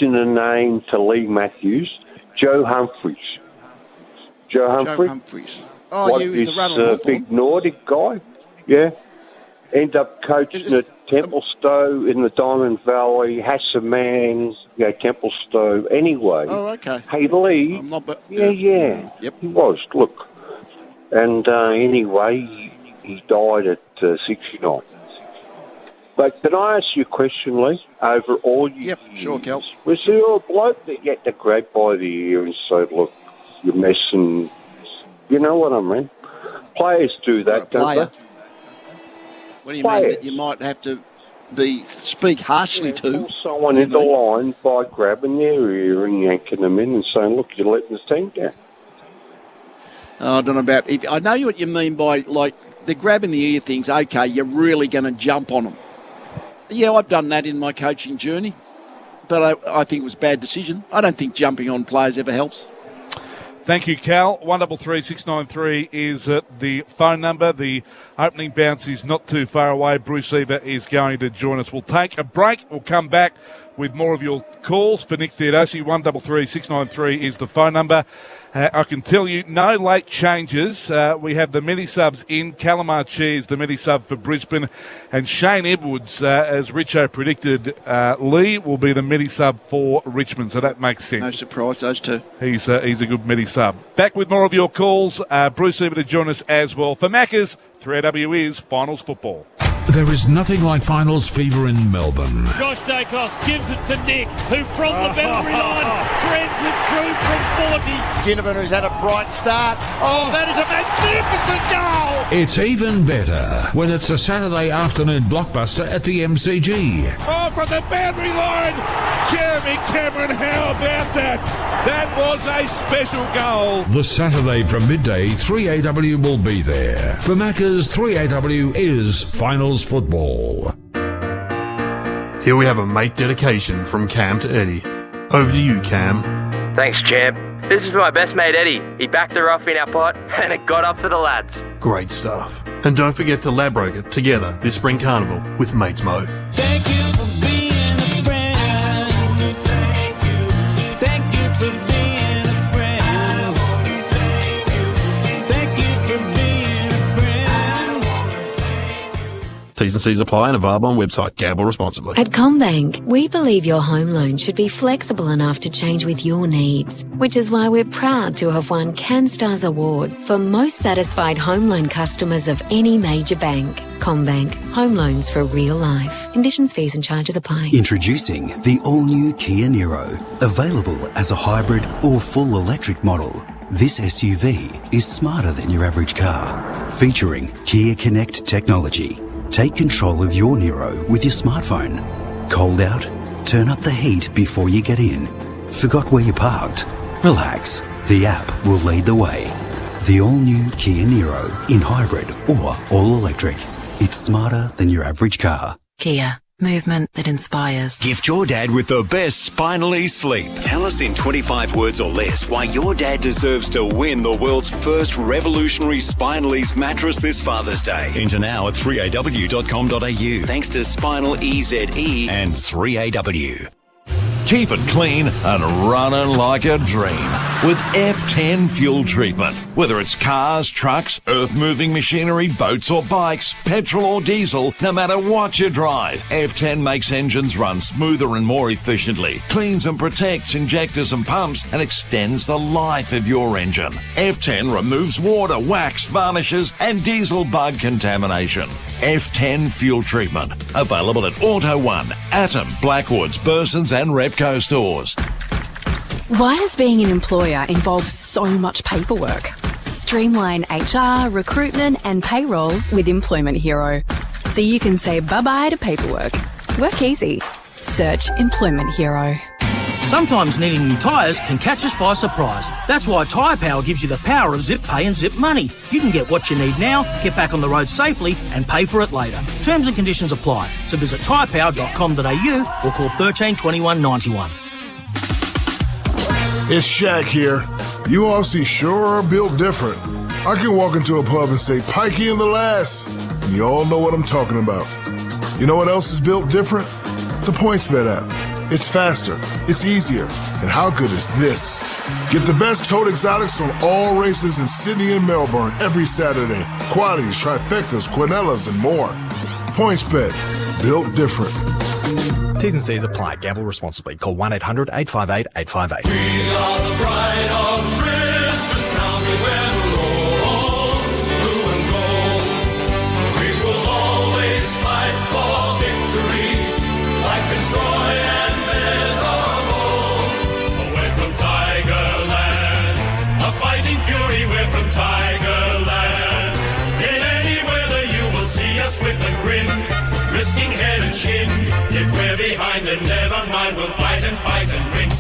mention a name to Lee Matthews, Joe Humphreys. Joe Humphreys. Oh, he was the runner. Big Nordic guy. Yeah. End up coaching at Templestowe in the Diamond Valley, Hassaman, Templestowe. Anyway. Oh, okay. Hey, Lee. Yeah. Yep. He was. Look. And anyway, he died at 69. But can I ask you a question, Lee? Over all your years, sure, Kel. Was there a bloke that you had to grab by the ear and say, look, you're messing... You know what I mean? Players do that, don't they? What do you mean that you might have to speak harshly to? Pull someone in the line by grabbing their ear and yanking them in and saying, look, you're letting the team down. I don't know about... I know what you mean by, like, the grabbing the ear things. Okay, you're really going to jump on them. Yeah, I've done that in my coaching journey, but I think it was a bad decision. I don't think jumping on players ever helps. Thank you, Cal. 133693 is the phone number. The opening bounce is not too far away. Bruce Eva is going to join us. We'll take a break. We'll come back with more of your calls for Nick Theodosi. 133693 is the phone number. I can tell you, no late changes. We have the mini-subs in. Calamar Cheese, the mini-sub for Brisbane. And Shane Edwards, as Richo predicted, Lee will be the mini-sub for Richmond. So that makes sense. No surprise, those two. He's a good mini-sub. Back with more of your calls. Bruce Eva to join us as well. For Macca's, 3AW is Finals Football. There is nothing like finals fever in Melbourne. Josh Dacos gives it to Nick, who from the boundary line threads it through from 40. Ginnivan, who's had a bright start. Oh, that is a magnificent goal! It's even better when it's a Saturday afternoon blockbuster at the MCG. Oh, from the boundary line! Jeremy Cameron, how about that? That was a special goal. The Saturday from midday, 3AW will be there. For Macca's, 3AW is Finals Football. Here we have a mate dedication from Cam to Eddie. Over to you, Cam. Thanks, champ. This is for my best mate, Eddie. He backed the rough in our pot, and it got up for the lads. Great stuff. And don't forget to Ladbroke it together this spring carnival with Mates Mo. Thank you for being a friend. Thank you for being a friend. Thank you for being a friend. T's and C's apply and available on website. Gamble responsibly. At CommBank, we believe your home loan should be flexible enough to change with your needs, which is why we're proud to have won CanStars Award for most satisfied home loan customers of any major bank. CommBank, home loans for real life. Conditions, fees and charges apply. Introducing the all-new Kia Niro, available as a hybrid or full electric model. This SUV is smarter than your average car, featuring Kia Connect technology. Take control of your Niro with your smartphone. Cold out? Turn up the heat before you get in. Forgot where you parked? Relax. The app will lead the way. The all-new Kia Niro in hybrid or all-electric. It's smarter than your average car. Kia, movement that inspires. Gift your dad with the best spinal ease sleep. Tell us in 25 words or less why your dad deserves to win the world's first revolutionary spinal ease mattress this Father's Day. Enter now at 3aw.com.au. Thanks to Spinal EZE and 3AW. Keep it clean and running like a dream with F10 fuel treatment. Whether it's cars, trucks, earth-moving machinery, boats or bikes, petrol or diesel, no matter what you drive, F10 makes engines run smoother and more efficiently, cleans and protects injectors and pumps, and extends the life of your engine. F10 removes water, wax, varnishes, and diesel bug contamination. F10 fuel treatment. Available at Auto One, Atom, Blackwoods, Burson's and Repco stores. Why does being an employer involve so much paperwork? Streamline HR, recruitment and payroll with Employment Hero. So you can say bye-bye to paperwork. Work easy. Search Employment Hero. Sometimes needing new tyres can catch us by surprise. That's why Tyre Power gives you the power of Zip Pay and Zip Money. You can get what you need now, get back on the road safely and pay for it later. Terms and conditions apply. So visit tyrepower.com.au or call 13 21 91. It's Shaq here. You Aussie sure are built different. I can walk into a pub and say pikey in the lass, and you all know what I'm talking about. You know what else is built different? The PointsBet app. It's faster, it's easier, and how good is this? Get the best tote exotics on all races in Sydney and Melbourne every Saturday. Quaddies, trifectas, quinellas, and more. PointsBet, built different. T's and C's apply. Gamble responsibly. Call 1-800-858-858. We are the pride of Brisbane town. We wear all blue and gold. We will always fight for victory, like Fitzroy and Bears of old. We're from Tigerland, a fighting fury. We're from Tigerland. In any weather you will see us with a grin, risking head and shin. If we're behind, then never mind, we'll fight and win.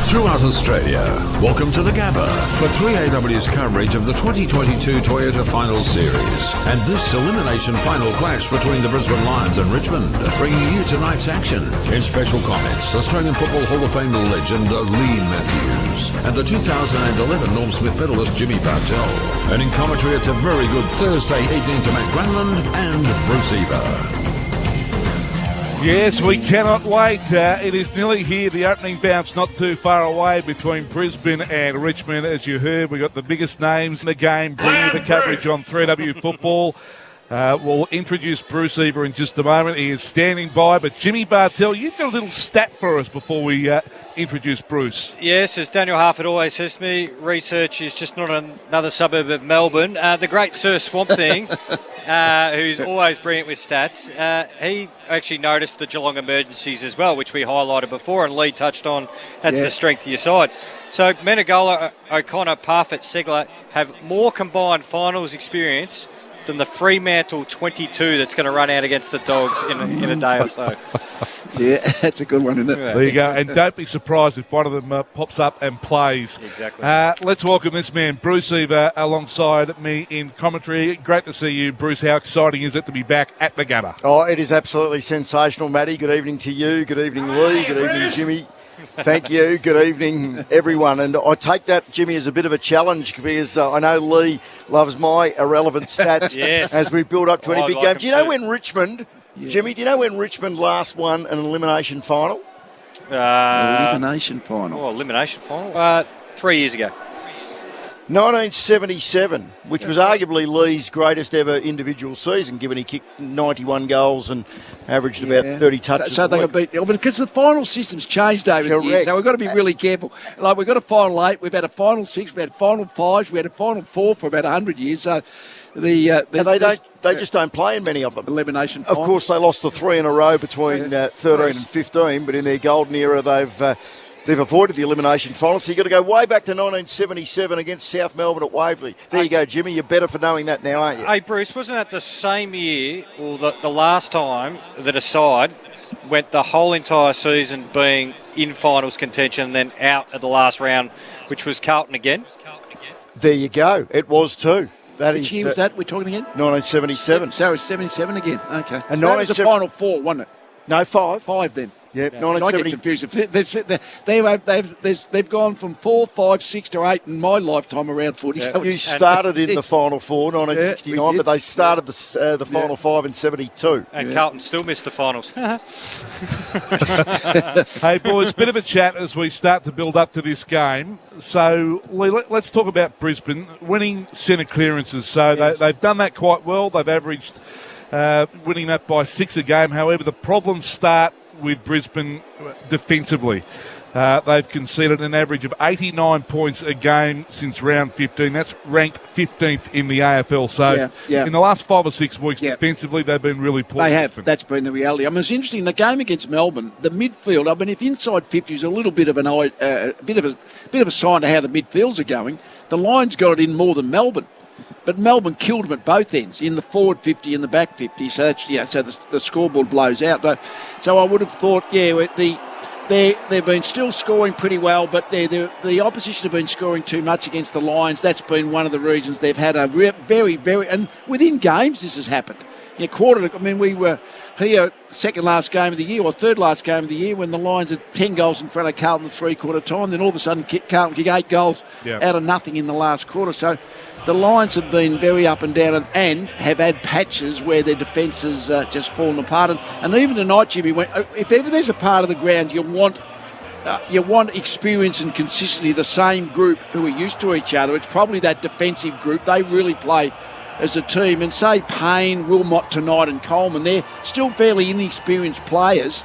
Throughout Australia, welcome to the Gabba for 3AW's coverage of the 2022 Toyota Final Series and this elimination final clash between the Brisbane Lions and Richmond, bringing you tonight's action. In special comments, Australian Football Hall of Fame legend Lee Matthews and the 2011 Norm Smith medalist Jimmy Bartell. And in commentary, it's a very good Thursday evening to Matt Granlund and Bruce Eva. Yes, we cannot wait. It is nearly here. The opening bounce not too far away between Brisbane and Richmond. As you heard, we've got the biggest names in the game bringing the coverage on 3AW Football. We'll introduce Bruce Eva in just a moment. He is standing by. But Jimmy Bartell, you've got a little stat for us before we introduce Bruce. Yes, as Daniel Harford always says to me, research is just not another suburb of Melbourne. The great Sir Swamp Thing, who's always brilliant with stats, he actually noticed the Geelong emergencies as well, which we highlighted before, and Lee touched on. That's the strength of your side. So Menegola, O'Connor, Parfitt, Segler have more combined finals experience than the Fremantle 22 that's going to run out against the Dogs in a day or so. Yeah, that's a good one, isn't it? There you go. And don't be surprised if one of them pops up and plays. Exactly. Let's welcome this man, Bruce Eva, alongside me in commentary. Great to see you, Bruce. How exciting is it to be back at the Gabba? Oh, it is absolutely sensational, Matty. Good evening to you. Good evening, Lee. Good evening, Jimmy. Thank you. Good evening, everyone. And I take that, Jimmy, as a bit of a challenge because I know Lee loves my irrelevant stats as we build up to any big game. Do you know when Richmond, Jimmy, do you know when Richmond last won an elimination final? Elimination final. Oh, elimination final? 3 years ago. 1977, which was arguably Lee's greatest ever individual season, given he kicked 91 goals and averaged about 30 touches. So they got beat, because the final system's changed over the years, so we've got to be really careful. Like, we've got a final 8, we've had a final 6, we've had final 5s, we had a final 4 for about 100 years. So they just don't play in many of them. Elimination finals. Of course, they lost the 3 in a row between 13 and 15, but in their golden era, they've avoided the elimination final, so you've got to go way back to 1977 against South Melbourne at Waverley. There you go, Jimmy. You're better for knowing that now, aren't you? Hey, Bruce, wasn't that the same year, or the last time, that a side went the whole entire season being in finals contention and then out at the last round, which was Carlton again? There you go. It was too. Which year was that we're talking again? 1977. So it's 77 again. Okay. And that was the final 4, wasn't it? No, 5. 5 then. Yeah, I get confused. They've gone from 4, 5, 6 to 8 in my lifetime around footy. Yeah. So you started in the final 4, 1969, but they started the final 5 in 72. And Carlton still missed the finals. Hey, boys, bit of a chat as we start to build up to this game. So, Lee, let's talk about Brisbane winning centre clearances. So they've done that quite well. They've averaged winning that by 6 a game. However, the problems start with Brisbane defensively. They've conceded an average of 89 points a game since round 15. That's ranked 15th in the AFL. So in the last 5 or 6 weeks, defensively, they've been really poor. They have. That's been the reality. I mean, it's interesting. The game against Melbourne, the midfield. I mean, if inside 50 is a little bit of a sign to how the midfields are going, the Lions got it in more than Melbourne. But Melbourne killed them at both ends, in the forward 50 and the back 50. So that's, so the scoreboard blows out. So I would have thought, they've been still scoring pretty well, but the opposition have been scoring too much against the Lions. That's been one of the reasons they've had a very, very, and within games this has happened. We were here second last game of the year, or third last game of the year, when the Lions had 10 goals in front of Carlton at three-quarter time. Then all of a sudden, Carlton kicked 8 goals out of nothing in the last quarter. So the Lions have been very up and down and have had patches where their defence has just fallen apart. And even tonight, Jimmy, if ever there's a part of the ground you want experience and consistency, the same group who are used to each other, it's probably that defensive group. They really play as a team. And say Payne, Wilmot tonight and Coleman, they're still fairly inexperienced players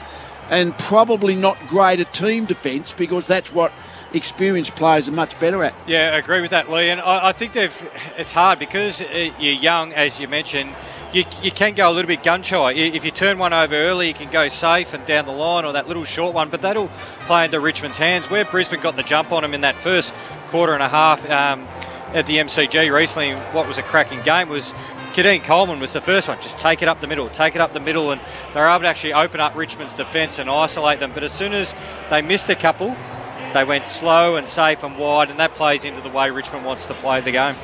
and probably not great at team defence, because that's what experienced players are much better at. Yeah, I agree with that, Lee. And I think it's hard because you're young, as you mentioned. You can go a little bit gun-shy. If you turn one over early, you can go safe and down the line, or that little short one, but that'll play into Richmond's hands. Where Brisbane got the jump on them in that first quarter and a half at the MCG recently, what was a cracking game, was Kadeem Coleman was the first one. Just take it up the middle, and they were able to actually open up Richmond's defence and isolate them. But as soon as they missed a couple, they went slow and safe and wide, and that plays into the way Richmond wants to play the game.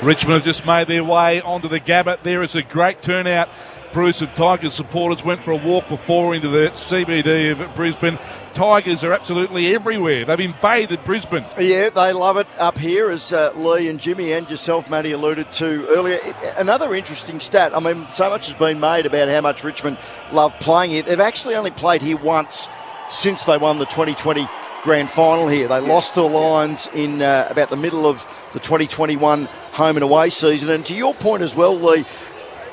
Richmond have just made their way onto the Gabba. There is a great turnout. Bruce, of Tigers supporters went for a walk before into the CBD of Brisbane. Tigers are absolutely everywhere. They've invaded Brisbane. Yeah, they love it up here, as Lee and Jimmy and yourself, Matty, alluded to earlier. Another interesting stat. I mean, so much has been made about how much Richmond love playing here. They've actually only played here once since they won the 2020 grand final here. They lost to the Lions in about the middle of the 2021 home and away season. And to your point as well, Lee,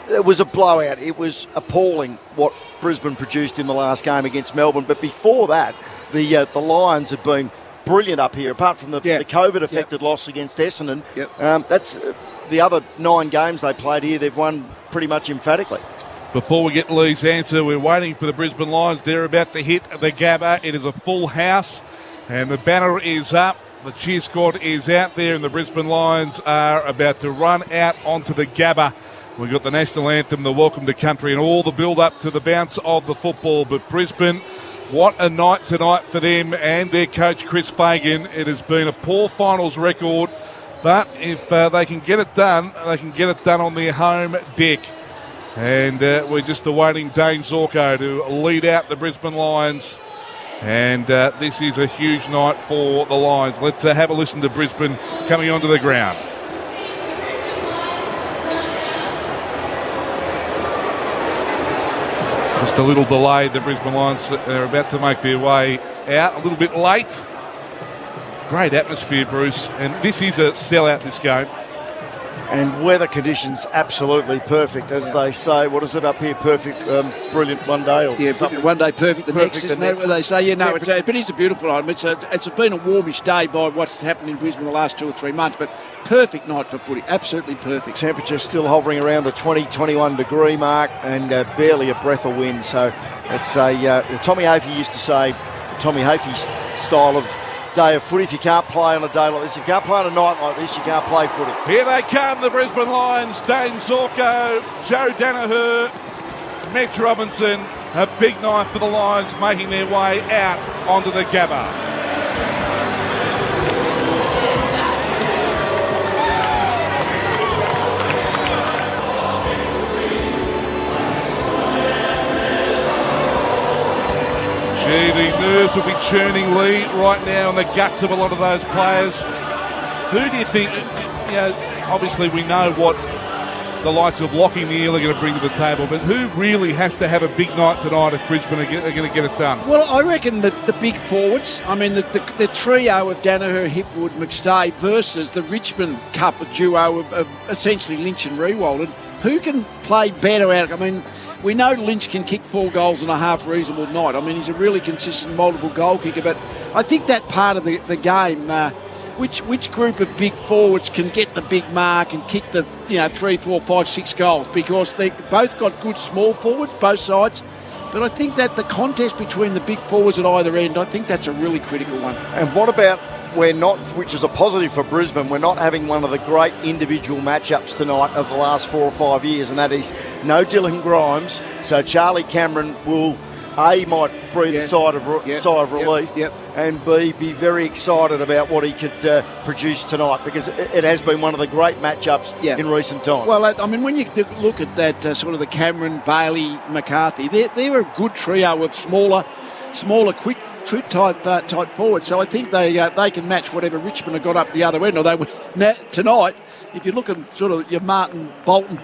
it was a blowout. It was appalling what Brisbane produced in the last game against Melbourne. But before that, the Lions have been brilliant up here. Apart from the COVID-affected loss against Essendon, that's the other 9 games they played here. They've won pretty much emphatically. Before we get Lee's answer, we're waiting for the Brisbane Lions. They're about to hit the Gabba. It is a full house, and the banner is up. The cheer squad is out there, and the Brisbane Lions are about to run out onto the Gabba. We've got the national anthem, the welcome to country, and all the build-up to the bounce of the football. But Brisbane, what a night tonight for them and their coach, Chris Fagan. It has been a poor finals record, but if they can get it done, they can get it done on their home deck. And we're just awaiting Dane Zorko to lead out the Brisbane Lions. And this is a huge night for the Lions. Let's have a listen to Brisbane coming onto the ground. Just a little delay. The Brisbane Lions are about to make their way out a little bit late. Great atmosphere, Bruce. And this is a sellout, this game. And weather conditions absolutely perfect, as they say. What is it up here? Perfect, brilliant one day, or something. One day perfect, the next, isn't that what they say? But it's a beautiful night. It's been a warmish day by what's happened in Brisbane the last 2 or 3 months, but perfect night for footy, absolutely perfect. Temperature still hovering around the 20-21 degree mark, and barely a breath of wind. So it's Tommy Hafey used to say, Tommy Hafey's style of day of footy. If you can't play on a day like this, if you can't play on a night like this, you can't play footy. Here they come, the Brisbane Lions. Dane Zorko, Joe Danaher, Mitch Robinson. A big night for the Lions, making their way out onto the Gabba. The nerves will be churning, Lee, right now in the guts of a lot of those players. Who do you think, obviously we know what the likes of Lockie Neal are going to bring to the table, but who really has to have a big night tonight if Brisbane are going to get it done? Well, I reckon the big forwards. I mean, the trio of Danaher, Hipwood, McStay versus the Richmond Cup duo of essentially Lynch and Rewald. Who can play better out? I mean, we know Lynch can kick 4 goals in a half reasonable night. I mean, he's a really consistent multiple goal kicker, but I think that part of the game, which group of big forwards can get the big mark and kick the 3, 4, 5, 6 goals, because they both got good small forwards, both sides. But I think that the contest between the big forwards at either end, I think that's a really critical one. And what about which is a positive for Brisbane, we're not having one of the great individual matchups tonight of the last 4 or 5 years, and that is no Dylan Grimes. So Charlie Cameron will A, might breathe a sigh of relief, and B, be very excited about what he could produce tonight, because it has been one of the great matchups in recent times. Well, I mean, when you look at that sort of the Cameron, Bailey, McCarthy, they're a good trio of smaller, quick type forward. So I think they can match whatever Richmond have got up the other end. Although tonight, if you look at sort of your Martin, Bolton,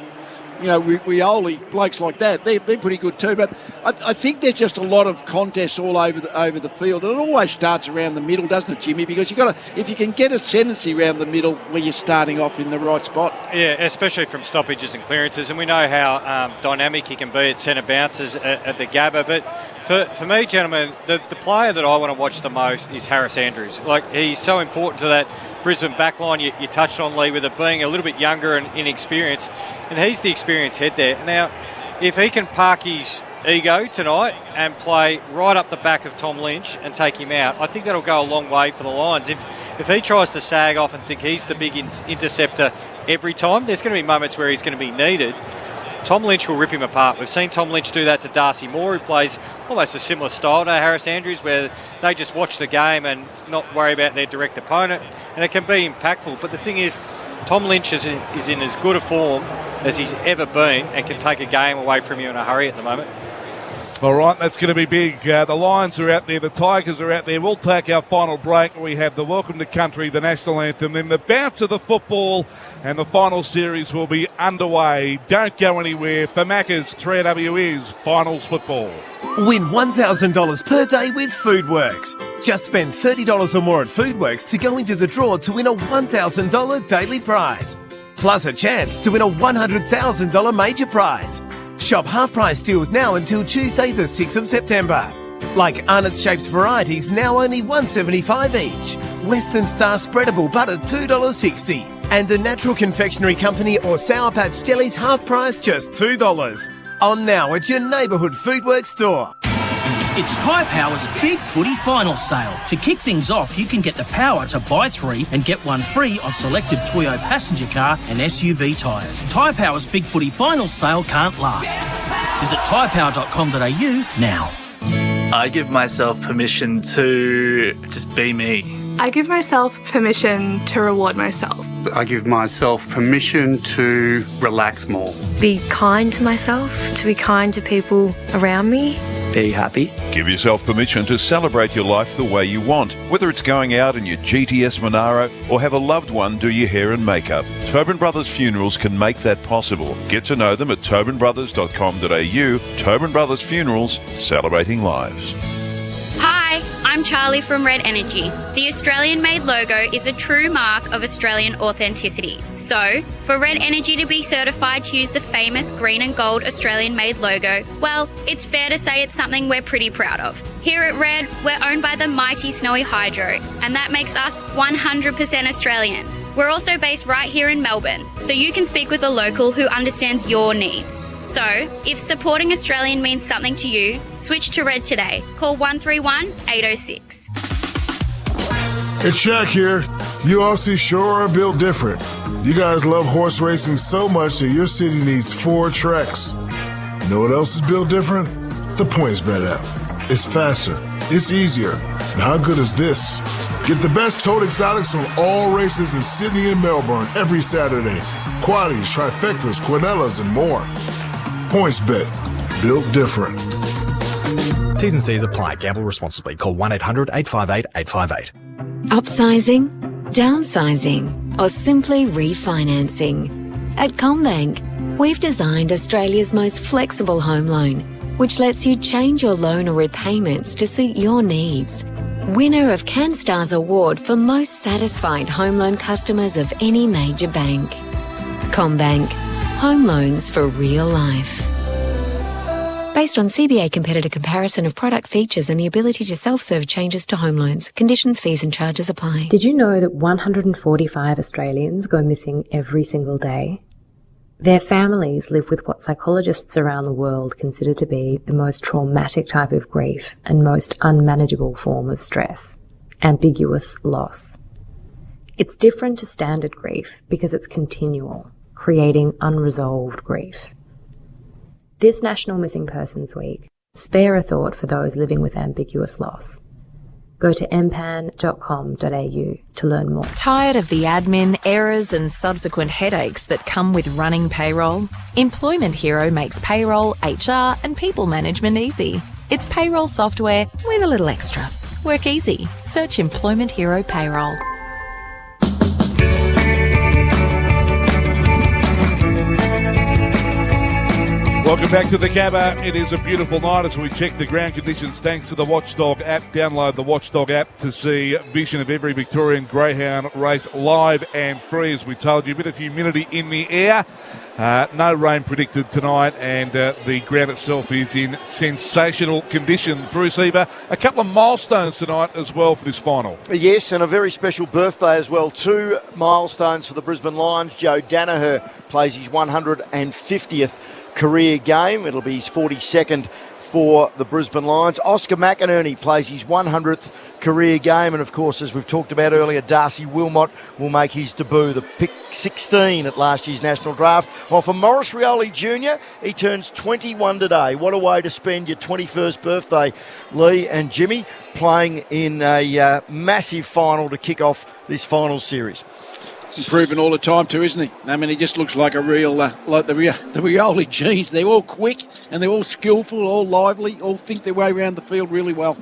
Rioli, blokes like that, they're pretty good too. But I think there's just a lot of contests all over the field, and it always starts around the middle, doesn't it, Jimmy? Because if you can get ascendancy around the middle where you're starting off in the right spot. Yeah, especially from stoppages and clearances, and we know how dynamic he can be at centre bounces at the Gabba. But for me, gentlemen, the player that I want to watch the most is Harris Andrews. Like, he's so important to that Brisbane backline. You touched on, Lee, with it being a little bit younger and inexperienced, and he's the experienced head there. Now, if he can park his ego tonight and play right up the back of Tom Lynch and take him out, I think that'll go a long way for the Lions. If he tries to sag off and think he's the big interceptor every time, there's going to be moments where he's going to be needed. Tom Lynch will rip him apart. We've seen Tom Lynch do that to Darcy Moore, who plays almost a similar style to Harris Andrews, where they just watch the game and not worry about their direct opponent, and it can be impactful. But the thing is, Tom Lynch is in as good a form as he's ever been and can take a game away from you in a hurry at the moment. All right, that's going to be big. The Lions are out there, the Tigers are out there. We'll take our final break. We have the Welcome to Country, the national anthem, then the bounce of the football, and the final series will be underway. Don't go anywhere. For Macca's, 3AW is Finals Football. Win $1,000 per day with Foodworks. Just spend $30 or more at Foodworks to go into the draw to win a $1,000 daily prize, plus a chance to win a $100,000 major prize. Shop half-price deals now until Tuesday the 6th of September. Like Arnott's Shapes varieties, now only $1.75 each. Western Star spreadable butter, $2.60. And a Natural Confectionery Company or Sour Patch Jellies half price, just $2. On now at your neighbourhood Foodworks store. It's Tyre Power's Big Footy Final Sale. To kick things off, you can get the power to buy 3 and get 1 free on selected Toyo passenger car and SUV tyres. Tyre Power's Big Footy Final Sale can't last. Visit tyrepower.com.au now. I give myself permission to just be me. I give myself permission to reward myself. I give myself permission to relax more. Be kind to myself, to be kind to people around me. Be happy. Give yourself permission to celebrate your life the way you want, whether it's going out in your GTS Monaro or have a loved one do your hair and makeup. Tobin Brothers Funerals can make that possible. Get to know them at tobinbrothers.com.au. Tobin Brothers Funerals, celebrating lives. Hi, I'm Charlie from Red Energy. The Australian-made logo is a true mark of Australian authenticity. So, for Red Energy to be certified to use the famous green and gold Australian-made logo, well, it's fair to say it's something we're pretty proud of. Here at Red, we're owned by the mighty Snowy Hydro, and that makes us 100% Australian. We're also based right here in Melbourne, so you can speak with a local who understands your needs. So, if supporting Australian means something to you, switch to Red today. Call 131 806. It's Shaq here. You Aussie sure are built different. You guys love horse racing so much that your city needs 4 tracks. You know what else is built different? The PointsBet app. It's faster, it's easier, and how good is this? Get the best tote exotics on all races in Sydney and Melbourne every Saturday. Quaddies, trifectas, quinellas, and more. PointsBet. Built different. T's and C's apply. Gamble responsibly. Call 1-800-858-858. Upsizing, downsizing, or simply refinancing. At CommBank, we've designed Australia's most flexible home loan, which lets you change your loan or repayments to suit your needs. Winner of CanStar's award for most satisfied home loan customers of any major bank. CommBank. Home loans for real life. Based on CBA competitor comparison of product features and the ability to self-serve changes to home loans. Conditions, fees and charges apply. Did you know that 145 Australians go missing every single day? Their families live with what psychologists around the world consider to be the most traumatic type of grief and most unmanageable form of stress: ambiguous loss. It's different to standard grief because it's continual, creating unresolved grief. This National Missing Persons Week, Spare a thought for those living with ambiguous loss. Go to mpan.com.au to learn more. Tired of the admin, errors and subsequent headaches that come with running payroll? Employment Hero makes payroll, HR and people management easy. It's payroll software with a little extra. Work easy. Search Employment Hero Payroll. Welcome back to the Gabba. It is a beautiful night as we check the ground conditions thanks to the Watchdog app. Download the Watchdog app to see vision of every Victorian Greyhound race live and free. As we told you, a bit of humidity in the air. No rain predicted tonight, and the ground itself is in sensational condition. Bruce Eva, a couple of milestones tonight as well for this final. Yes, and a very special birthday as well. 2 milestones for the Brisbane Lions. Joe Danaher plays his 150th career game. It'll be his 42nd for the Brisbane Lions. Oscar McInerney plays his 100th career game, and of course, as we've talked about earlier, Darcy Wilmot will make his debut, the pick 16 at last year's national draft. While for Maurice Rioli Jr., he turns 21 today. What a way to spend your 21st birthday, Lee and Jimmy, playing in a massive final to kick off this final series. Improving all the time too, isn't he? I mean, he just looks like a real, like the Rioli genes. They're all quick and they're all skillful, all lively, all think their way around the field really well.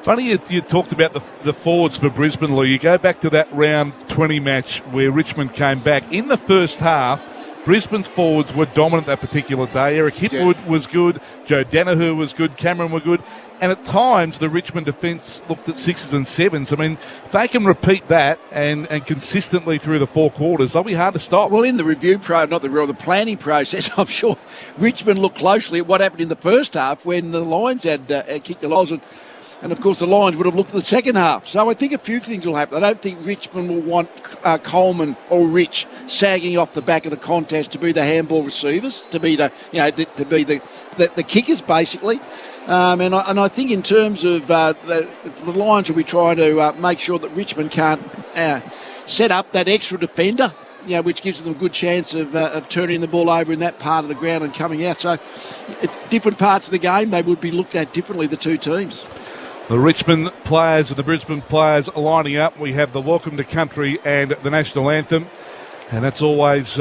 Funny you talked about the forwards for Brisbane, Lee. You go back to that round 20 match where Richmond came back. In the first half, Brisbane's forwards were dominant that particular day. Eric Hipwood was good, Joe Danaher was good, Cameron were good, and at times the Richmond defence looked at 6s and 7s. I mean, if they can repeat that and consistently through the 4 quarters, they'll be hard to stop. Well, in the review the planning process, I'm sure Richmond looked closely at what happened in the first half when the Lions had kicked the Lions, and of course the Lions would have looked at the second half. So I think a few things will happen. I don't think Richmond will want Coleman or Rich sagging off the back of the contest to be the handball receivers, to be the kickers basically. And I think in terms of the Lions will be trying to make sure that Richmond can't set up that extra defender, which gives them a good chance of turning the ball over in that part of the ground and coming out. So it's different parts of the game, they would be looked at differently, the two teams. The Richmond players and the Brisbane players are lining up. We have the Welcome to Country and the National Anthem, and that's always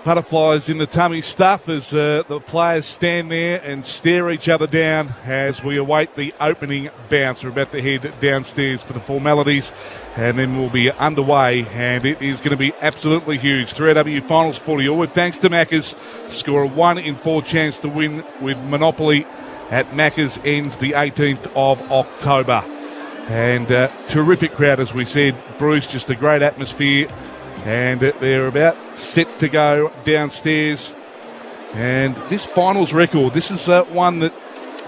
butterflies in the tummy stuff as the players stand there and stare each other down as we await the opening bounce. We're about to head downstairs for the formalities, and then we'll be underway, and it is going to be absolutely huge. 3AW Finals for you all, with thanks to Macca's. Score a 1 in 4 chance to win with Monopoly at Macca's ends the 18th of October. And terrific crowd, as we said. Bruce, just a great atmosphere. And they're about set to go downstairs. And this finals record, this is one that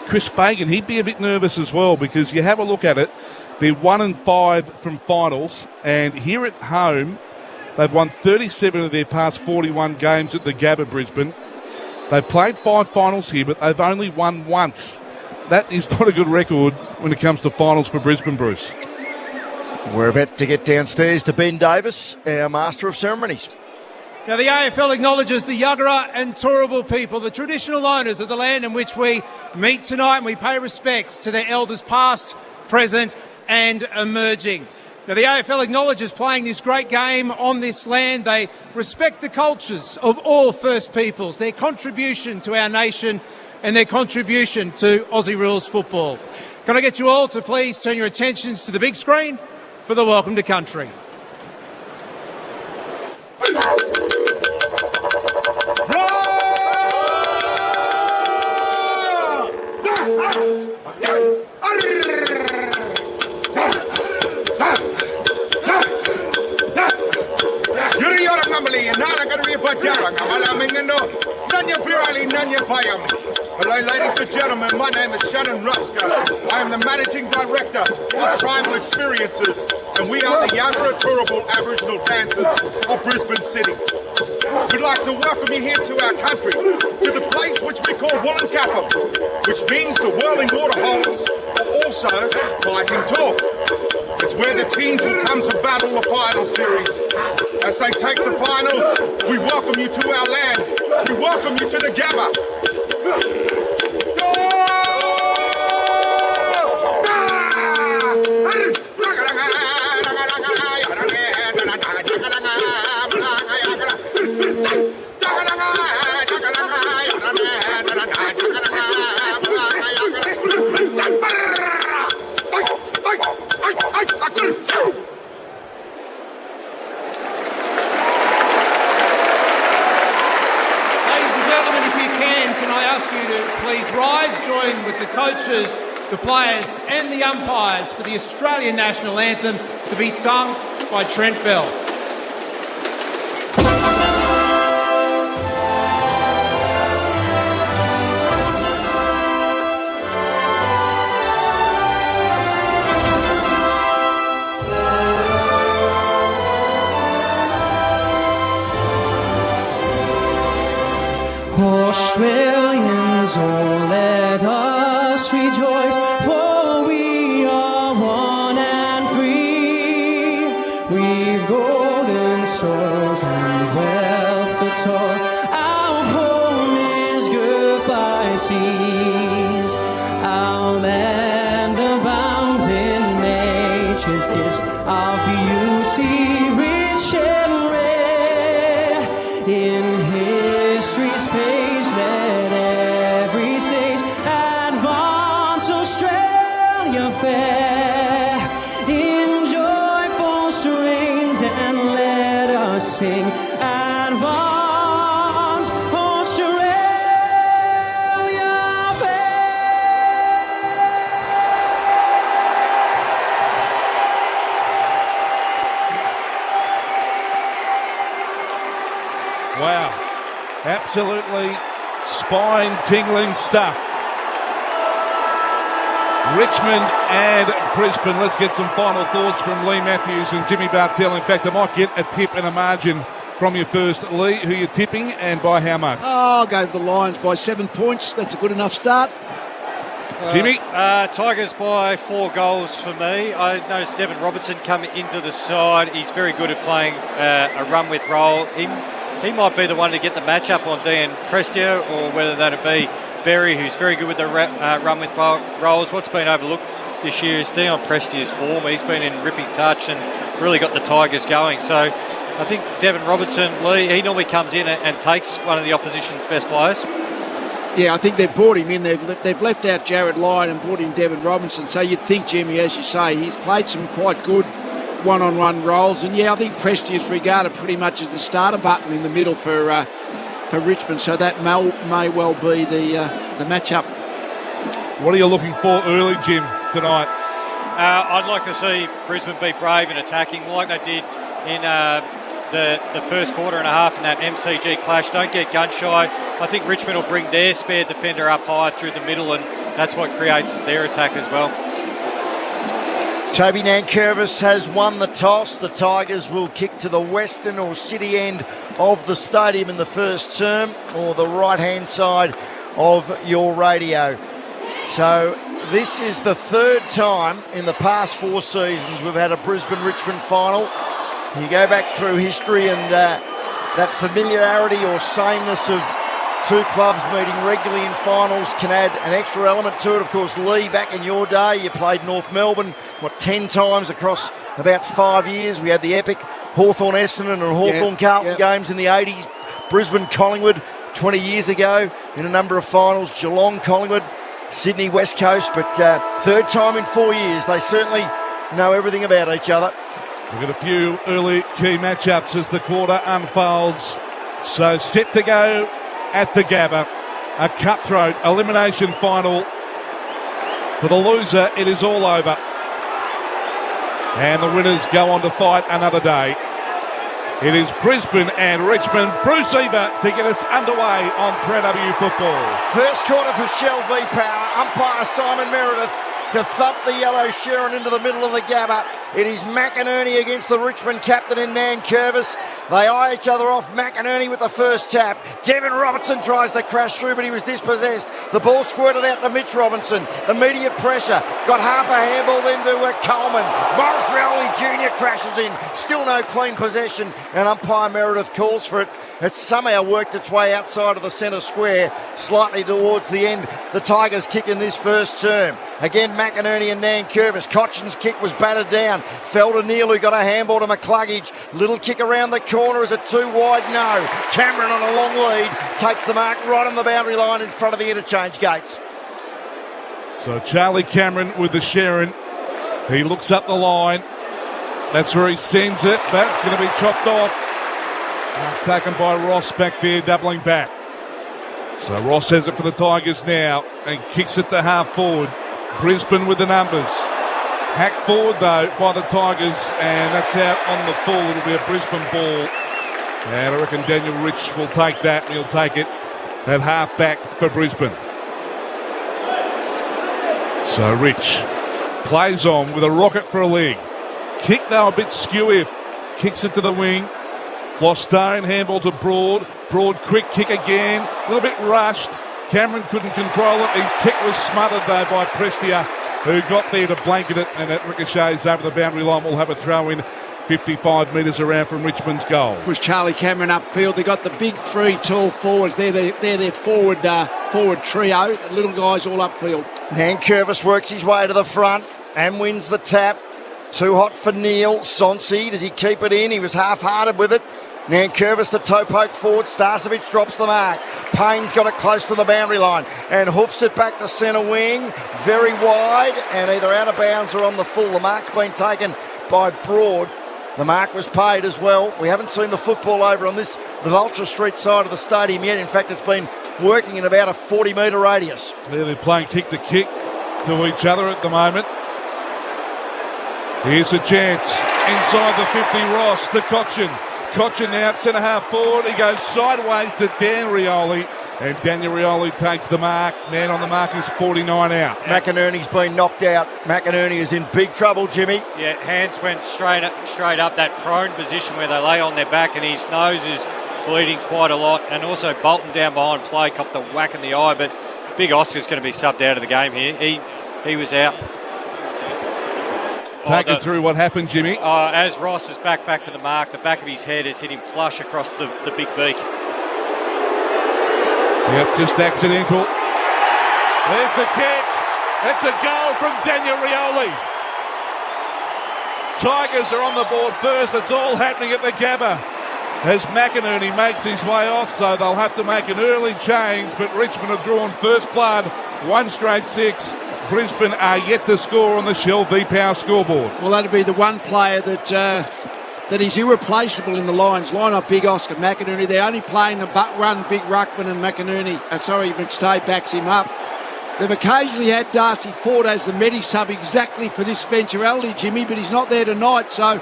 Chris Fagan, he'd be a bit nervous as well, because you have a look at it. They're 1-5 from finals. And here at home, they've won 37 of their past 41 games at the Gabba, Brisbane. They've played 5 finals here, but they've only won once. That is not a good record when it comes to finals for Brisbane, Bruce. We're about to get downstairs to Ben Davis, our Master of Ceremonies. Now, the AFL acknowledges the Yuggera and Turrbal people, the traditional owners of the land in which we meet tonight, and we pay respects to their elders past, present and emerging. Now, the AFL acknowledges playing this great game on this land. They respect the cultures of all First Peoples, their contribution to our nation and their contribution to Aussie rules football. Can I get you all to please turn your attentions to the big screen for the Welcome to Country. Hello, ladies and gentlemen. My name is Shannon Ruska. I am the Managing Director of Tribal Experiences, and we are the Yuggera Turrbal Aboriginal Dancers of Brisbane City. We'd like to welcome you here to our country, to the place which we call Wollongabba, which means the whirling water holes, or also fighting talk. It's where the teams will come to battle the final series. As they take the finals, we welcome you to our land. We welcome you to the Gabba. coaches, the players and the umpires for the Australian National Anthem to be sung by Trent Bell. Australians, oh, let us rejoice, for we are one and free. We've golden souls and wealth that's all. Our home is goodbye seas. Our land abounds in nature's gifts. Our beauty rich and rare. In history's page, let every stage advance Australia fair. In joyful strains and let us sing, advance Australia Wow. Absolutely spine-tingling stuff. Richmond and Brisbane. Let's get some final thoughts from Lee Matthews and Jimmy Bartell. In fact, I might get a tip and a margin from you first. Lee, who you're tipping and by how much? I'll go for the Lions by 7 points. That's a good enough start. Jimmy? Tigers by 4 goals for me. I noticed Devin Robertson come into the side. He's very good at playing a run-with role. He might be the one to get the matchup on Dean Prestio, or whether that'd be Berry, who's very good with the run-with roles. What's been overlooked this year is Deon Prestio's form. He's been in ripping touch and really got the Tigers going. So I think Devin Robertson, Lee, he normally comes in and takes one of the opposition's best players. Yeah, I think they've brought him in. They've left out Jared Lyon and brought in Devin Robinson. So you'd think, Jimmy, as you say, he's played some quite good one-on-one roles. And, yeah, I think Presti is regarded pretty much as the starter button in the middle for Richmond. So that may well be the matchup. What are you looking for early, Jim, tonight? I'd like to see Brisbane be brave in attacking like they did in the first quarter and a half in that MCG clash. Don't get gun-shy. I think Richmond will bring their spare defender up high through the middle, and that's what creates their attack as well. Toby Nankervis has won the toss. The Tigers will kick to the western or city end of the stadium in the first term, or the right-hand side of your radio. So this is the third time in the past 4 seasons we've had a Brisbane-Richmond final. You go back through history and that familiarity or sameness of two clubs meeting regularly in finals can add an extra element to it. Of course, Lee, back in your day, you played North Melbourne, 10 times across about 5 years. We had the epic Hawthorn-Essendon and Hawthorn-Carlton games in the 80s. Brisbane-Collingwood 20 years ago in a number of finals. Geelong-Collingwood, Sydney-West Coast, but third time in 4 years. They certainly know everything about each other. We've got a few early key matchups as the quarter unfolds. So set to go at the Gabba. A cutthroat elimination final. For the loser, it is all over. And the winners go on to fight another day. It is Brisbane and Richmond. Bruce Eva to get us underway on 3AW Football. First quarter for Shell V Power. Umpire Simon Meredith to thump the yellow Sharon into the middle of the Gabba. It is McInerney against the Richmond captain in Nankervis. They eye each other off. McInerney with the first tap. Devin Robertson tries to crash through, but he was dispossessed. The ball squirted out to Mitch Robinson. Immediate pressure. Got half a handball then to Coleman. Morris Rowley Jr. crashes in. Still no clean possession, and umpire Meredith calls for it. It somehow worked its way outside of the centre square, slightly towards the end. The Tigers kick in this first term. Again, McInerney and Nankervis. Cochin's kick was battered down. Fell to Neal, who got a handball to McCluggage. Little kick around the corner. Is it too wide? No. Cameron on a long lead takes the mark right on the boundary line in front of the interchange gates. So Charlie Cameron with the Sharon. He looks up the line. That's where he sends it, but it's going to be chopped off. Taken by Ross back there, doubling back. So Ross has it for the Tigers now and kicks it to half forward. Brisbane with the numbers. Hacked forward though by the Tigers, and that's out on the full. It'll be a Brisbane ball. And I reckon Daniel Rich will take that, and he'll take it at half back for Brisbane. So Rich plays on with a rocket for a leg. Kick though a bit skewy. Kicks it to the wing. Flostone, handball to Broad. Broad, quick kick again. A little bit rushed. Cameron couldn't control it. His kick was smothered though by Prestia, who got there to blanket it, and it ricochets over the boundary line. We'll have a throw in 55 metres around from Richmond's goal. It was Charlie Cameron upfield. They got the big three tall forwards. They're their forward trio. The little guys all upfield. Nankervis works his way to the front and wins the tap. Too hot for Neil. Sonsi, does he keep it in? He was half-hearted with it. Nankervis the toe poke forward. Starcevic drops the mark. Payne's got it close to the boundary line and hoofs it back to centre wing. Very wide and either out of bounds or on the full. The mark's been taken by Broad. The mark was paid as well. We haven't seen the football over on the Vulture Street side of the stadium yet. In fact, it's been working in about a 40-metre radius. They're playing kick to kick to each other at the moment. Here's a chance. Inside the 50, Ross to Cochin. Cochin now at centre half forward. He goes sideways to Dan Rioli. And Daniel Rioli takes the mark. Man on the mark is 49 out. McInerney's been knocked out. McInerney is in big trouble, Jimmy. Yeah, hands went straight up that prone position where they lay on their back, and his nose is bleeding quite a lot. And also Bolton down behind play copped a whack in the eye, but Big Oscar's going to be subbed out of the game here. He was out. Take us through what happened, Jimmy. As Ross is back to the mark, the back of his head has hit him flush across the big beak. Yep, just accidental. There's the kick. It's a goal from Daniel Rioli. Tigers are on the board first. It's all happening at the Gabba as McInerney makes his way off, so they'll have to make an early change, but Richmond have drawn first blood, 1 straight 6. Brisbane are yet to score on the Shell V-Power scoreboard. Well, that'll be the one player that is irreplaceable in the Lions. Line up Big Oscar McInerney. They're only playing the one big ruckman, and McStay backs him up. They've occasionally had Darcy Ford as the Medi sub exactly for this eventuality, Jimmy, but he's not there tonight, so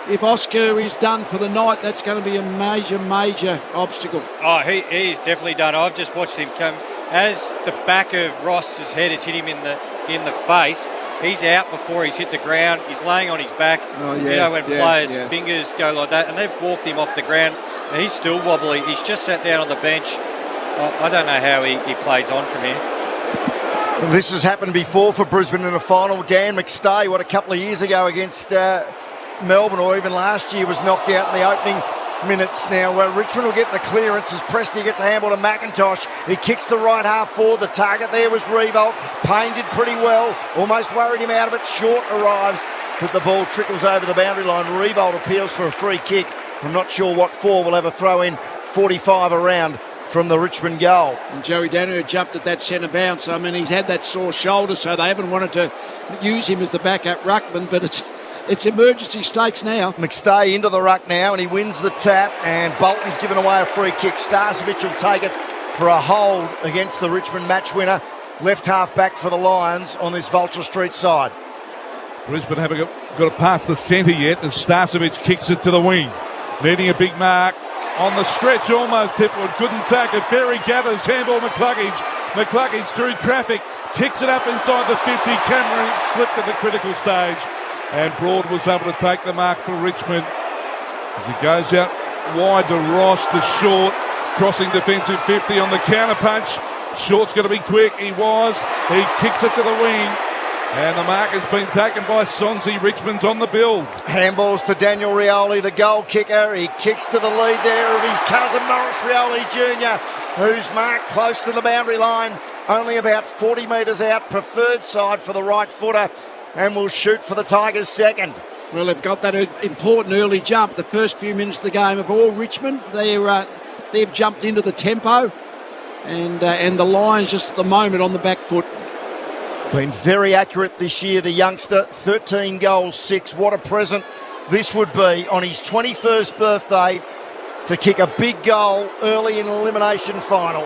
if Oscar is done for the night, that's going to be a major obstacle. Oh, he's definitely done. I've just watched him come. As the back of Ross's head has hit him in the face, he's out before he's hit the ground. He's laying on his back. Oh, yeah, you know, when players' fingers go like that, and they've walked him off the ground, and he's still wobbly. He's just sat down on the bench. I don't know how he plays on from here. This has happened before for Brisbane in a final. Dan McStay, a couple of years ago against Melbourne, or even last year, was knocked out in the opening minutes. Now Richmond will get the clearance as Presty gets a handball to McIntosh. He kicks the right half forward. The target there was Revolt. Payne did pretty well, almost worried him out of it. Short arrives, but the ball trickles over the boundary line. Revolt appeals for a free kick. I'm not sure what for. We'll have a throw in 45 around from the Richmond goal. And Joey Daniher jumped at that centre bounce. I mean, he's had that sore shoulder, so they haven't wanted to use him as the backup ruckman, but it's emergency stakes now. McStay into the ruck now, and he wins the tap, and Bolton's given away a free kick. Starcevic will take it for a hold against the Richmond match winner. Left half back for the Lions on this Vulture Street side. Brisbane haven't got to pass the centre yet, as Starcevic kicks it to the wing. Needing a big mark. On the stretch, almost Tipwood couldn't take it. Berry gathers, handball McCluggage. McCluggage through traffic, kicks it up inside the 50. Cameron slipped at the critical stage, and Broad was able to take the mark for Richmond. As he goes out wide to Ross, to Short, crossing defensive 50 on the counter punch. Short's going to be quick. He kicks it to the wing. And the mark has been taken by Sonsi. Richmond's on the build. Handballs to Daniel Rioli, the goal kicker. He kicks to the lead there of his cousin Morris Rioli Jr., who's marked close to the boundary line, only about 40 metres out, preferred side for the right footer, and will shoot for the Tigers' second. Well, they've got that important early jump. The first few minutes of the game of all Richmond, they've jumped into the tempo, and the Lions just at the moment on the back foot. Been very accurate this year, the youngster. 13 goals, 6. What a present this would be on his 21st birthday to kick a big goal early in an elimination final.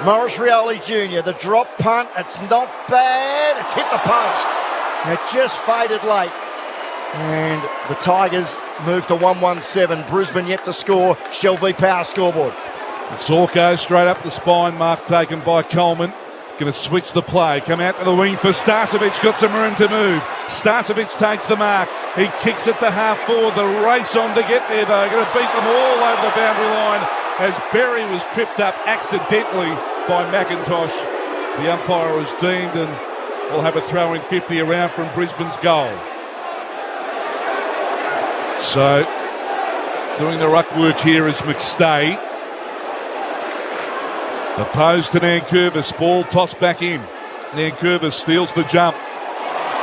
Morris Rioli Jr., the drop punt, it's not bad. It's hit the post. It just faded late. And the Tigers move to 1-1-7. Brisbane yet to score. Shell v Power scoreboard. Sorko straight up the spine, mark taken by Coleman. Going to switch the play, come out to the wing for Starcevic, got some room to move. Starcevic takes the mark, he kicks it to half forward, the race on to get there though, going to beat them all over the boundary line as Berry was tripped up accidentally by McIntosh. The umpire was deemed and will have a throw in 50 around from Brisbane's goal. So, doing the ruck work here is McStay. The pose to Nankervis, ball tossed back in. Nankervis steals the jump.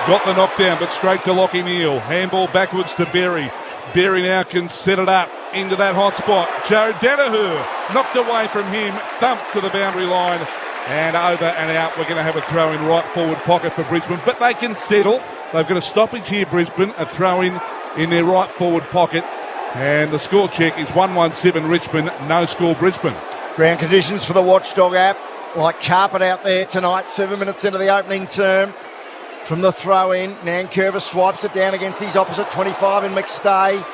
Got the knockdown, but straight to Lockie Neal. Handball backwards to Berry. Berry now can set it up into that hot spot. Joe Danaher knocked away from him, thumped to the boundary line, and over and out. We're going to have a throw in right forward pocket for Brisbane, but they can settle. They've got a stoppage here, Brisbane, a throw in their right forward pocket, and the score check is 1-1-7 Richmond, no score Brisbane. Ground conditions for the Watchdog app, like carpet out there tonight, 7 minutes into the opening term. From the throw-in, Nankervis swipes it down against his opposite 25 in McStay.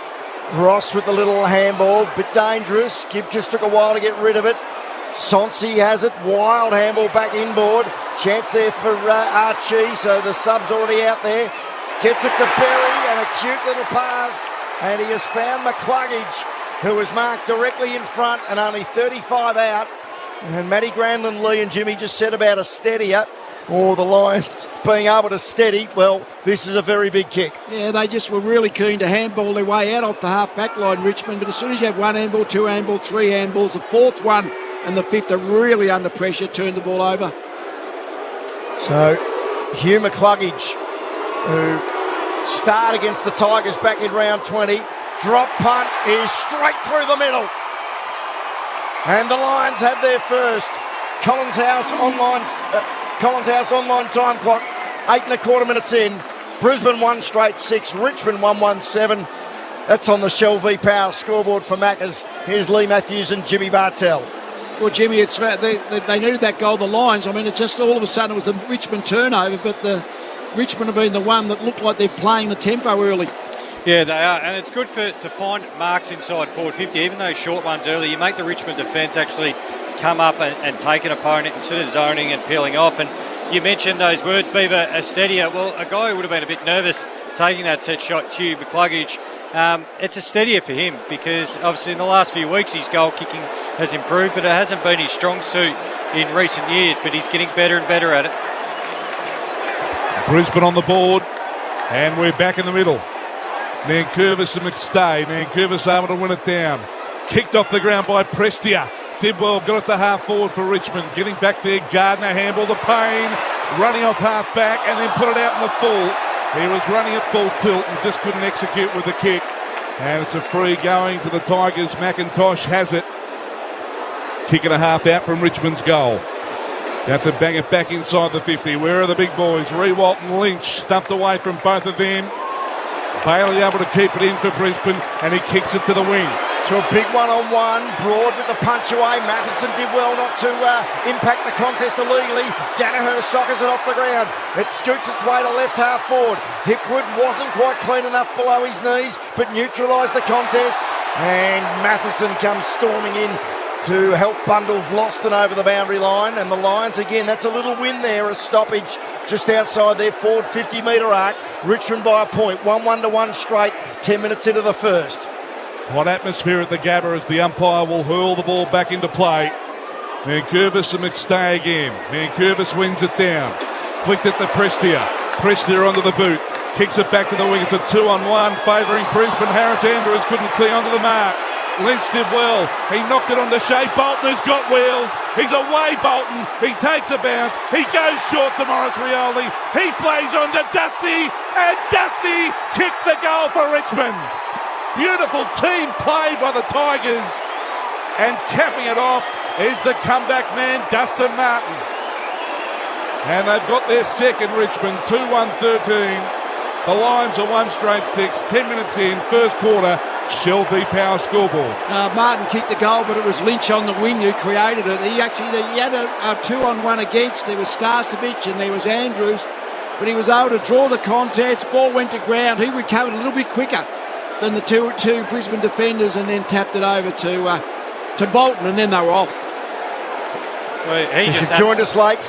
Ross with the little handball, bit dangerous. Gibcus took a while to get rid of it. Sonsi has it, wild handball back inboard. Chance there for Archie, so the sub's already out there. Gets it to Berry, and a cute little pass, and he has found McCluggage, who was marked directly in front and only 35 out. And Matty Granlund, Lee and Jimmy just said about a steadier, or the Lions being able to steady. Well, this is a very big kick. Yeah, they just were really keen to handball their way out off the half-back line, Richmond, but as soon as you have one handball, two handball, three handballs, the fourth one and the fifth are really under pressure, turned the ball over. So, Hugh McCluggage, who starred against the Tigers back in round 20, drop punt is straight through the middle. And the Lions have their first. Collins House online time clock, 8 1/4 minutes in. Brisbane 1 straight 6, Richmond 1-1-7. That's on the Shell v Power scoreboard for Maccas. Here's Lee Matthews and Jimmy Bartell. Well, Jimmy, they needed that goal, the Lions. I mean, it just all of a sudden it was a Richmond turnover, but the Richmond have been the one that looked like they're playing the tempo early. Yeah, they are, and it's good to find marks inside forward 50, even those short ones early. You make the Richmond defence actually come up and take an opponent instead of zoning and peeling off. And you mentioned those words, Beaver, a steadier. Well, a guy who would have been a bit nervous taking that set shot, Hugh McCluggage, it's a steadier for him because obviously in the last few weeks his goal kicking has improved, but it hasn't been his strong suit in recent years, but he's getting better and better at it. Brisbane on the board, and we're back in the middle. Nankervis and McStay. Nankervis able to win it down. Kicked off the ground by Prestia. Did well, got it to half forward for Richmond. Getting back there, Gardner handball to Payne. Running off half back and then put it out in the full. He was running at full tilt and just couldn't execute with the kick. And it's a free going to the Tigers. McIntosh has it. Kick and a half out from Richmond's goal. They have to bang it back inside the 50. Where are the big boys? Rewalt and Lynch stumped away from both of them. Bailey able to keep it in for Brisbane, and he kicks it to the wing. To a big one-on-one, Broad with the punch away. Matheson did well not to impact the contest illegally. Danaher sockers it off the ground. It scoots its way to left half forward. Hipwood wasn't quite clean enough below his knees, but neutralised the contest. And Matheson comes storming in to help bundle Vlosten over the boundary line. And the Lions, again, that's a little win there, a stoppage just outside their forward 50-metre arc. Richmond by a point, 1-1 straight, 10 minutes into the first. What atmosphere at the Gabba as the umpire will hurl the ball back into play. Nankervis and McStay again. Nankervis wins it down. Flicked it to Prestia. Prestia onto the boot. Kicks it back to the wing. It's a 2-on-1 favouring Brisbane. Harris Andrews couldn't clear onto the mark. Lynch did well. He knocked it on the shape. Bolton has got wheels. He's away, Bolton. He takes a bounce. He goes short to Morris Rioli. He plays on to Dusty, and Dusty kicks the goal for Richmond. Beautiful team play by the Tigers. And capping it off is the comeback man, Dustin Martin. And they've got their second, Richmond, 2-1-13. The Lions are 1 straight 6, 10 minutes in, first quarter, Shell v Power scoreboard. Martin kicked the goal, but it was Lynch on the wing who created it. He had a 2-on-1 against. There was Starcevic and there was Andrews, but he was able to draw the contest. Ball went to ground. He recovered a little bit quicker than the two Brisbane defenders, and then tapped it over to Bolton, and then they were off. Well, he just joined us late.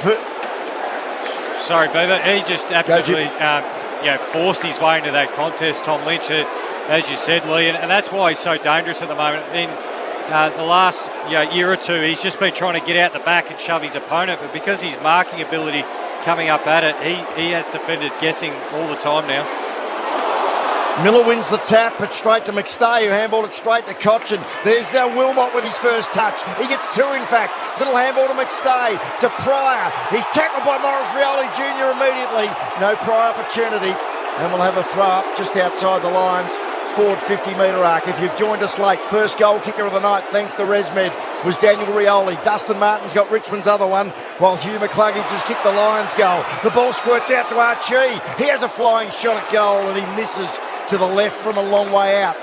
Sorry, Beaver. He just absolutely forced his way into that contest, Tom Lynch, as you said, Lee, and that's why he's so dangerous at the moment. In the last year or two, he's just been trying to get out the back and shove his opponent, but because his marking ability coming up at it, he has defenders guessing all the time now. Miller wins the tap, but straight to McStay, who handballed it straight to Cochin. There's Wilmot with his first touch. He gets two, in fact. Little handball to McStay, to Pryor. He's tackled by Norris Rioli Jr. immediately. No Pryor opportunity. And we'll have a throw up just outside the lines, forward 50-metre arc. If you've joined us late, first goal kicker of the night, thanks to ResMed, was Daniel Rioli. Dustin Martin's got Richmond's other one, while Hugh McCluggage has kicked the Lions' goal. The ball squirts out to Archie. He has a flying shot at goal, and he misses to the left from a long way out.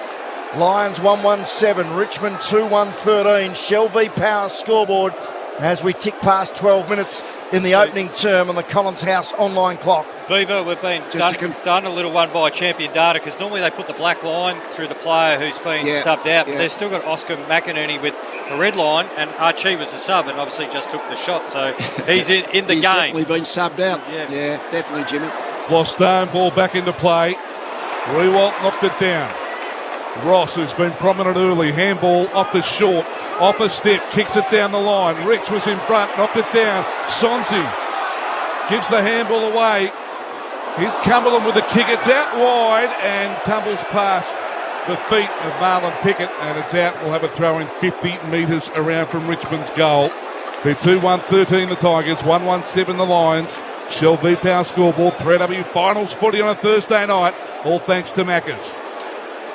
Lions 1-1-7, Richmond 2-1-13. Shell v Power scoreboard as we tick past 12 minutes in the opening term on the Collins House online clock. Beaver, we've been done a little one by Champion Data, because normally they put the black line through the player who's been subbed out, but they've still got Oscar McInerney with a red line, and Archie was the sub and obviously just took the shot, so he's in the he's game. Definitely been subbed out. Yeah, definitely, Jimmy. Flostone, ball back into play. Rewalt knocked it down. Ross, who's been prominent early, handball off the short, off a step, kicks it down the line. Rich was in front, knocked it down. Sonsi gives the handball away. Here's Cumberland with the kick. It's out wide and tumbles past the feet of Marlon Pickett, and it's out. We'll have a throw in 50 metres around from Richmond's goal. They're 2-1-13 the Tigers, 1-1-7 the Lions. Shell v Power scoreboard, 3W finals footy on a Thursday night, all thanks to Maccas.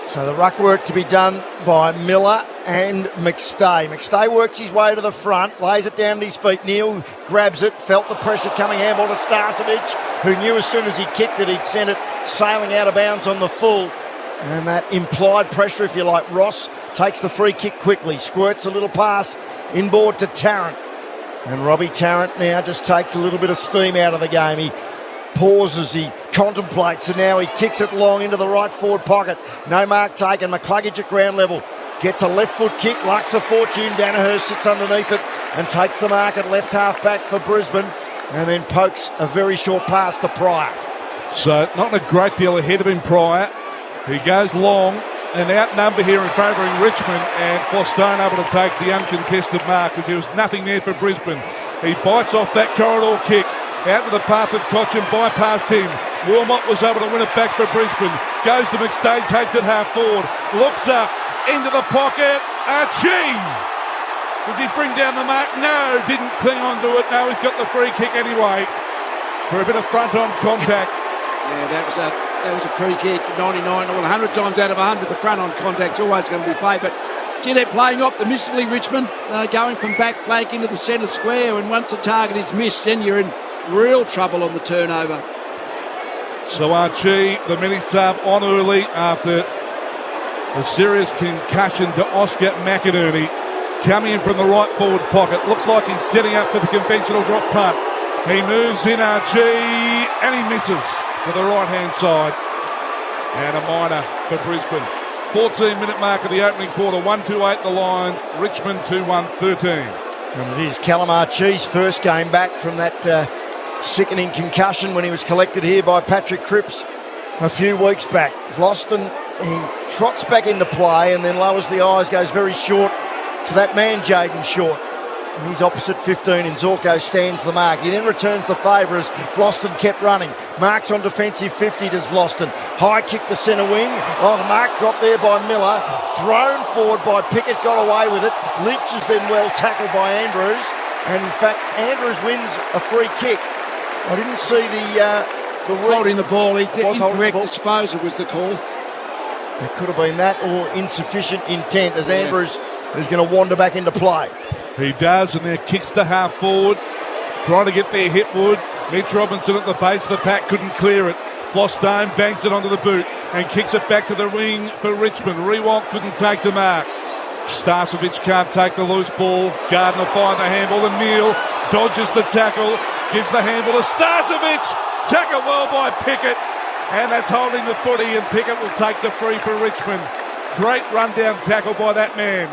So the ruck work to be done by Miller and McStay. McStay works his way to the front, lays it down at his feet. Neal grabs it, felt the pressure coming, handball to Starcevic, who knew as soon as he kicked it, he'd sent it sailing out of bounds on the full. And that implied pressure, if you like. Ross takes the free kick quickly, squirts a little pass inboard to Tarrant. And Robbie Tarrant now just takes a little bit of steam out of the game. He pauses, he contemplates, and now he kicks it long into the right forward pocket. No mark taken. McCluggage at ground level gets a left foot kick. Lucks a fortune. Danaher sits underneath it and takes the mark at left half back for Brisbane, and then pokes a very short pass to Pryor. So not a great deal ahead of him, Pryor. He goes long and outnumber here in favouring Richmond, and Flostone able to take the uncontested mark because there was nothing there for Brisbane. He bites off that corridor kick out to the path of Cochin, bypassed him. Wilmot was able to win it back for Brisbane. Goes to McStay, takes it half forward, looks up into the pocket. Archie! Does he bring down the mark? No, didn't cling on to it. No, he's got the free kick anyway for a bit of front-on contact. Yeah, that was a free kick. 99, well, 100 times out of 100, the front-on contact's always going to be played. But gee, they're playing optimistically, Richmond, going from back flank into the centre square, and once the target is missed, then you're in real trouble on the turnover. So Archie, the mini-sub, on early after a serious concussion to Oscar McInerney, coming in from the right forward pocket. Looks like he's setting up for the conventional drop punt. He moves in, Archie, and he misses to the right-hand side. And a minor for Brisbane. 14-minute mark of the opening quarter, 1-2-8 the Lions, Richmond 2-1-13. And it is Callum Archie's first game back from that sickening concussion when he was collected here by Patrick Cripps a few weeks back. Vlosten, he trots back into play and then lowers the eyes, goes very short to that man Jaden Short. And he's opposite 15 and Zorko stands the mark. He then returns the favour as Vlosten kept running. Marks on defensive 50 does Vlosten. High kick to centre wing. Oh, the mark dropped there by Miller. Thrown forward by Pickett, got away with it. Lynch is then well tackled by Andrews. And in fact, Andrews wins a free kick. I didn't see the holding the ball. He did incorrect disposal was the call. It could have been that or insufficient intent as Andrews is going to wander back into play. He does, and there kicks the half forward, trying to get there. Hipwood, Mitch Robinson at the base of the pack, couldn't clear it. Flostone bangs it onto the boot and kicks it back to the wing for Richmond. Rewalt couldn't take the mark. Starcevic can't take the loose ball. Gardner find the handball and Neal dodges the tackle, gives the handball to Starcevic. Tackled well by Pickett, and that's holding the footy, and Pickett will take the free for Richmond. Great rundown tackle by that man.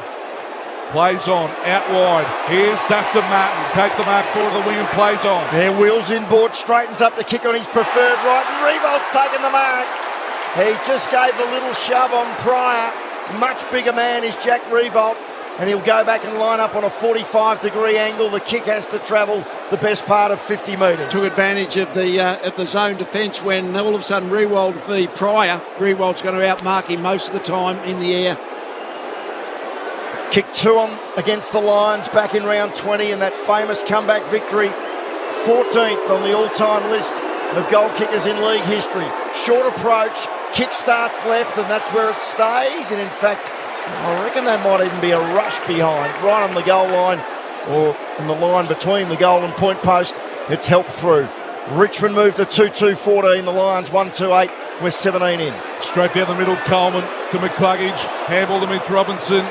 Plays on, out wide. Here's Dustin Martin. Takes the mark forward of the wing and plays on. There, wheels inboard, straightens up the kick on his preferred right, and Revolt's taken the mark. He just gave the little shove on Pryor. Much bigger man is Jack Revolt, and he'll go back and line up on a 45-degree angle. The kick has to travel the best part of 50 metres. Took advantage of the zone defence when all of a sudden Rewald v Pryor. Rewald's going to outmark him most of the time in the air. Kick 2 on against the Lions back in round 20 in that famous comeback victory. 14th on the all-time list of goal kickers in league history. Short approach, kick starts left, and that's where it stays. And in fact, I reckon there might even be a rush behind, right on the goal line, or in the line between the goal and point post. It's helped through. Richmond moved to 2-2-14, the Lions 1-2-8, we're 17 in. Straight down the middle, Coleman to McCluggage, handball to Mitch Robinson.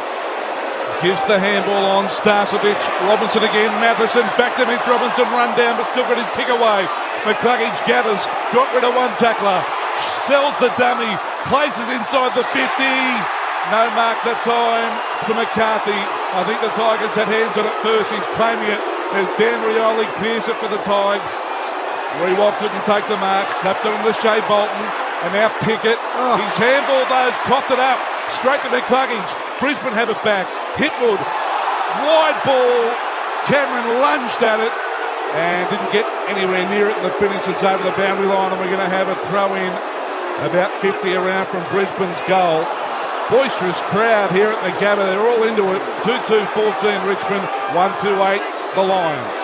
Gives the handball on Starcevic. Robinson again, Matheson, back to Mitch Robinson, run down, but still got his kick away. McCluggage gathers, got rid of one tackler, sells the dummy, places inside the 50. No mark that time to McCarthy. I think the Tigers had hands on it first. He's claiming it as Dan Rioli clears it for the Tigers. Rewalt couldn't take the mark, slapped it on to Shea Bolton, and now Pickett. He's handballed those, coughed it up, straight to McCluggage. Brisbane have it back. Hitwood, wide ball. Cameron lunged at it and didn't get anywhere near it. The finish is over the boundary line, and we're going to have a throw in about 50 around from Brisbane's goal. Boisterous crowd here at the Gabba. They're all into it. 2-2-14 Richmond, 1-2-8 the Lions.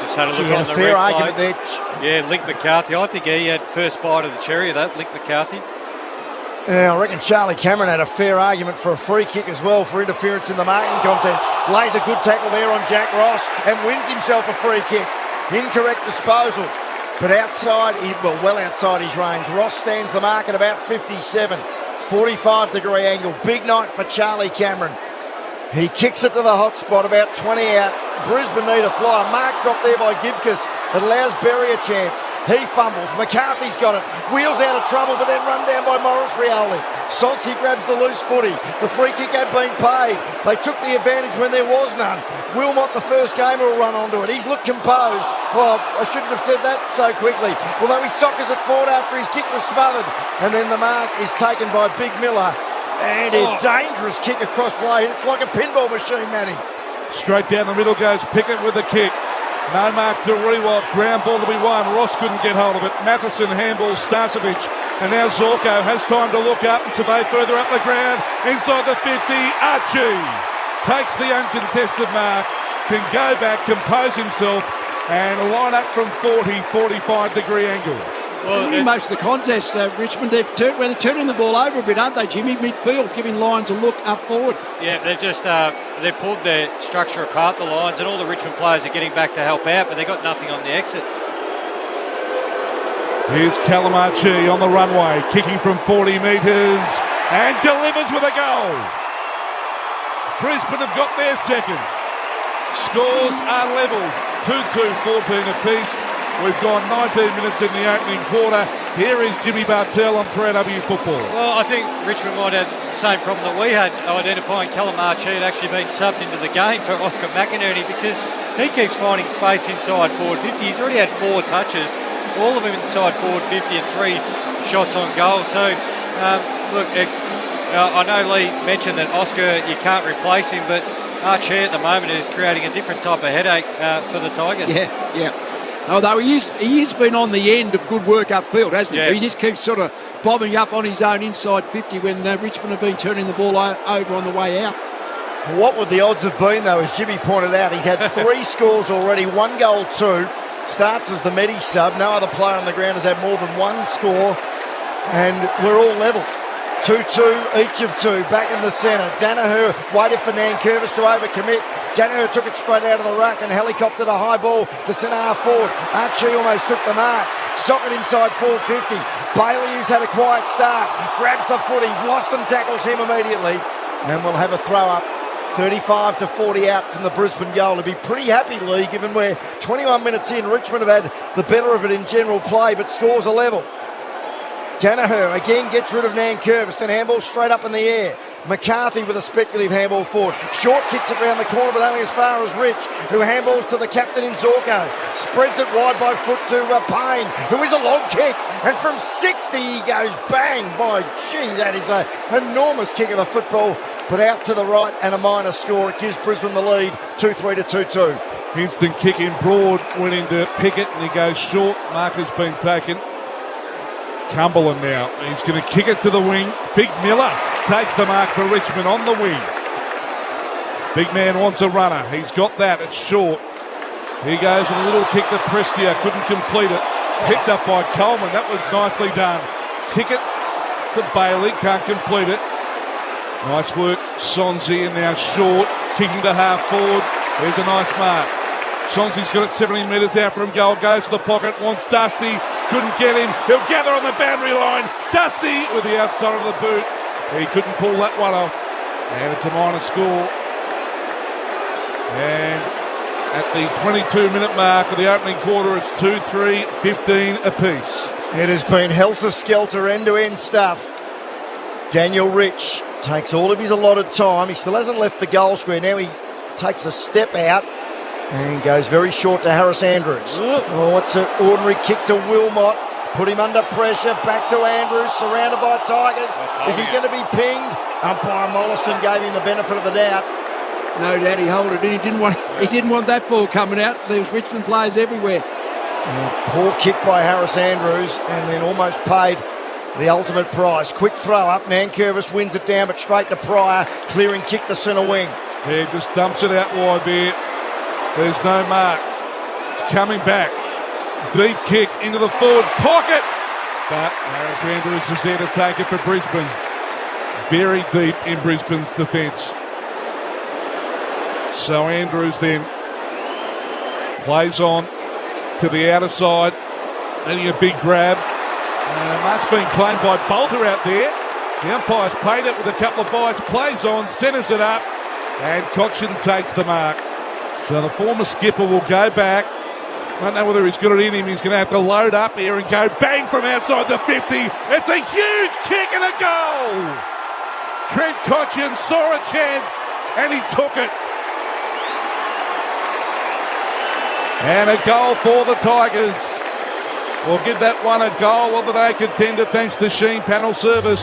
Just had a look on the fair red argument plate. there. Yeah, Link McCarthy. I think he had first bite of the cherry of that, Link McCarthy. Yeah, I reckon Charlie Cameron had a fair argument for a free kick as well for interference in the marking contest. Lays a good tackle there on Jack Ross and wins himself a free kick. Incorrect disposal, but outside, well outside his range. Ross stands the mark at about 57. 45-degree angle. Big night for Charlie Cameron. He kicks it to the hot spot, about 20 out. Brisbane need a fly. Mark dropped there by Gibcus. It allows Berry a chance. He fumbles. McCarthy's got it. Wheels out of trouble, but then run down by Morris Rioli. Sonsi grabs the loose footy. The free kick had been paid. They took the advantage when there was none. Wilmot, the first gamer, will run onto it. He's looked composed. Well, I shouldn't have said that so quickly. Although he sockers it forward after his kick was smothered. And then the mark is taken by Big Miller. And a dangerous kick across play. It's like a pinball machine, Manny. Straight down the middle goes Pickett with the kick. No mark to Rewalt. Ground ball to be won. Ross couldn't get hold of it. Matheson handball Starcevic. And now Zorko has time to look up and survey further up the ground. Inside the 50, Archie takes the uncontested mark. Can go back, compose himself, and line up from 40, 45-degree angle. Well, in most of the contests, Richmond, they're turning the ball over a bit, aren't they, Jimmy? Midfield, giving Lions a look up forward. Yeah, they've just they've pulled their structure apart, the Lions, and all the Richmond players are getting back to help out, but they've got nothing on the exit. Here's Calamachi on the runway, kicking from 40 metres, and delivers with a goal. Brisbane have got their second. Scores are level, 2-2, 14 apiece. We've gone 19 minutes in the opening quarter. Here is Jimmy Bartell on 3AW Football. Well, I think Richmond might have the same problem that we had, identifying Calamachi had actually been subbed into the game for Oscar McInerney, because he keeps finding space inside forward 50. He's already had 4 touches, all of them inside forward 50 and 3 shots on goal. So, look, I know Lee mentioned that Oscar, you can't replace him, but Archie at the moment is creating a different type of headache for the Tigers. Yeah. Although he's been on the end of good work upfield, hasn't he? He just keeps sort of bobbing up on his own inside 50 when Richmond have been turning the ball over on the way out. What would the odds have been, though, as Jimmy pointed out? He's had 3 scores already, 1 goal, 2. Starts as the Medi sub. No other player on the ground has had more than 1 score. And we're all level. 2-2, each of 2, back in the centre. Danaher waited for Nankervis to overcommit. Danaher took it straight out of the ruck and helicoptered a high ball to centre half forward. Archie almost took the mark. Socket inside 450. Bailey, who's had a quiet start, grabs the footy. Loston tackles him immediately. And we'll have a throw up. 35 to 40 out from the Brisbane goal. To be pretty happy, Lee, given we're 21 minutes in. Richmond have had the better of it in general play, but scores a level. Danaher again gets rid of Nankervis, then handball straight up in the air. McCarthy with a speculative handball forward. Short kicks it round the corner, but only as far as Rich, who handballs to the captain in Zorko. Spreads it wide by foot to Payne, who is a long kick. And from 60, he goes bang. By gee, that is an enormous kick of the football. But out to the right and a minor score. It gives Brisbane the lead, 2-3 to 2-2. Instant kick in Broad, went into Pickett, and he goes short. Marker's been taken. Cumberland now. He's going to kick it to the wing. Big Miller takes the mark for Richmond on the wing. Big man wants a runner. He's got that. It's short. He goes with a little kick to Prestia. Couldn't complete it. Picked up by Coleman. That was nicely done. Kick it to Bailey. Can't complete it. Nice work. Sonzi and now short. Kicking to half forward. There's a nice mark. Sonzi's got it 17 metres out from goal. Goes to the pocket. Wants Dusty. Couldn't get him. He'll gather on the boundary line. Dusty with the outside of the boot. He couldn't pull that one off. And it's a minor score. And at the 22-minute mark of the opening quarter, it's 2-3, 15 apiece. It has been helter-skelter, end-to-end stuff. Daniel Rich takes all of his allotted time. He still hasn't left the goal square. Now he takes a step out and goes very short to Harris Andrews. Oh, it's an ordinary kick to Wilmot. Put him under pressure. Back to Andrews, surrounded by Tigers. Is he going to be pinged? Umpire Mollison gave him the benefit of the doubt. No doubt he held it in. He didn't want that ball coming out. There was Richmond players everywhere. Poor kick by Harris Andrews, and then almost paid the ultimate price. Quick throw up. Nankervis wins it down, but straight to Pryor. Clearing kick to centre wing. Yeah, just dumps it out wide there. There's no mark. It's coming back. Deep kick into the forward pocket. But Harris Andrews is there to take it for Brisbane. Very deep in Brisbane's defence. So Andrews then plays on to the outer side. Needing a big grab. That's been claimed by Bolter out there. The umpire's paid it with a couple of bites. Plays on, centres it up. And Cochin takes the mark. So the former skipper will go back. I don't know whether he's got it in him. He's going to have to load up here and go bang from outside the 50. It's a huge kick and a goal. Trent Cochin saw a chance and he took it. And a goal for the Tigers. We'll give that one a goal of the day contender thanks to Sheen panel service.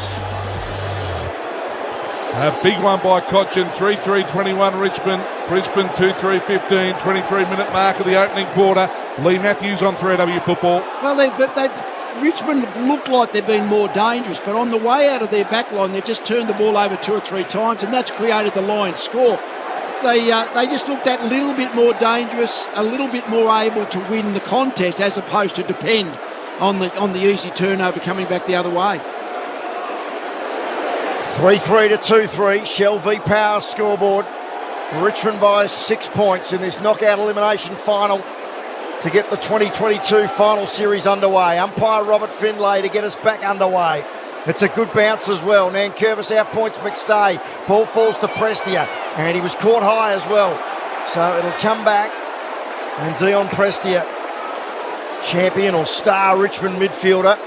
A big one by Cochin, 3-3-21 Richmond. Brisbane 2-3-15, 23-minute mark of the opening quarter. Lee Matthews on 3AW Football. Well, Richmond look like they've been more dangerous, but on the way out of their back line, they've just turned the ball over 2 or 3 times, and that's created the Lions score. They just looked that little bit more dangerous, a little bit more able to win the contest as opposed to depend on the easy turnover coming back the other way. 3-3 to 2-3, Shell v Power scoreboard. Richmond buys 6 points in this knockout elimination final to get the 2022 final series underway. Umpire Robert Findlay to get us back underway. It's a good bounce as well. Nankervis outpoints McStay. Ball falls to Prestia, and he was caught high as well. So it'll come back, and Dion Prestia, champion or star Richmond midfielder,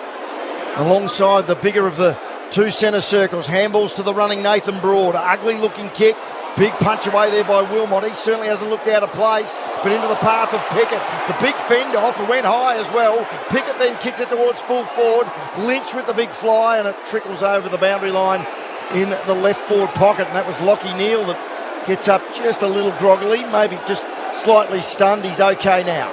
alongside the bigger of the 2 centre circles. Handballs to the running Nathan Broad. Ugly looking kick. Big punch away there by Wilmot. He certainly hasn't looked out of place, but into the path of Pickett. The big fend off and went high as well. Pickett then kicks it towards full forward. Lynch with the big fly, and it trickles over the boundary line in the left forward pocket. And that was Lockie Neal that gets up just a little groggily, maybe just slightly stunned. He's okay now.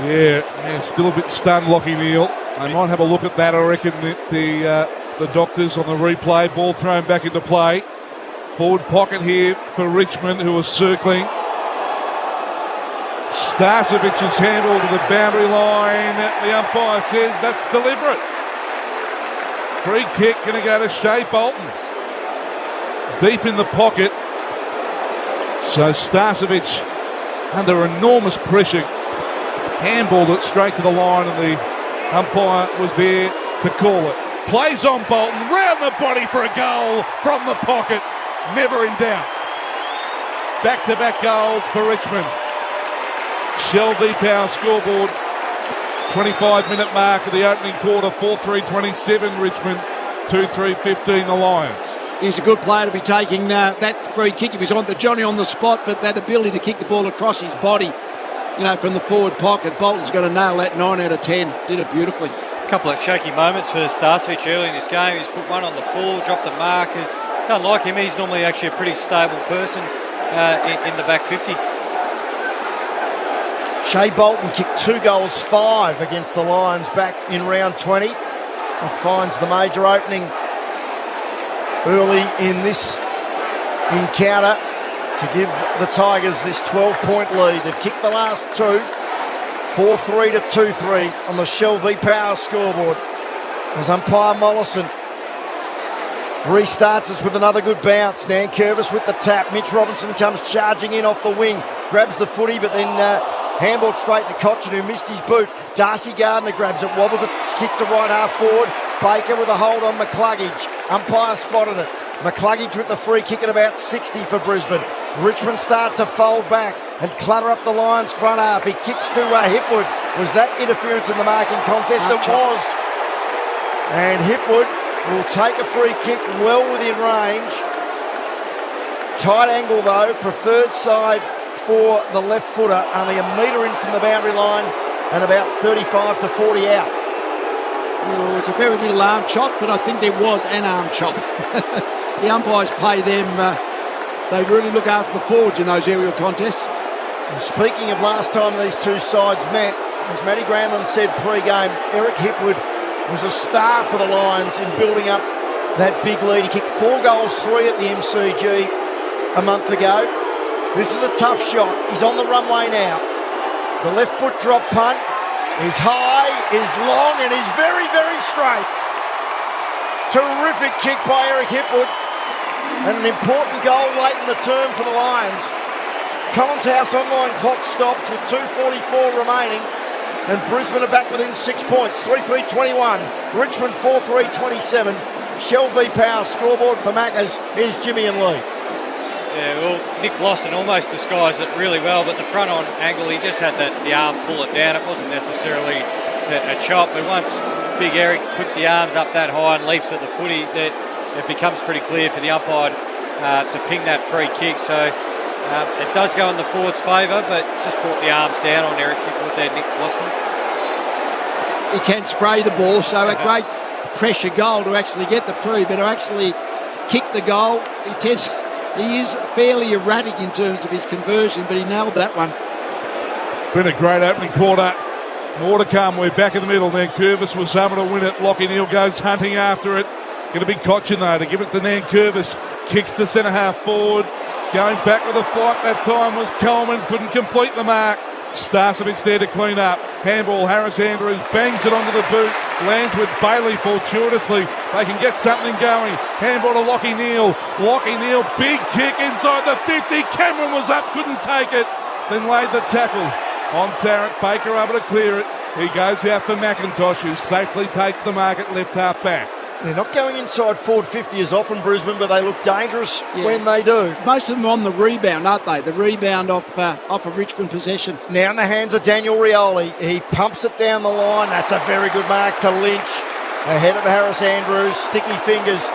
Yeah, still a bit stunned, Lockie Neal. They might have a look at that, I reckon, the doctors on the replay. Ball thrown back into play. Forward pocket here for Richmond, who are circling. Starcevic is handled to the boundary line. The umpire says that's deliberate. Free kick going to go to Shea Bolton. Deep in the pocket. So Starcevic, under enormous pressure, handballed it straight to the line, and the Umpire was there to call it. Plays on Bolton, round the body for a goal from the pocket. Never in doubt. Back-to-back goals for Richmond. Shelby Power scoreboard. 25-minute mark of the opening quarter. 4-3-27 Richmond. 2-3-15 the Lions. He's a good player to be taking that free kick if he's on the Johnny on the spot, but that ability to kick the ball across his body, from the forward pocket. Bolton's going to nail that 9 out of 10. Did it beautifully. A couple of shaky moments for Starcevic early in this game. He's put one on the full, dropped the mark. It's unlike him. He's normally actually a pretty stable person in the back 50. Shea Bolton kicked 2 goals, 5 against the Lions back in round 20 and finds the major opening early in this encounter to give the Tigers this 12-point lead. They've kicked the last 2, 4-3 to 2-3 on the Shelby Power scoreboard. As umpire Mollison restarts us with another good bounce. Nankervis with the tap. Mitch Robinson comes charging in off the wing, grabs the footy, but then handballed straight to Cochin, who missed his boot. Darcy Gardner grabs it, wobbles it, kick to right half forward. Baker with a hold on McCluggage. Umpire spotted it. McCluggage with the free kick at about 60 for Brisbane. Richmond start to fold back and clutter up the Lions front half. He kicks to Hipwood. Was that interference in the marking contest? It was. And Hipwood will take a free kick well within range. Tight angle though, preferred side for the left footer, only a metre in from the boundary line and about 35 to 40 out. Well, it's a very little arm chop, but I think there was an arm chop. The umpires pay them, they really look after the forwards in those aerial contests. And speaking of last time these two sides met, as Matty Granlund said pre-game, Eric Hipwood was a star for the Lions in building up that big lead. He kicked 4 goals, 3 at the MCG a month ago. This is a tough shot. He's on the runway now. The left foot drop punt is high, is long, and is very, very straight. Terrific kick by Eric Hipwood. And an important goal late in the term for the Lions. Collins House online clock stopped with 2:44 remaining. And Brisbane are back within 6 points. 3-3-21. Richmond 4-3-27. Shelby Power scoreboard for Maccas. Here's Jimmy and Lee. Yeah, well, Nick Loston almost disguised it really well, but the front-on angle, he just had the arm pull it down. It wasn't necessarily a chop, but once Big Eric puts the arms up that high and leaps at the footy, it becomes pretty clear for the umpire to ping that free kick. So it does go in the forward's favour, but just brought the arms down on Eric with there, Nick Loston. He can spray the ball, so a great pressure goal to actually get the free, but to actually kick the goal, he is fairly erratic in terms of his conversion, but he nailed that one. Been a great opening quarter. More to come. We're back in the middle. Nankervis was able to win it. Lockie Neal goes hunting after it. Going to be Cochin though to give it to Nankervis. Kicks the centre half forward. Going back with a fight that time was Coleman. Couldn't complete the mark. Starcevic there to clean up. Handball, Harris Andrews bangs it onto the boot. Lands with Bailey fortuitously. They can get something going. Handball to Lockie Neal. Lockie Neal, big kick inside the 50. Cameron was up, couldn't take it. Then laid the tackle on Tarrant. Baker able to clear it. He goes out for McIntosh, who safely takes the mark at left half back. They're not going inside forward 50 as often, Brisbane, but they look dangerous when they do. Most of them on the rebound, aren't they? The rebound off a Richmond possession. Now in the hands of Daniel Rioli. He pumps it down the line. That's a very good mark to Lynch. Ahead of Harris Andrews. Sticky fingers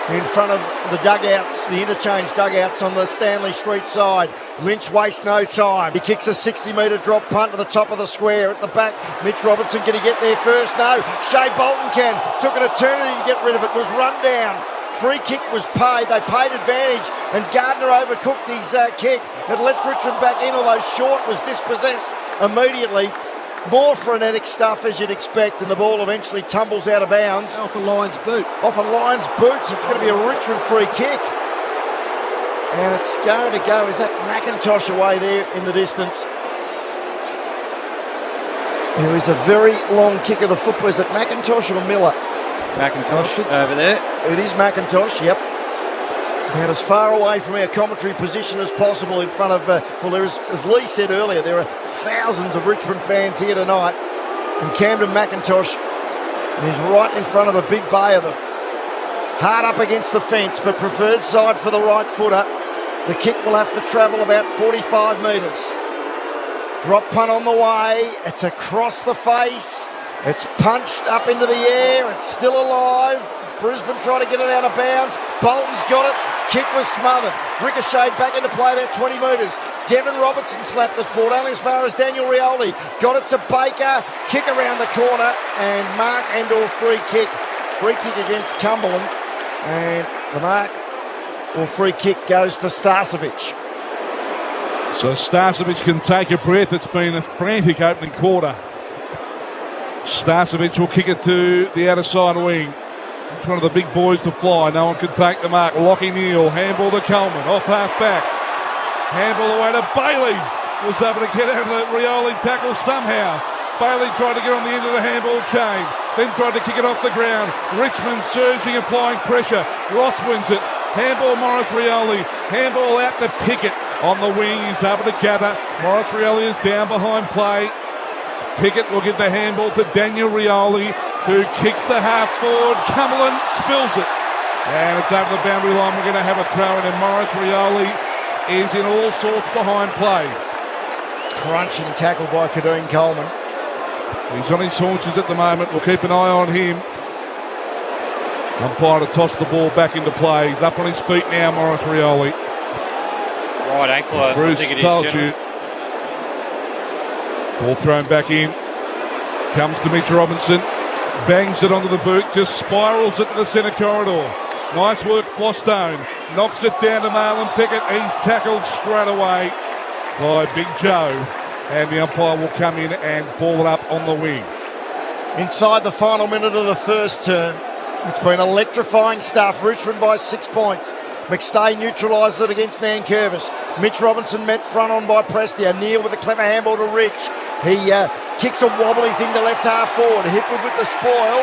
in front of the dugouts, the interchange dugouts on the Stanley Street side. Lynch wastes no time. He kicks a 60-metre drop punt to the top of the square. At the back, Mitch Robinson, can he get there first? No. Shea Bolton can. Took an eternity to get rid of it. Was run down. Free kick was paid. They paid advantage. And Gardner overcooked his kick. It lets Richmond back in, although Short was dispossessed immediately. More frenetic stuff as you'd expect, and the ball eventually tumbles out of bounds. Off a Lions boot. Off a Lions boot, so it's going to be a Richmond free kick. And it's going to go, is that McIntosh away there in the distance? There is a very long kick of the football. Is it McIntosh or Miller? McIntosh over there. It is McIntosh, yep. About as far away from our commentary position as possible in front of, there is, as Lee said earlier, there are thousands of Richmond fans here tonight. And Camden McIntosh He's right in front of a big bay of them. Hard up against the fence, but preferred side for the right footer. The kick will have to travel about 45 metres. Drop punt on the way. It's across the face. It's punched up into the air. It's still alive. Brisbane trying to get it out of bounds. Bolton's got it. Kick was smothered. Ricocheted back into play about 20 metres. Devon Robertson slapped it forward, only as far as Daniel Rioli. Got it to Baker. Kick around the corner. And Mark Endor free kick. Free kick against Cumberland. And the mark or free kick goes to Starcevic. So Starcevic can take a breath. It's been a frantic opening quarter. Starcevic will kick it to the outer side wing. It's one of the big boys to fly. No one can take the mark. Lockie Neal, handball to Coleman, off half back. Handball away to Bailey. Was able to get out of the Rioli tackle somehow. Bailey tried to get on the end of the handball chain, then tried to kick it off the ground. Richmond surging, applying pressure. Ross wins it. Handball Morris Rioli. Handball out to Pickett on the wing. He's able to gather. Morris Rioli is down behind play. Pickett will give the handball to Daniel Rioli, who kicks the half forward. Cumberland spills it. And it's over the boundary line. We're going to have a throw in, and Morris Rioli is in all sorts behind play. Crunching tackle by Kadeem Coleman. He's on his haunches at the moment. We'll keep an eye on him. Umpire to toss the ball back into play. He's up on his feet now, Morris Rioli. Right ankle, I Bruce think it is, told gentlemen. you. Ball thrown back in. Comes to Mitch Robinson. Bangs it onto the boot. Just spirals it to the centre corridor. Nice work, Flostone. Knocks it down to Marlon Pickett. He's tackled straight away by Big Joe. And the umpire will come in and ball it up on the wing. Inside the final minute of the first term. It's been electrifying stuff. Richmond by 6 points. McStay neutralised it against Nankervis. Mitch Robinson met front on by Prestia. Neal with a clever handball to Rich. He kicks a wobbly thing to left half forward. Hipwood with the spoil.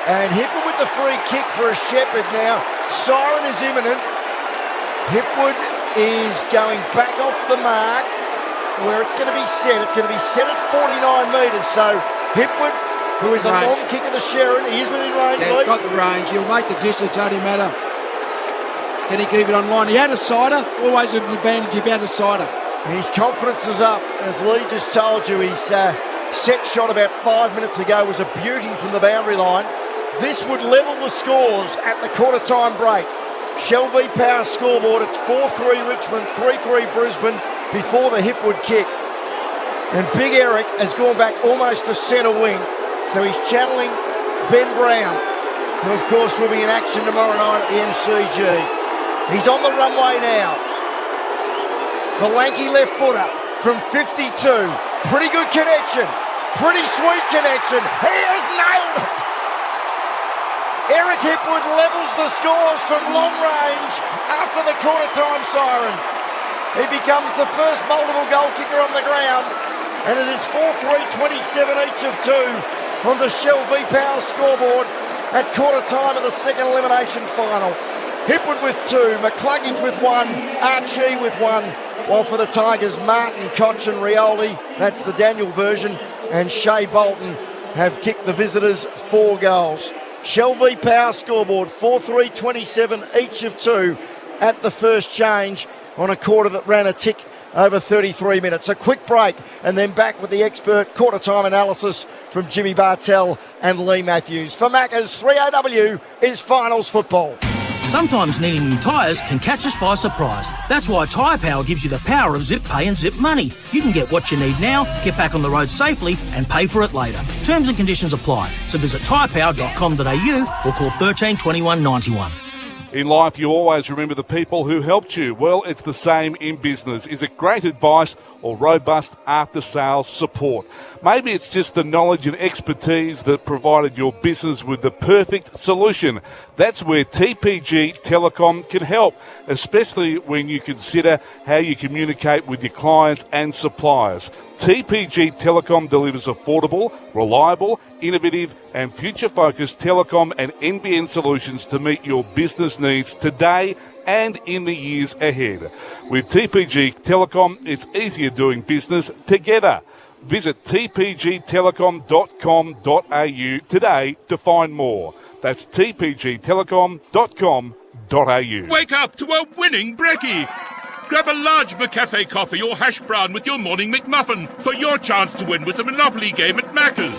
And Hipwood with the free kick for a Shepherd now. Siren is imminent. Hipwood is going back off the mark where it's going to be set. It's going to be set at 49 metres. So Hipwood, who is a long kick of the Sherrin, he is within range. Yeah, he's got the range. He'll make the distance, only matter. Can he keep it on line? He had a sider, always an advantage about a sider. His confidence is up. As Lee just told you, his set shot about 5 minutes ago was a beauty from the boundary line. This would level the scores at the quarter-time break. Shell v Power scoreboard, it's 4-3 Richmond, 3-3 Brisbane before the Hipwood kick. And Big Eric has gone back almost to centre wing, so he's channeling Ben Brown, who of course will be in action tomorrow night at the MCG. He's on the runway now. The lanky left footer from 52. Pretty good connection. Pretty sweet connection. He has nailed it. Eric Hipwood levels the scores from long range after the quarter-time siren. He becomes the first multiple goal kicker on the ground, and it is 4-3-27 each of two on the Shell v Power scoreboard at quarter-time of the second elimination final. Hipwood with two, McCluggage with one, Archie with one, while for the Tigers, Martin, Koch and Rioli, that's the Daniel version, and Shea Bolton have kicked the visitors 4 goals. Shell v Power scoreboard, 4-3-27 each of two at the first change on a quarter that ran a tick over 33 minutes. A quick break and then back with the expert quarter-time analysis from Jimmy Bartell and Lee Matthews. For Macca's, 3AW is finals football. Sometimes needing new tyres can catch us by surprise. That's why Tyre Power gives you the power of Zip Pay and Zip Money. You can get what you need now, get back on the road safely and pay for it later. Terms and conditions apply. So visit tyrepower.com.au or call 13 21 91. In life, you always remember the people who helped you. Well, it's the same in business. Is it great advice or robust after-sales support? Maybe it's just the knowledge and expertise that provided your business with the perfect solution. That's where TPG Telecom can help, especially when you consider how you communicate with your clients and suppliers. TPG Telecom delivers affordable, reliable, innovative and future-focused telecom and NBN solutions to meet your business needs today and in the years ahead. With TPG Telecom, it's easier doing business together. Visit tpgtelecom.com.au today to find more. That's tpgtelecom.com.au. Wake up to a winning brekkie. Grab a large McCafe coffee or hash brown with your morning McMuffin for your chance to win with a Monopoly game at Macca's.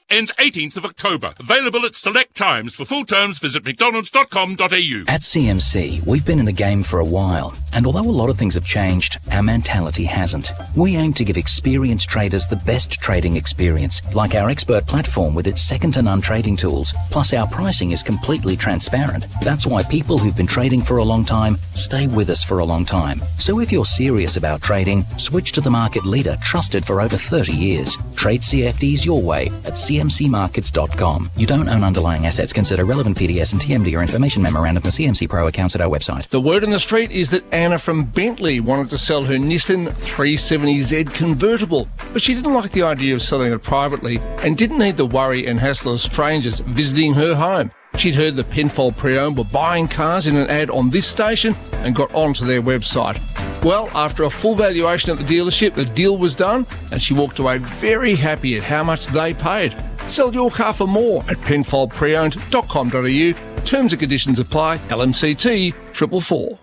Ends 18th of October. Available at select times. For full terms, visit mcdonalds.com.au. At CMC, we've been in the game for a while, and although a lot of things have changed, our mentality hasn't. We aim to give experienced traders the best trading experience, like our expert platform with its second-to-none trading tools. Plus, our pricing is completely transparent. That's why people who've been trading for a long time stay with us for a long time. So if you're serious about trading, switch to the market leader trusted for over 30 years. Trade CFDs your way at cmcmarkets.com. You don't own underlying assets. Consider relevant PDS and TMD or information memorandum for CMC Pro accounts at our website. The word on the street is that Anna from Bentley wanted to sell her Nissan 370Z convertible, but she didn't like the idea of selling it privately and didn't need the worry and hassle of strangers visiting her home. She'd heard the Penfold Pre-Owned were buying cars in an ad on this station and got onto their website. Well, after a full valuation at the dealership, the deal was done and she walked away very happy at how much they paid. Sell your car for more at penfoldpreowned.com.au. Terms and conditions apply. LMCT 444.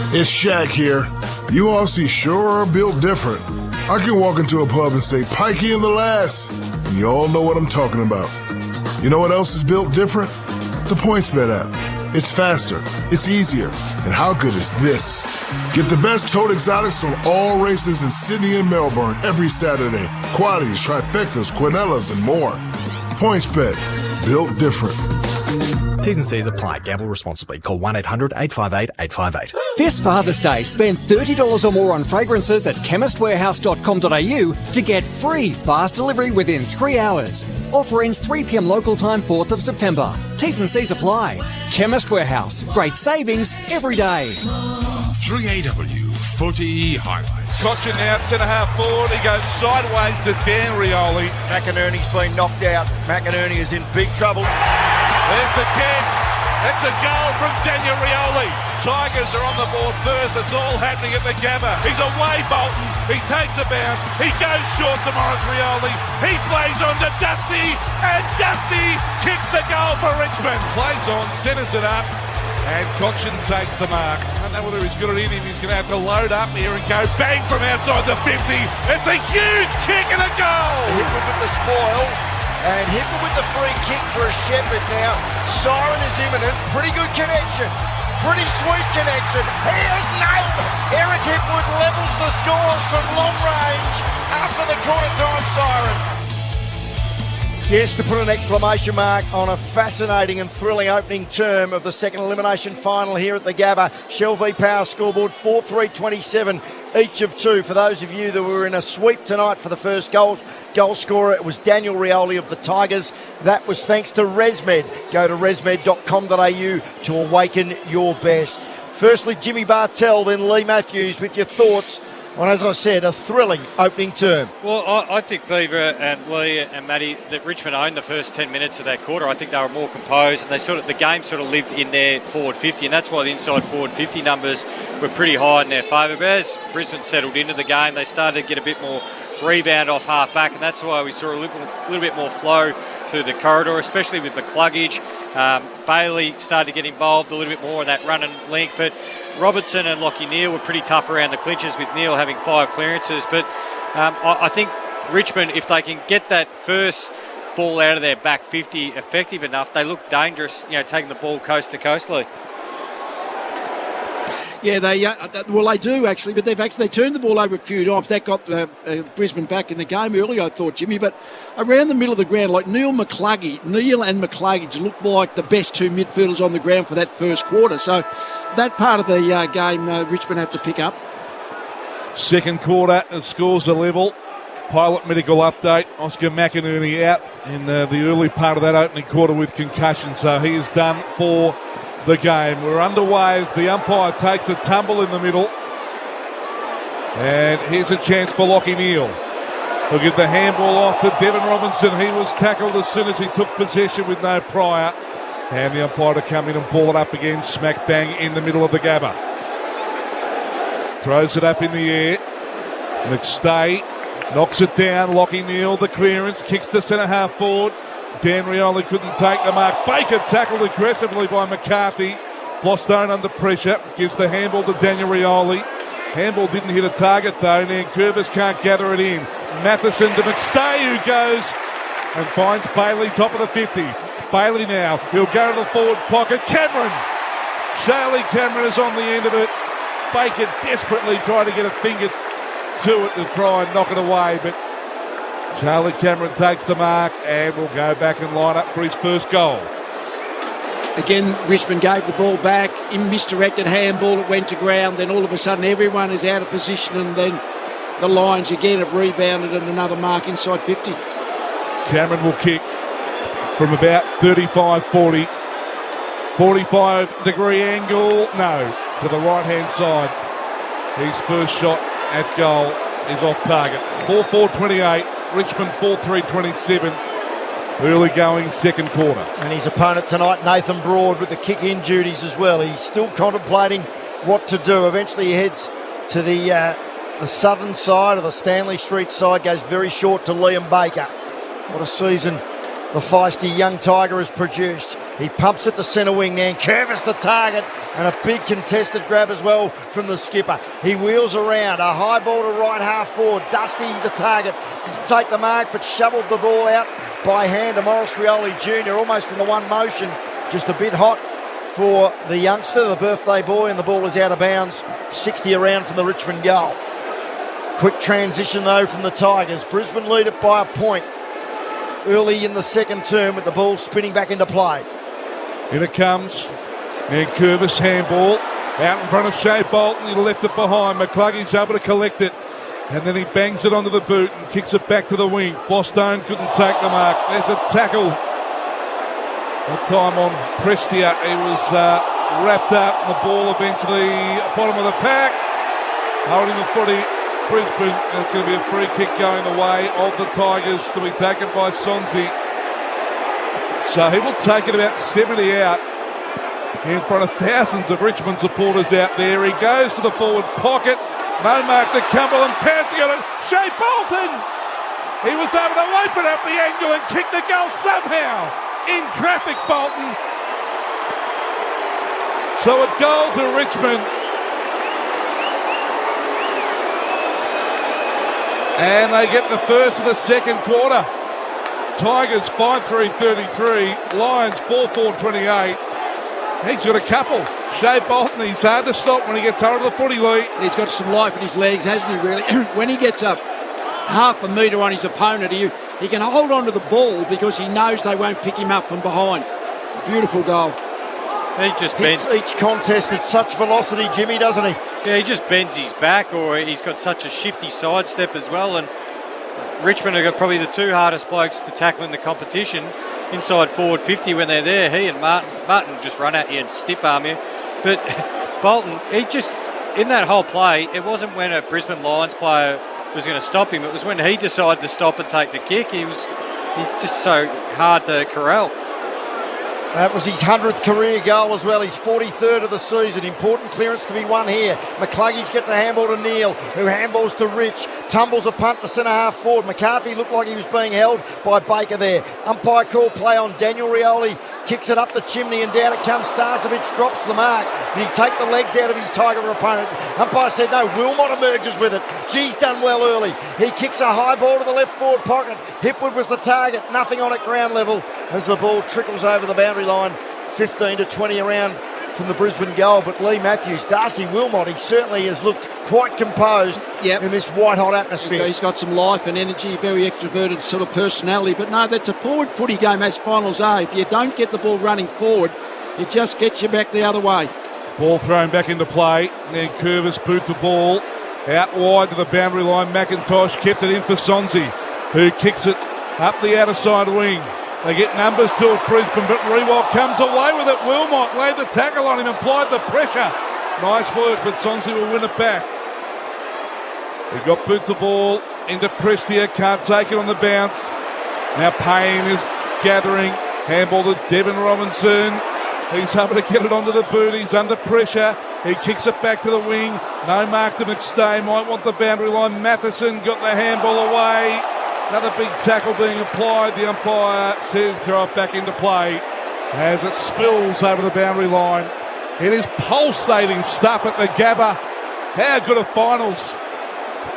It's Shaq here. You Aussie sure are built different. I can walk into a pub and say, "Pikey in the lass," and you all know what I'm talking about. You know what else is built different? The PointsBet app. It's faster, it's easier, and how good is this? Get the best tote exotics on all races in Sydney and Melbourne every Saturday. Quaddies, trifectas, quinellas, and more. PointsBet. Built different. T's and C's apply. Gamble responsibly. Call 1-800-858-858. This Father's Day, spend $30 or more on fragrances at chemistwarehouse.com.au to get free fast delivery within 3 hours. Offer ends 3 p.m. local time, 4th of September. T's and C's apply. Chemist Warehouse. Great savings every day. 3AW Footy Highlights. Cochin now at centre-half forward. He goes sideways to Dan Rioli. McInerney's been knocked out. McInerney is in big trouble. There's the kick. It's a goal from Daniel Rioli. Tigers are on the board first. It's all happening at the Gabba. He's away, Bolton. He takes a bounce. He goes short to Morris Rioli. He plays on to Dusty, and Dusty kicks the goal for Richmond. Plays on, centres it up, and Cochin takes the mark. I don't know whether he's got it in him. He's going to have to load up here and go bang from outside the 50. It's a huge kick and a goal. Hipwood with the spoil. And Hipwood with the free kick for a Shepherd now. Siren is imminent. Pretty good connection. Pretty sweet connection. He has nailed it. Eric Hipwood levels the scores from long range after the quarter time siren. Yes, to put an exclamation mark on a fascinating and thrilling opening term of the second elimination final here at the Gabba. Shell v Power scoreboard 4-3-27, each of 2. For those of you that were in a sweep tonight for the first goal scorer, it was Daniel Rioli of the Tigers. That was thanks to ResMed. Go to resmed.com.au to awaken your best. Firstly, Jimmy Bartell, then Lee Matthews with your thoughts on, as I said, a thrilling opening term. Well, I think Beaver and Lee and Matty, that Richmond owned the first 10 minutes of that quarter. I think they were more composed, and the game sort of lived in their forward 50, and that's why the inside forward 50 numbers were pretty high in their favour. But as Brisbane settled into the game, they started to get a bit more rebound off half back, and that's why we saw a little bit more flow through the corridor, especially with McCluggage. Bailey started to get involved a little bit more in that run and link, but Robertson and Lockie Neal were pretty tough around the clinches, with Neal having 5 clearances. But I think Richmond, if they can get that first ball out of their back 50 effective enough, they look dangerous, taking the ball coast to coast, Lee. Yeah, they do actually, but they turned the ball over a few times. That got Brisbane back in the game early, I thought, Jimmy. But around the middle of the ground, like Neal and McCluggage looked like the best 2 midfielders on the ground for that first quarter. So that part of the game, Richmond have to pick up. Second quarter, scores are level. Pilot medical update. Oscar McInerney out in the early part of that opening quarter with concussion, so he is done for the game. We're underway as the umpire takes a tumble in the middle. And here's a chance for Lockie Neal. He'll give the handball off to Devon Robinson. He was tackled as soon as he took possession with no prior. And the umpire to come in and pull it up again, smack bang in the middle of the Gabba. Throws it up in the air. McStay knocks it down. Lockie Neal, the clearance, kicks to centre half forward. Dan Rioli couldn't take the mark. Baker tackled aggressively by McCarthy. Flostone under pressure, gives the handball to Daniel Rioli. Handball didn't hit a target though. Nankervis can't gather it in. Matheson to McStay, who goes and finds Bailey top of the 50. Bailey now, he'll go to the forward pocket. Cameron! Charlie Cameron is on the end of it. Baker desperately tried to get a finger to it to try and knock it away, but Charlie Cameron takes the mark and will go back and line up for his first goal. Again, Richmond gave the ball back, in misdirected handball, it went to ground, then all of a sudden everyone is out of position, and then the Lions again have rebounded and another mark inside 50. Cameron will kick from about 35-40. 45-degree angle, no, to the right-hand side. His first shot at goal is off target. 4-4-28, Richmond 4-3-27. Early going second quarter. And his opponent tonight, Nathan Broad, with the kick-in duties as well. He's still contemplating what to do. Eventually he heads to the southern side, or the Stanley Street side, goes very short to Liam Baker. What a season the feisty young Tiger has produced. He pumps it to centre wing now. Curvis the target, and a big contested grab as well from the skipper. He wheels around, a high ball to right half forward. Dusty the target, didn't take the mark but shoveled the ball out by hand to Morris Rioli Jr. almost in the one motion. Just a bit hot for the youngster, the birthday boy, and the ball is out of bounds. 60 around from the Richmond goal. Quick transition though from the Tigers. Brisbane lead it by a point early in the second term, with the ball spinning back into play. In it comes. Nankervis handball out in front of Shea Bolton. He left it behind. McCluggey's able to collect it, and then he bangs it onto the boot and kicks it back to the wing. Flostone couldn't take the mark. There's a tackle. That time on Prestia. He was wrapped up, and the ball eventually bottom of the pack. Holding the footy, Brisbane, and it's going to be a free kick going the way of the Tigers to be taken by Sonsi. So he will take it about 70 out in front of thousands of Richmond supporters out there. He goes to the forward pocket. No mark to Cumberland. Pouncing on it. Shea Bolton! He was able to open up the angle and kick the goal somehow. In traffic, Bolton. So a goal to Richmond. And they get the first of the second quarter. Tigers 5-3-33. Lions 4-4-28. He's got a couple. Shea Bolton, he's hard to stop when he gets hold of the footy, Lee. He's got some life in his legs, hasn't he, really? When he gets up half a metre on his opponent, he can hold on to the ball because he knows they won't pick him up from behind. Beautiful goal. He just hits each contest at such velocity, Jimmy, doesn't he? Yeah, he just bends his back, or he's got such a shifty sidestep as well. And Richmond have got probably the two hardest blokes to tackle in the competition. Inside forward 50 when they're there. He and Martin just run at you and stiff arm you. But Bolton, he just, in that whole play, it wasn't when a Brisbane Lions player was going to stop him. It was when he decided to stop and take the kick. He's just so hard to corral. That was his 100th career goal as well. His 43rd of the season. Important clearance to be won here. McCluggey gets a handball to Neal, who handballs to Rich. Tumbles a punt to centre half forward. McCarthy looked like he was being held by Baker there. Umpire called play on Daniel Rioli. Kicks it up the chimney and down it comes. Starcevic drops the mark. Did he take the legs out of his Tiger opponent? Umpire said no. Wilmot emerges with it. G's done well early. He kicks a high ball to the left forward pocket. Hipwood was the target. Nothing on at ground level as the ball trickles over the boundary line. 15-20 around from the Brisbane goal. But Lee Matthews, Darcy Wilmot, he certainly has looked quite composed in this white-hot atmosphere. He's got some life and energy, very extroverted sort of personality. But no, that's a forward footy game, as finals are. If you don't get the ball running forward, it just gets you back the other way. Ball thrown back into play. Then Curvis boot the ball out wide to the boundary line. McIntosh kept it in for Sonsi, who kicks it up the outer side wing. They get numbers to it, Brisbane, but Rewalt comes away with it. Wilmot laid the tackle on him, applied the pressure. Nice work, but Sonsi will win it back. He got boot the ball into Prestia, can't take it on the bounce. Now Payne is gathering. Handball to Devon Robinson. He's able to get it onto the boot. He's under pressure. He kicks it back to the wing. No mark to McStay. Might want the boundary line. Matheson got the handball away. Another big tackle being applied. The umpire says throw it back into play as it spills over the boundary line. It is pulsating stuff at the Gabba. How good are finals?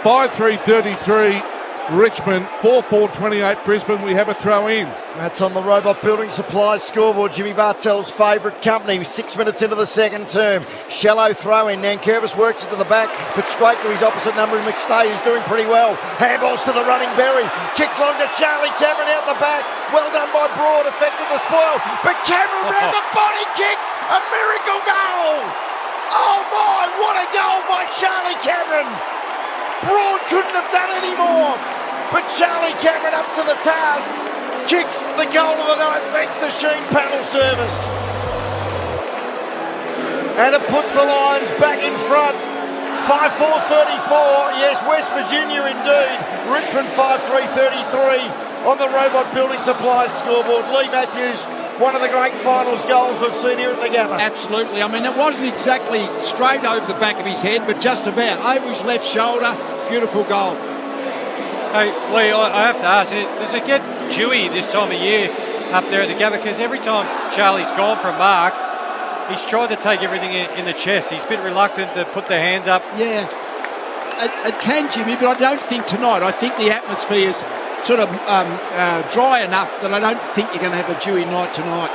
5-3-33 Richmond, 4-4-28 Brisbane. We have a throw in. That's on the Robot Building Supplies scoreboard. Jimmy Bartell's favourite company. 6 minutes into the second term. Shallow throw in. Nankervis works it to the back, but straight to his opposite number in McStay, who's doing pretty well. Handballs to the running Berry. Kicks long to Charlie Cameron out the back. Well done by Broad. Affected the spoil. But Cameron round the body kicks. A miracle goal. Oh my, what a goal by Charlie Cameron. Broad couldn't have done any more. But Charlie Cameron up to the task. Kicks the goal of the night thanks to Sheen panel service. And it puts the Lions back in front. 5-4-34. Yes, West Virginia indeed. Richmond 5-3-33 on the Robot Building Supplies scoreboard. Lee Matthews, one of the great finals goals we've seen here at the Gabba. Absolutely. I mean, it wasn't exactly straight over the back of his head, but just about. Over his left shoulder. Beautiful goal. Hey, Lee, I have to ask, does it get dewy this time of year up there at the Gabba? Because every time Charlie's gone from mark, he's tried to take everything in the chest. He's a bit reluctant to put the hands up. Yeah, it can, Jimmy, but I don't think tonight. I think the atmosphere is sort of dry enough that I don't think you're going to have a dewy night tonight.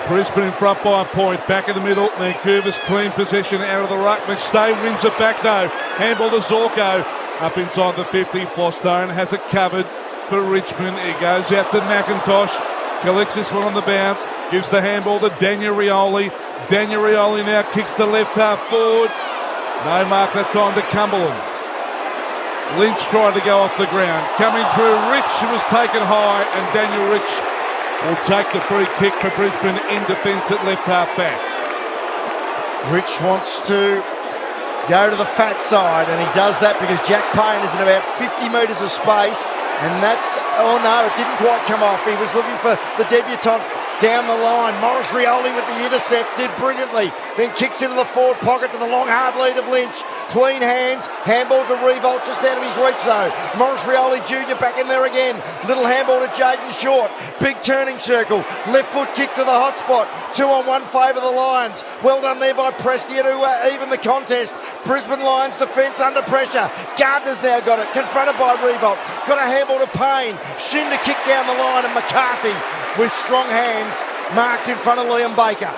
Brisbane in front by a point. Back in the middle. Nankervis clean possession out of the ruck. McStay wins it back though. Handball to Zorko. Up inside the 50, Flostone has it covered for Richmond. He goes out to McIntosh, collects this one on the bounce, gives the handball to Daniel Rioli. Daniel Rioli now kicks the left half forward. No mark that time to Cumberland. Lynch tried to go off the ground. Coming through, Rich was taken high, and Daniel Rich will take the free kick for Brisbane in defence at left half back. Rich wants to go to the fat side, and he does that because Jack Payne is in about 50 metres of space, and that's, oh no, it didn't quite come off. He was looking for the debutant down the line. Morris Rioli with the intercept, did brilliantly, then kicks into the forward pocket to the long hard lead of Lynch. Tween hands, handball to Revolt, just out of his reach though. Morris Rioli Jr. back in there again. Little handball to Jaden Short. Big turning circle, left foot kick to the hot spot. 2-on-1 favour the Lions. Well done there by Prestia to even the contest. Brisbane Lions defence under pressure. Gardner's now got it, confronted by Revolt. Got a handball to Payne. Shin to kick down the line, and McCarthy with strong hands marks in front of Liam Baker.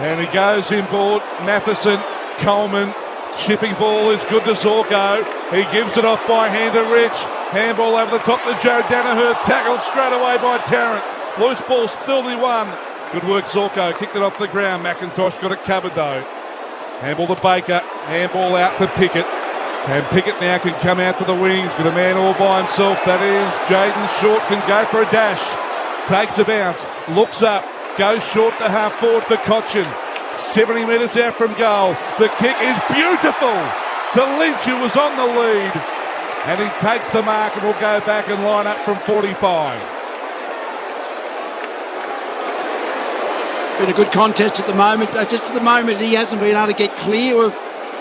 And he goes inboard. Matheson, Coleman, chipping ball is good to Zorko. He gives it off by hand to Rich. Handball over the top to Joe Danaher. Tackled straight away by Tarrant. Loose ball, still the one. Good work, Zorko. Kicked it off the ground. McIntosh got it covered though. Handball to Baker. Handball out to Pickett. And Pickett now can come out to the wings. Got a man all by himself. That is Jaden Short. Can go for a dash. Takes a bounce. Looks up. Goes short to half forward for Cochin. 70 metres out from goal. The kick is beautiful to Lynch, who was on the lead. And he takes the mark and will go back and line up from 45. Been a good contest at the moment. Just at the moment, he hasn't been able to get clear of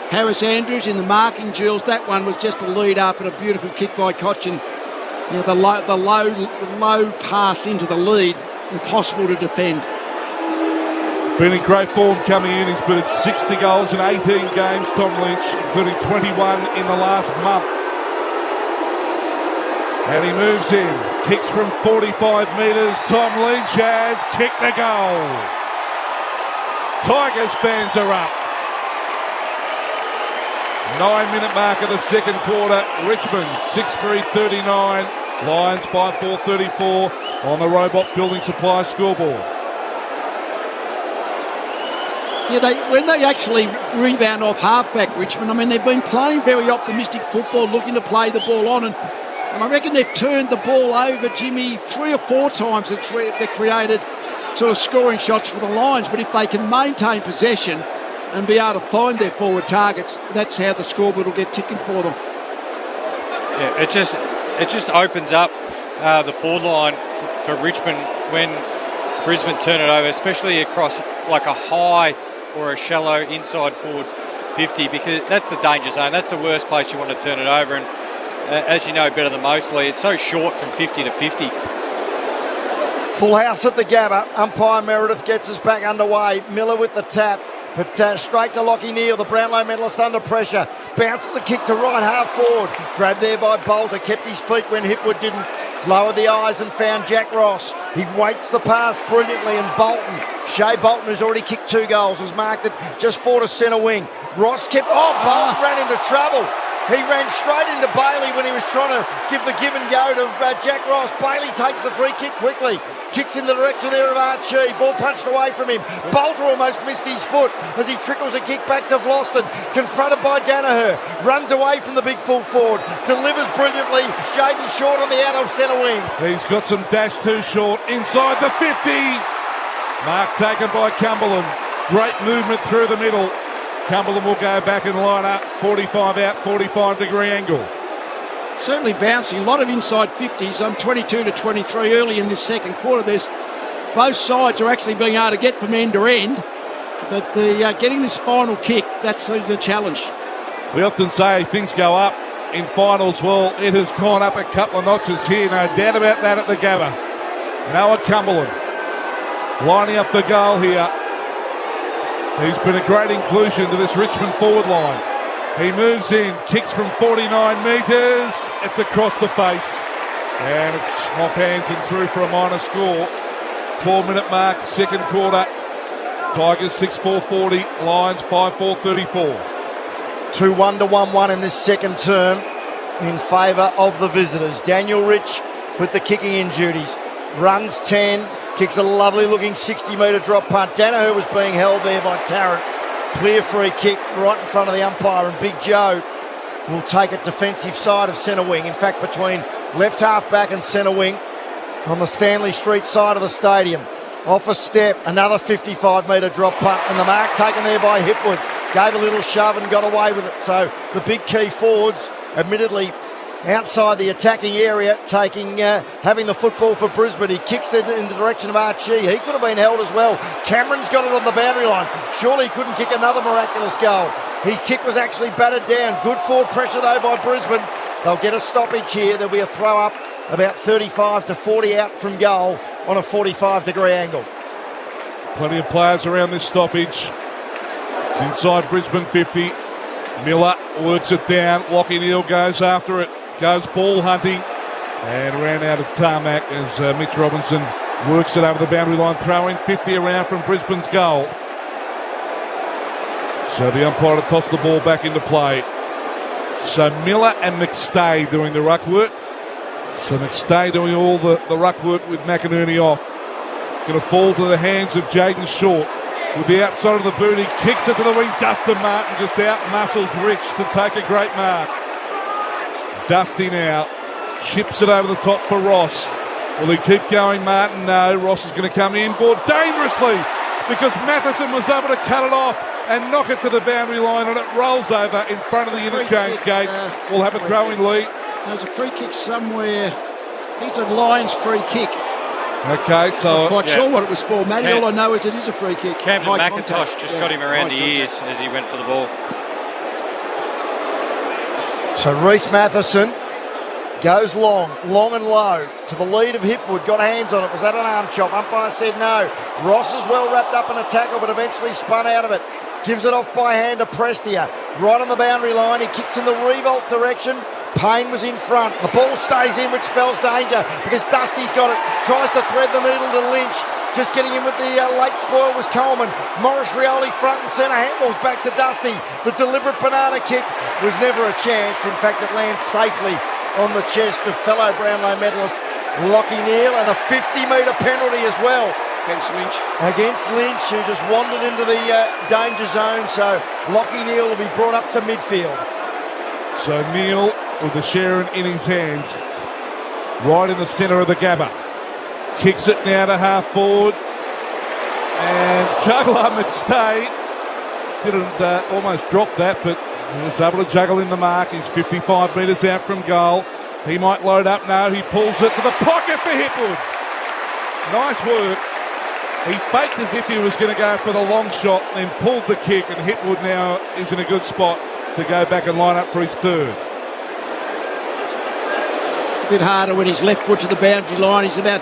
Harris Andrews in the marking duels. That one was just a lead up and a beautiful kick by Cochin. You know, the low pass into the lead, impossible to defend. Been in great form coming in. He's been at 60 goals in 18 games, Tom Lynch, including 21 in the last month. And he moves in, kicks from 45 metres. Tom Lynch has kicked the goal. Tigers fans are up. 9-minute mark of the second quarter. Richmond 6-3-39. Lions 5-4-34 on the Robot Building Supply scoreboard. Yeah, when they actually rebound off halfback, Richmond, I mean, they've been playing very optimistic football, looking to play the ball on, and I reckon they've turned the ball over, Jimmy, 3 or 4 times that they've created sort of scoring shots for the Lions. But if they can maintain possession and be able to find their forward targets, that's how the scoreboard will get ticking for them. Yeah, it just opens up the forward line for Richmond when Brisbane turn it over, especially across like a high or a shallow inside forward 50, because that's the danger zone. That's the worst place you want to turn it over. And as you know better than most, Lee, it's so short from 50 to 50. Full house at the Gabba. Umpire Meredith gets us back underway. Miller with the tap. But straight to Lockie Neal, the Brownlow medalist under pressure. Bounces a kick to right half forward. Grabbed there by Bolter. Kept his feet when Hipwood didn't. Lowered the eyes and found Jack Ross. He waits the pass brilliantly, and Bolton, Shea Bolton, who's already kicked 2 goals, has marked it just forward to centre wing. Ross kept... Bolton ran into trouble. He ran straight into Bailey when he was trying to give the give and go to Jack Ross. Bailey takes the free kick quickly. Kicks in the direction there of Archie. Ball punched away from him. Bolter almost missed his foot as he trickles a kick back to Vloston. Confronted by Danaher. Runs away from the big full forward. Delivers brilliantly. Shaden short on the out of centre wing. He's got some dash too short. Inside the 50. Mark taken by Cumberland. Great movement through the middle. Cumberland will go back and line up. 45 out, 45-degree angle. Certainly bouncing. A lot of inside 50s. 22 to 23 early in this second quarter. Both sides are actually being able to get from end to end. But getting this final kick, that's the challenge. We often say things go up in finals. Well, it has gone up a couple of notches here. No doubt about that at the Gabba. Noah Cumberland lining up the goal here. He's been a great inclusion to this Richmond forward line. He moves in, kicks from 49 metres. It's across the face. And it's off hands and through for a minor score. 12-minute mark, second quarter. Tigers 6-4-40, Lions 5-4-34. 2-1 to 1-1 in this second term in favour of the visitors. Daniel Rich with the kicking in duties. Runs 10. Kicks a lovely looking 60-metre drop punt. Danaher was being held there by Tarrant. Clear free kick right in front of the umpire, and Big Joe will take it defensive side of centre wing. In fact, between left half back and centre wing on the Stanley Street side of the stadium. Off a step, another 55-metre drop punt, and the mark taken there by Hipwood. Gave a little shove and got away with it. So the big key forwards, admittedly, outside the attacking area, having the football for Brisbane. He kicks it in the direction of Archie. He could have been held as well. Cameron's got it on the boundary line. Surely he couldn't kick another miraculous goal. His kick was actually battered down. Good forward pressure though by Brisbane. They'll get a stoppage here. There'll be a throw up about 35 to 40 out from goal on a 45-degree angle. Plenty of players around this stoppage. It's inside Brisbane 50. Miller works it down. Lockie Neal goes after it. Goes ball hunting and ran out of tarmac as Mitch Robinson works it over the boundary line, throwing 50 around from Brisbane's goal. So the umpire to toss the ball back into play. So Miller and McStay doing the ruck work. So McStay doing all the ruck work with McInerney off. Going to fall to the hands of Jaden Short. With the outside of the boot, he kicks it to the wing. Dustin Martin just out-muscles Rich to take a great mark. Dusty now chips it over the top for Ross. Will he keep going, Martin? No, Ross is going to come inboard dangerously because Matheson was able to cut it off and knock it to the boundary line, and it rolls over in front of the interchange gates. We'll have a throw in, Lee. There's a free kick somewhere. It's a Lions free kick. Okay, so... I'm quite sure what it was for, Matty. All I know is it is a free kick. Camden McIntosh just got him around the ears as he went for the ball. So Reece Matheson goes long and low to the lead of Hipwood. Got hands on it. Was that an arm chop? Umpire said no. Ross is well wrapped up in a tackle, but eventually spun out of it. Gives it off by hand to Prestia. Right on the boundary line. He kicks in the revolt direction. Payne was in front. The ball stays in, which spells danger because Dusty's got it. Tries to thread the needle to Lynch. Just getting in with the late spoil was Coleman. Morris Rioli front and centre. Handballs back to Dusty. The deliberate banana kick was never a chance. In fact, it lands safely on the chest of fellow Brownlow medalist Lockie Neal, and a 50-metre penalty as well. Against Lynch, who just wandered into the danger zone. So Lockie Neal will be brought up to midfield. So Neal with the Sharon in his hands, right in the centre of the Gabba. Kicks it now to half forward. And juggler McStay didn't almost drop that, but he was able to juggle in the mark. He's 55 metres out from goal. He might load up now. He pulls it to the pocket for Hipwood. Nice work. He faked as if he was going to go for the long shot, then pulled the kick, and Hipwood now is in a good spot to go back and line up for his third. It's a bit harder when he's left foot to the boundary line. He's about,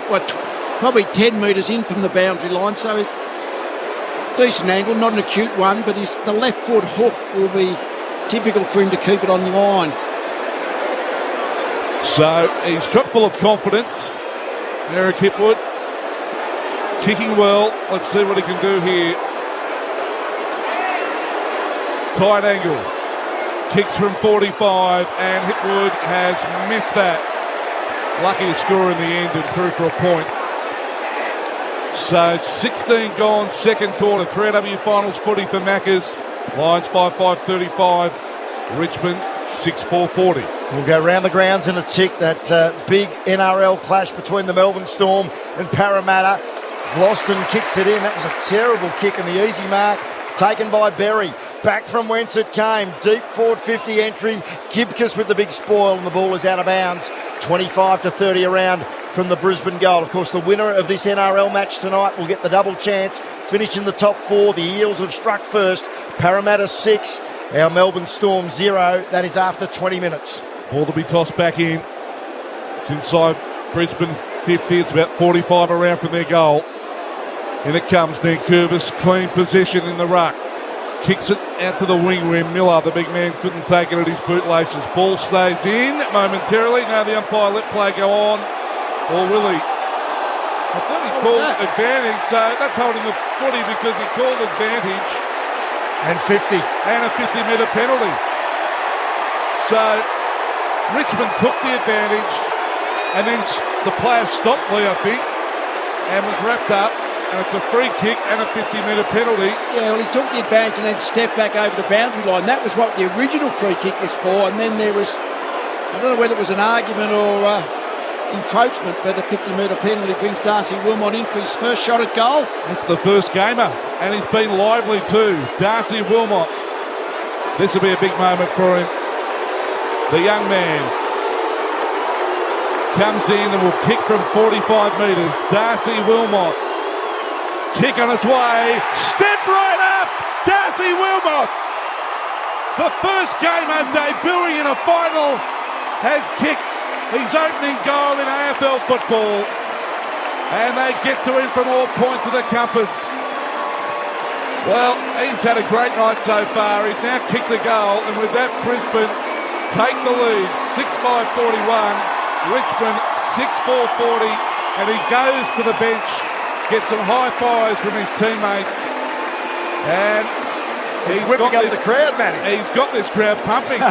probably 10 metres in from the boundary line, so decent angle, not an acute one, but the left foot hook will be difficult for him to keep it on the line. So he's chock full of confidence, Eric Hipwood. Kicking well. Let's see what he can do here. Tight angle. Kicks from 45, and Hipwood has missed that. Lucky to score in the end and through for a point. So 16 gone, second quarter. 3AW finals footy for Maccas. Lions 5-5-35. Richmond 6-4-40. We'll go round the grounds in a tick. That big NRL clash between the Melbourne Storm and Parramatta. Gloston kicks it in. That was a terrible kick, and the easy mark taken by Berry. Back from whence it came. Deep forward 50 entry. Kibkus with the big spoil, and the ball is out of bounds. 25-30 around from the Brisbane goal. Of course, the winner of this NRL match tonight will get the double chance. Finish in the top four. The Eels have struck first. Parramatta 6. Our Melbourne Storm 0. That is after 20 minutes. Ball to be tossed back in. It's inside Brisbane 50. It's about 45 around from their goal. In it comes then Curvis, clean position in the ruck. Kicks it out to the wing where Miller, the big man, couldn't take it at his bootlaces. Ball stays in momentarily. Now the umpire let play go on. Or will he? I thought he called advantage, so that's holding the footy because he called advantage. And 50. And a 50-metre penalty. So Richmond took the advantage, and then the player stopped Lee, I think, and was wrapped up. And it's a free kick and a 50-metre penalty. Yeah, well, he took the advantage and then stepped back over the boundary line. That was what the original free kick was for. And then there was, I don't know whether it was an argument or encroachment, but a 50-metre penalty brings Darcy Wilmot in for his first shot at goal. It's the first gamer, and he's been lively too. Darcy Wilmot. This will be a big moment for him. The young man comes in and will kick from 45 metres. Darcy Wilmot. Kick on its way, step right up, Darcy Wilmot. The first gamer debuting in a final has kicked his opening goal in AFL football. And they get to him from all points of the compass. Well, he's had a great night so far. He's now kicked the goal, and with that Brisbane take the lead, 6-5-41, Richmond 6-4-40, and he goes to the bench. Gets some high fives from his teammates, and he's whipping up the crowd, Matty. He's got this crowd pumping.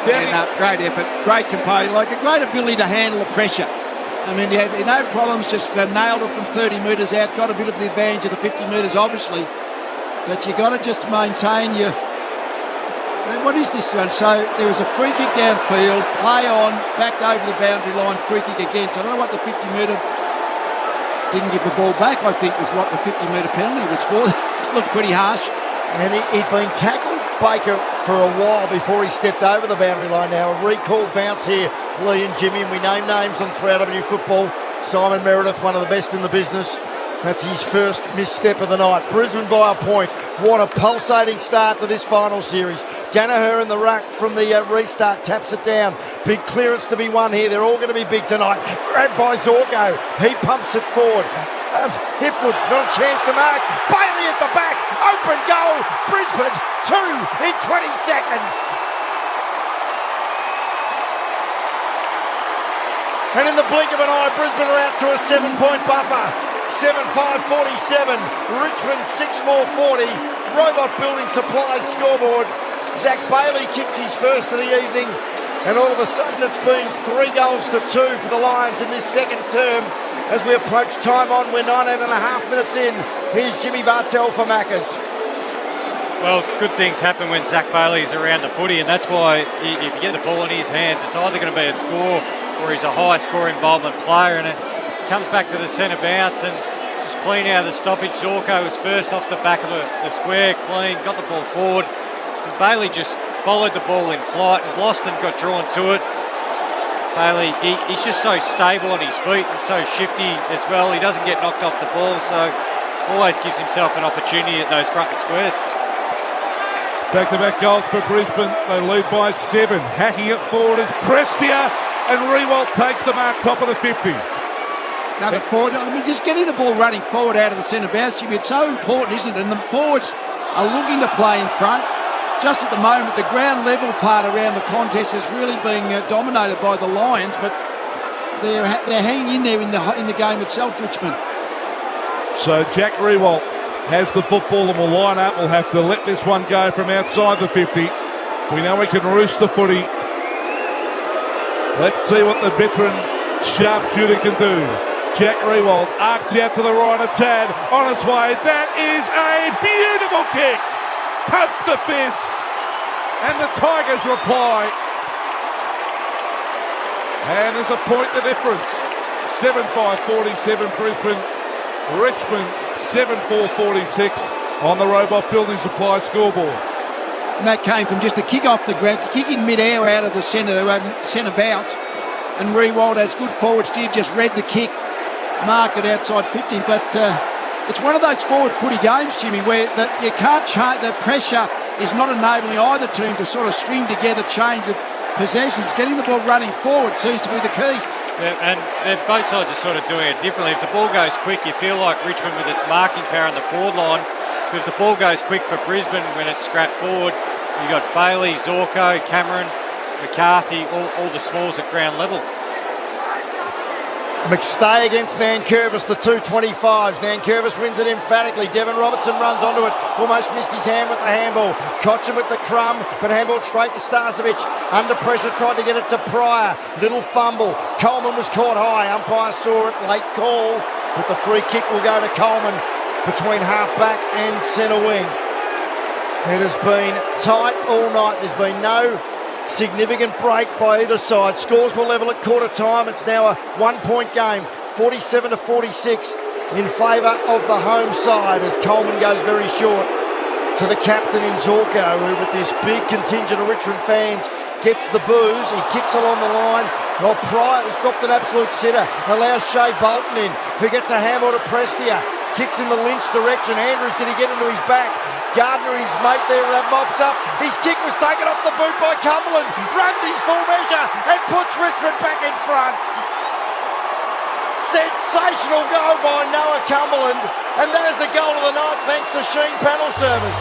Great effort, great composure, like a great ability to handle the pressure. I mean, he had no problems, just nailed it from 30 metres out, got a bit of the advantage of the 50 metres, obviously, but you got to just maintain your... What is this one? So there was a free kick downfield, play on, back over the boundary line, free kick again. So I don't know what the 50-metre... Didn't give the ball back, I think, was what the 50-metre penalty was for. It looked pretty harsh. And he'd been tackled, Baker, for a while before he stepped over the boundary line. Now a recall bounce here, Lee and Jimmy, and we name names on 3AW football. Simon Meredith, one of the best in the business. That's his first misstep of the night. Brisbane by a point. What a pulsating start to this final series. Danaher in the ruck from the restart taps it down. Big clearance to be won here. They're all going to be big tonight. Grabbed by Zorko. He pumps it forward. Hipwood, not a chance to mark. Bailey at the back. Open goal. Brisbane 2 in 20 seconds. And in the blink of an eye, Brisbane are out to a 7-point buffer. 7-5-47, Richmond 6-4-40, Robot Building Supplies scoreboard. Zach Bailey kicks his first of the evening, and all of a sudden it's been 3-2 for the Lions in this second term. As we approach time on, we're 19.5 minutes in. Here's Jimmy Bartell for Maccas. Well, good things happen when Zach Bailey's around the footy, and that's why if you get the ball in his hands, it's either going to be a score or he's a high score involvement player, and it comes back to the centre bounce and just clean out of the stoppage. Zorko was first off the back of the square, clean, got the ball forward. And Bailey just followed the ball in flight, and Gloston got drawn to it. Bailey, he's just so stable on his feet and so shifty as well. He doesn't get knocked off the ball, so always gives himself an opportunity at those front squares. Back-to-back goals for Brisbane. They lead by 7. Hacking it forward is Prestia, and Rewalt takes the mark top of the 50. Now the forward, I mean, just getting the ball running forward out of the centre bounce, Jimmy, it's so important, isn't it? And the forwards are looking to play in front. Just at the moment, the ground level part around the contest is really being dominated by the Lions, but they're hanging in there in the game itself, Richmond. So Jack Rewalt has the football and will line up. We'll have to let this one go from outside the 50. We know we can roost the footy. Let's see what the veteran sharpshooter can do. Jack Rewalt arcs out to the right a tad. On its way. That is a beautiful kick. Pumps the fist. And the Tigers reply. And there's a point the difference. 7-5-47 Brisbane. Richmond 7-4-46 on the Robot Building Supply scoreboard. And that came from just a kick off the ground, kick in mid-air out of the centre bounce. And Rewalt, as good forwards did, just read the kick, marked it outside 50. But it's one of those forward footy games, Jimmy, where you can't change, the pressure is not enabling either team to sort of string together change of possessions. Getting the ball running forward seems to be the key. Yeah, and both sides are sort of doing it differently. If the ball goes quick, you feel like Richmond with its marking power on the forward line. But if the ball goes quick for Brisbane when it's scrapped forward, you've got Bailey, Zorko, Cameron, McCarthy, all the smalls at ground level. McStay against Nankervis, the 225s. Nankervis wins it emphatically. Devon Robertson runs onto it. Almost missed his hand with the handball. Cotchin with the crumb, but handball straight to Starcevic. Under pressure, tried to get it to Pryor. Little fumble. Coleman was caught high. Umpire saw it. Late call. But the free kick will go to Coleman between half-back and centre wing. It has been tight all night. There's been no significant break by either side. Scores were level at quarter time. It's now a 1-point game, 47-46 in favour of the home side as Coleman goes very short to the captain in Zorko, who with this big contingent of Richmond fans gets the boos. He kicks along the line. Well, Pryor has dropped an absolute sitter. Allows Shea Bolton in, who gets a handball to Prestia. Kicks in the Lynch direction. Andrews, did he get into his back? Gardner, his mate there, mops up. His kick was taken off the boot by Cumberland. Runs his full measure and puts Richmond back in front. Sensational goal by Noah Cumberland. And that is the goal of the night thanks to Sheen Panel Service.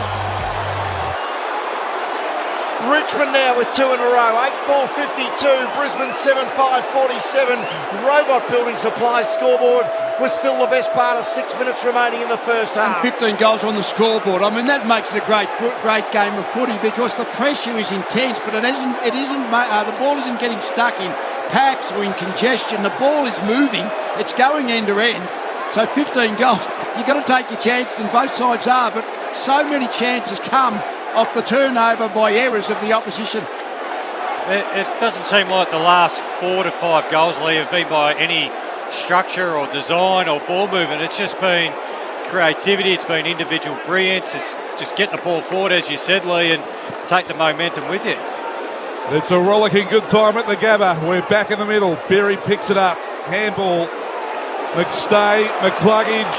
Richmond now with 2 in a row. 8-4-52. Brisbane 7-5-47. Robot Building Supply scoreboard was still the best part of 6 minutes remaining in the first half. And 15 goals on the scoreboard. I mean, that makes it a great game of footy because the pressure is intense, but the ball isn't getting stuck in packs or in congestion. The ball is moving. It's going end to end. So 15 goals. You've got to take your chances, and both sides are, but so many chances come off the turnover by errors of the opposition. It doesn't seem like the last 4 to 5 goals, Lee, have been by any structure or design or ball movement. It's just been creativity, it's been individual brilliance. It's just get the ball forward, as you said, Lee, and take the momentum with you. It's a rollicking good time at the Gabba. We're back in the middle. Berry picks it up. Handball. McStay, McCluggage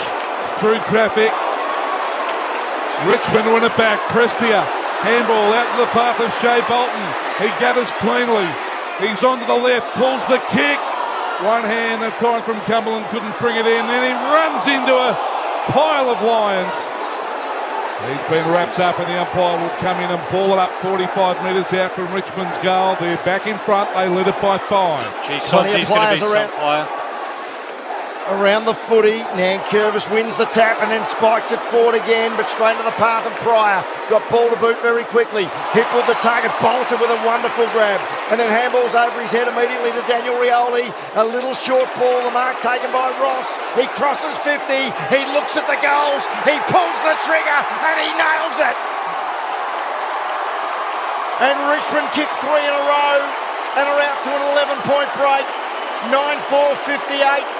through traffic. Richmond win it back. Prestia. Handball out to the path of Shea Bolton. He gathers cleanly. He's onto the left, pulls the kick. One hand that time from Cumberland, couldn't bring it in. Then he runs into a pile of Lions. He's been wrapped up and the umpire will come in and ball it up 45 metres out from Richmond's goal. They're back in front. They lead it by 5. Gee, Sonsy's going to be some player. Around the footy, Nankervis wins the tap and then spikes it forward again, but straight to the path of Pryor. Got ball to boot very quickly. Hit with the target, bolted with a wonderful grab. And then handballs over his head immediately to Daniel Rioli. A little short ball, the mark taken by Ross. He crosses 50, he looks at the goals, he pulls the trigger and he nails it. And Richmond kick 3 in a row and are out to an 11-point break. 9-4-58.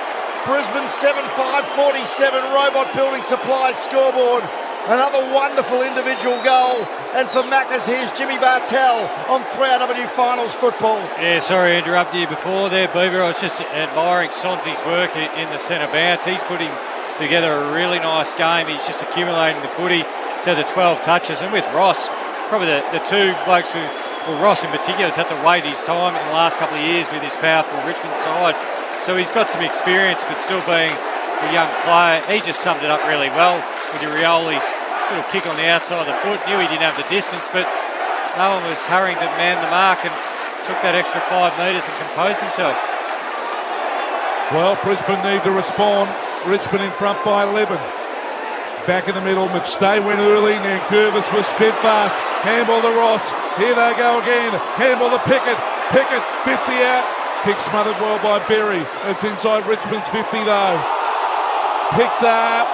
Brisbane 7-5-47. Robot Building Supplies scoreboard. Another wonderful individual goal. And for Maccas, here's Jimmy Bartell on 3RW Finals football. Yeah, sorry to interrupt you before there, Beaver. I was just admiring Sonzi's work in the centre bounce. He's putting together a really nice game. He's just accumulating the footy. He's had the 12 touches. And with Ross, probably the two blokes who, well, Ross in particular, has had to wait his time in the last couple of years with his powerful Richmond side. So he's got some experience, but still being a young player. He just summed it up really well with Urioli's little kick on the outside of the foot. Knew he didn't have the distance, but no one was hurrying to man the mark and took that extra 5 metres and composed himself. Well, Brisbane need to respond. Richmond in front by 11. Back in the middle, McStay went early. Nankervis was steadfast. Handball to Ross. Here they go again. Handball to Pickett. Pickett, 50 out. Kick smothered well by Berry. It's inside Richmond's 50 though. Picked up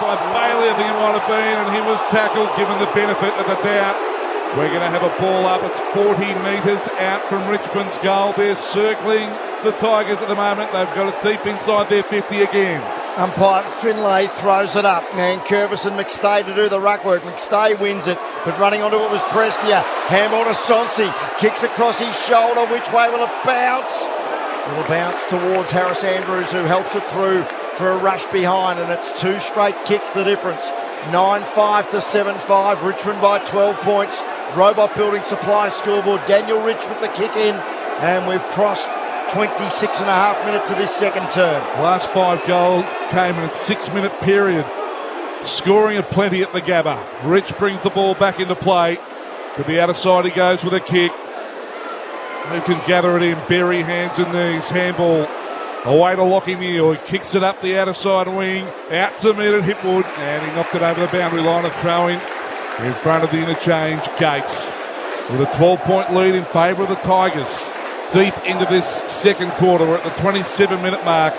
by Bailey, I think it might have been, and he was tackled, given the benefit of the doubt. We're going to have a ball up. It's 40 metres out from Richmond's goal. They're circling the Tigers at the moment. They've got it deep inside their 50 again. Umpire Finlay throws it up. Nankervis and McStay to do the ruck work. McStay wins it, but running onto it was Prestia. Handball to Sonsi. Kicks across his shoulder. Which way will it bounce? It'll bounce towards Harris Andrews, who helps it through for a rush behind, and it's 2 straight kicks the difference. 9-5 to 7-5. Richmond by 12 points. Robot Building Supply scoreboard. Daniel Rich with the kick in, and we've crossed 26 and a half minutes of this second term. Last 5 goals came in a 6-minute period. Scoring of plenty at the Gabba. Rich brings the ball back into play. To the outer side he goes with a kick. Who can gather it in? Berry, hands and knees. Handball away to Lockie Neal. He kicks it up the outer side wing. Out to Mead Hipwood. And he knocked it over the boundary line. A throw in front of the interchange. Gates with a 12-point lead in favour of the Tigers. Deep into this second quarter. We're at the 27-minute mark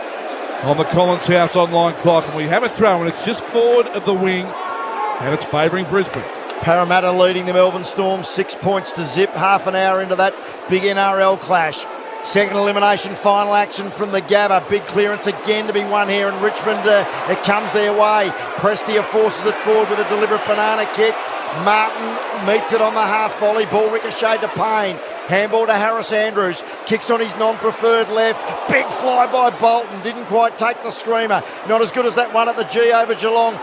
on the Collins House online clock. And we have a throw, and it's just forward of the wing. And it's favouring Brisbane. Parramatta leading the Melbourne Storm 6 points to zip. Half an hour into that big NRL clash. Second elimination final action from the Gabba. Big clearance again to be won here, and Richmond, it comes their way. Prestia forces it forward with a deliberate banana kick. Martin meets it on the half volley. Ball ricocheted to Payne. Handball to Harris Andrews. Kicks on his non-preferred left. Big fly by Bolton. Didn't quite take the screamer. Not as good as that one at the G over Geelong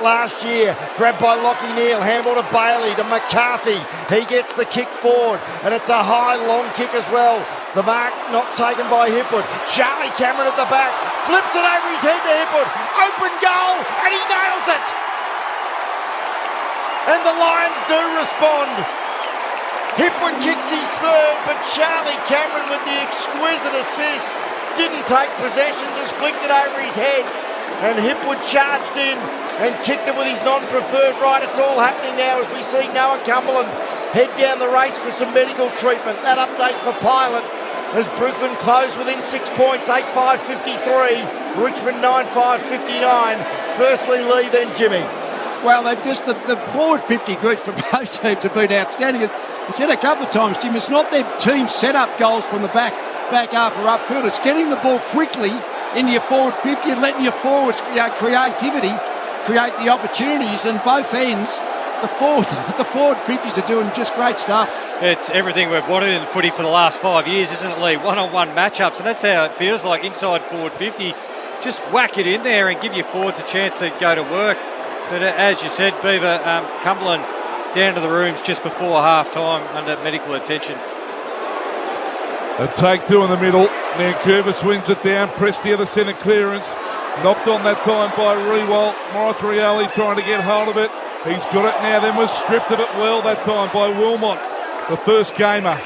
last year. Grabbed by Lockie Neal. Handball to Bailey, to McCarthy. He gets the kick forward, and it's a high, long kick as well. The mark not taken by Hipwood. Charlie Cameron at the back. Flips it over his head to Hipwood. Open goal, and he nails it. And the Lions do respond. Hipwood kicks his third, but Charlie Cameron with the exquisite assist didn't take possession, just flicked it over his head. And Hipwood charged in and kicked it with his non-preferred right. It's all happening now as we see Noah Cumberland head down the race for some medical treatment. That update for Pilot as Brisbane close within 6 points, 8-5-53. Richmond 9-5-59. Firstly Lee, then Jimmy. Well, they've just, the forward 50 groups for both teams have been outstanding. I said a couple of times, Jim, it's not their team set up goals from the back half or upfield. It's getting the ball quickly into your forward 50 and letting your forwards, creativity, create the opportunities. And both ends, the forward 50s are doing just great stuff. It's everything we've wanted in footy for the last 5 years, isn't it, Lee? One-on-one matchups, and that's how it feels like inside forward 50. Just whack it in there and give your forwards a chance to go to work. But as you said, Beaver, Cumberland down to the rooms just before half-time under medical attention. A take 2 in the middle. Nankervis wins it down. Prestia the centre clearance. Knocked on that time by Rewalt. Morris Rioli trying to get hold of it. He's got it now, then was stripped of it well that time by Wilmot, the first gamer.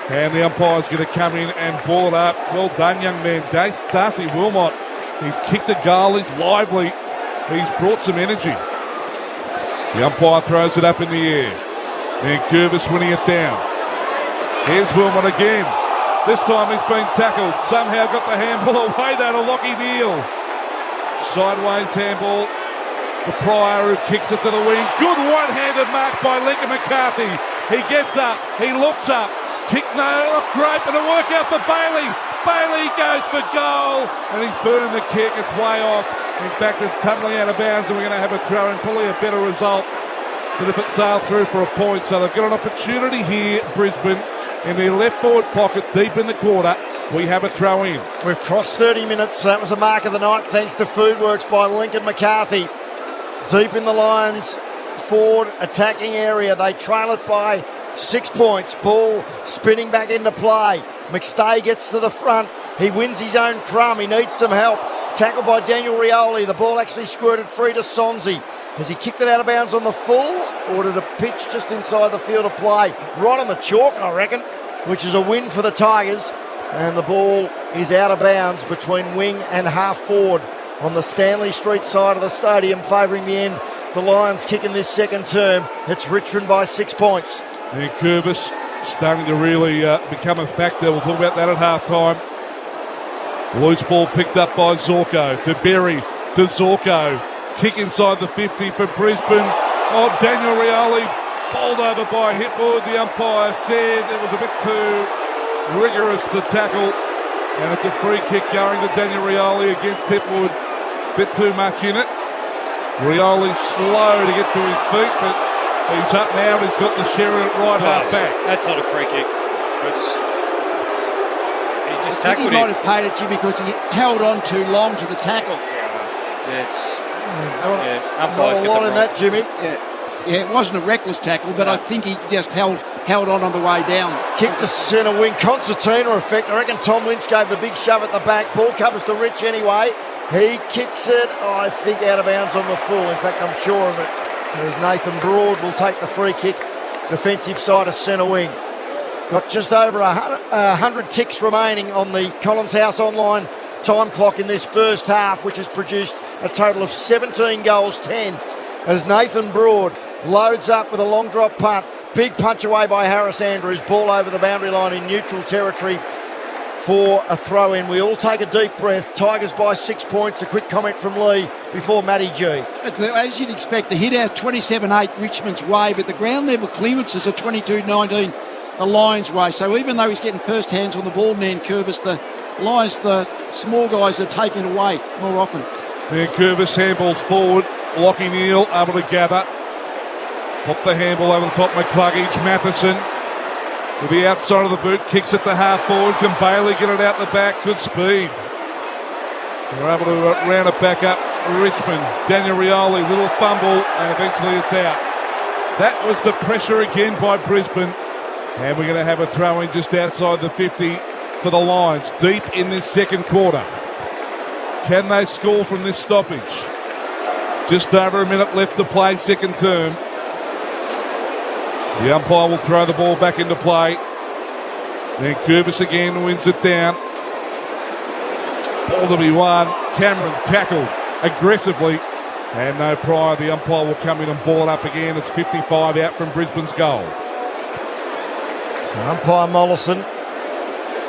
And the umpire's going to come in and ball it up. Well done, young man. Darcy Wilmot. He's kicked a goal. He's lively. He's brought some energy. The umpire throws it up in the air. Nankervis winning it down. Here's Wilmot again. This time he's been tackled. Somehow got the handball away though to Lockie Neal. Sideways handball. The Pryor who kicks it to the wing. Good one-handed mark by Lincoln McCarthy. He gets up. He looks up. Kick no, great, but a workout for Bailey. Bailey goes for goal, and he's burned the kick. It's way off. In fact, it's tumbling out of bounds, and we're going to have a throw in. Probably a better result than if it sailed through for a point. So they've got an opportunity here, Brisbane, in their left forward pocket, deep in the quarter. We have a throw in. We've crossed 30 minutes. That was the mark of the night, thanks to Foodworks by Lincoln McCarthy. Deep in the Lions' forward attacking area. They trail it by 6 points. Ball spinning back into play. McStay gets to the front. He wins his own crumb. He needs some help. Tackled by Daniel Rioli. The ball actually squirted free to Sonzi. Has he kicked it out of bounds on the full, or did it pitch just inside the field of play? Right on the chalk, I reckon, which is a win for the Tigers. And the ball is out of bounds between wing and half forward on the Stanley Street side of the stadium, favouring the end. The Lions kicking this second term. It's Richmond by 6 points. And Curvis starting to really become a factor. We'll talk about that at half-time. Loose ball picked up by Zorko. To Berry, to Zorko. Kick inside the 50 for Brisbane. Oh, Daniel Rioli bowled over by Hipwood. The umpire said it was a bit too rigorous, the tackle. And it's a free kick going to Daniel Rioli against Hipwood. Bit too much in it. Rioli slow to get to his feet, but he's up now and he's got the Sheridan at right half back. That's not a free kick. He just tackled him. He might have paid it, Jimmy, because he held on too long to the tackle. Not a lot in that, Jimmy. Yeah, it wasn't a reckless tackle, but I think he just held on the way down. Kick to centre wing, concertina effect. I reckon Tom Lynch gave the big shove at the back. Ball covers to Rich anyway. He kicks it, I think, out of bounds on the full. In fact, I'm sure of it. There's Nathan Broad will take the free kick. Defensive side of centre wing. Got just over 100 ticks remaining on the Collins House online time clock in this first half, which has produced a total of 17 goals, 10, as Nathan Broad loads up with a long drop punt. Big punch away by Harris Andrews. Ball over the boundary line in neutral territory for a throw-in. We all take a deep breath. Tigers by 6 points. A quick comment from Lee before Matty G. As you'd expect, the hit out 27-8 Richmond's way, but the ground level clearances are 22-19 the Lions' way. So even though he's getting first hands on the ball, Nankervis, the Lions, the small guys are taking it away more often. Nankervis handballs forward. Lockie Neal able to gather. Pop the handball over the top. McCluggage, Matheson with the outside of the boot, kicks it to half forward. Can Bailey get it out the back? Good speed. They're able to round it back up. Richmond, Daniel Rioli, little fumble, and eventually it's out. That was the pressure again by Brisbane. And we're going to have a throw in just outside the 50 for the Lions, deep in this second quarter. Can they score from this stoppage? Just over a minute left to play, second term. The umpire will throw the ball back into play. Then Curvis again wins it down. Ball to be won. Cameron tackled aggressively. And no prior. The umpire will come in and ball it up again. It's 55 out from Brisbane's goal. So umpire Mollison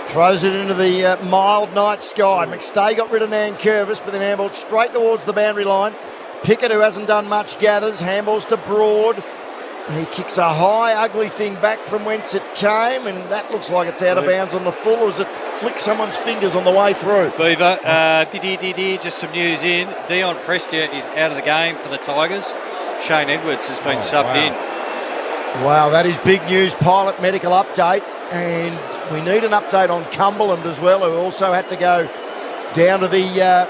throws it into the mild night sky. McStay got rid of Nankervis, but then handballed straight towards the boundary line. Pickett, who hasn't done much, gathers. Handballs to Broad. He kicks a high, ugly thing back from whence it came, and that looks like it's out of bounds on the full, or does it flick someone's fingers on the way through? Beaver, just some news in. Dion Prestia is out of the game for the Tigers. Shane Edwards has been subbed in. Wow, that is big news. Pilot medical update, and we need an update on Cumberland as well, who also had to go down to the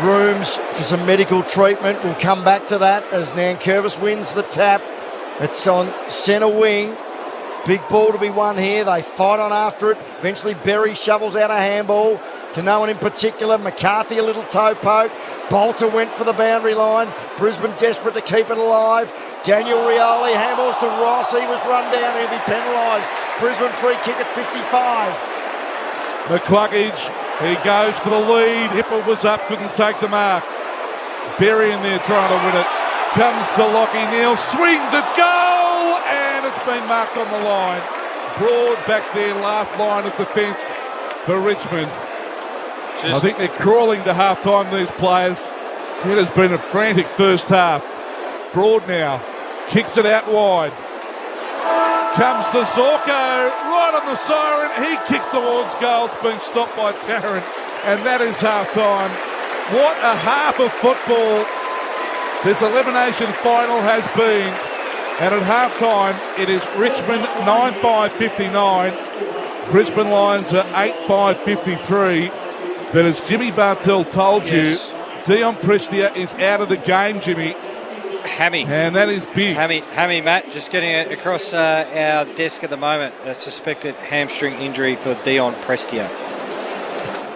rooms for some medical treatment. We'll come back to that as Nankervis wins the tap. It's on centre wing. Big ball to be won here. They fight on after it. Eventually Berry shovels out a handball to no one in particular. McCarthy a little toe poke. Bolter went for the boundary line. Brisbane desperate to keep it alive. Daniel Rioli handballs to Ross. He was run down. He'll be penalised. Brisbane free kick at 55. McCluggage, he goes for the lead. Hipple was up, couldn't take the mark. Berry in there trying to win it. Comes to Lockie Neal, swings it, goal! And it's been marked on the line. Broad back there, last line of defence for Richmond. I think they're crawling to half-time, these players. It has been a frantic first half. Broad now kicks it out wide. Comes to Zorko, right on the siren. He kicks towards goal. It's been stopped by Tarrant. And that is half-time. What a half of football this elimination final has been. And at half-time, it is Richmond 9-5-59. Brisbane Lions are 8-5-53. But as Jimmy Bartell told you, Dion Prestia is out of the game, Jimmy. Hammy. And that is big. Hammy, Matt. Just getting it across our desk at the moment. A suspected hamstring injury for Dion Prestia.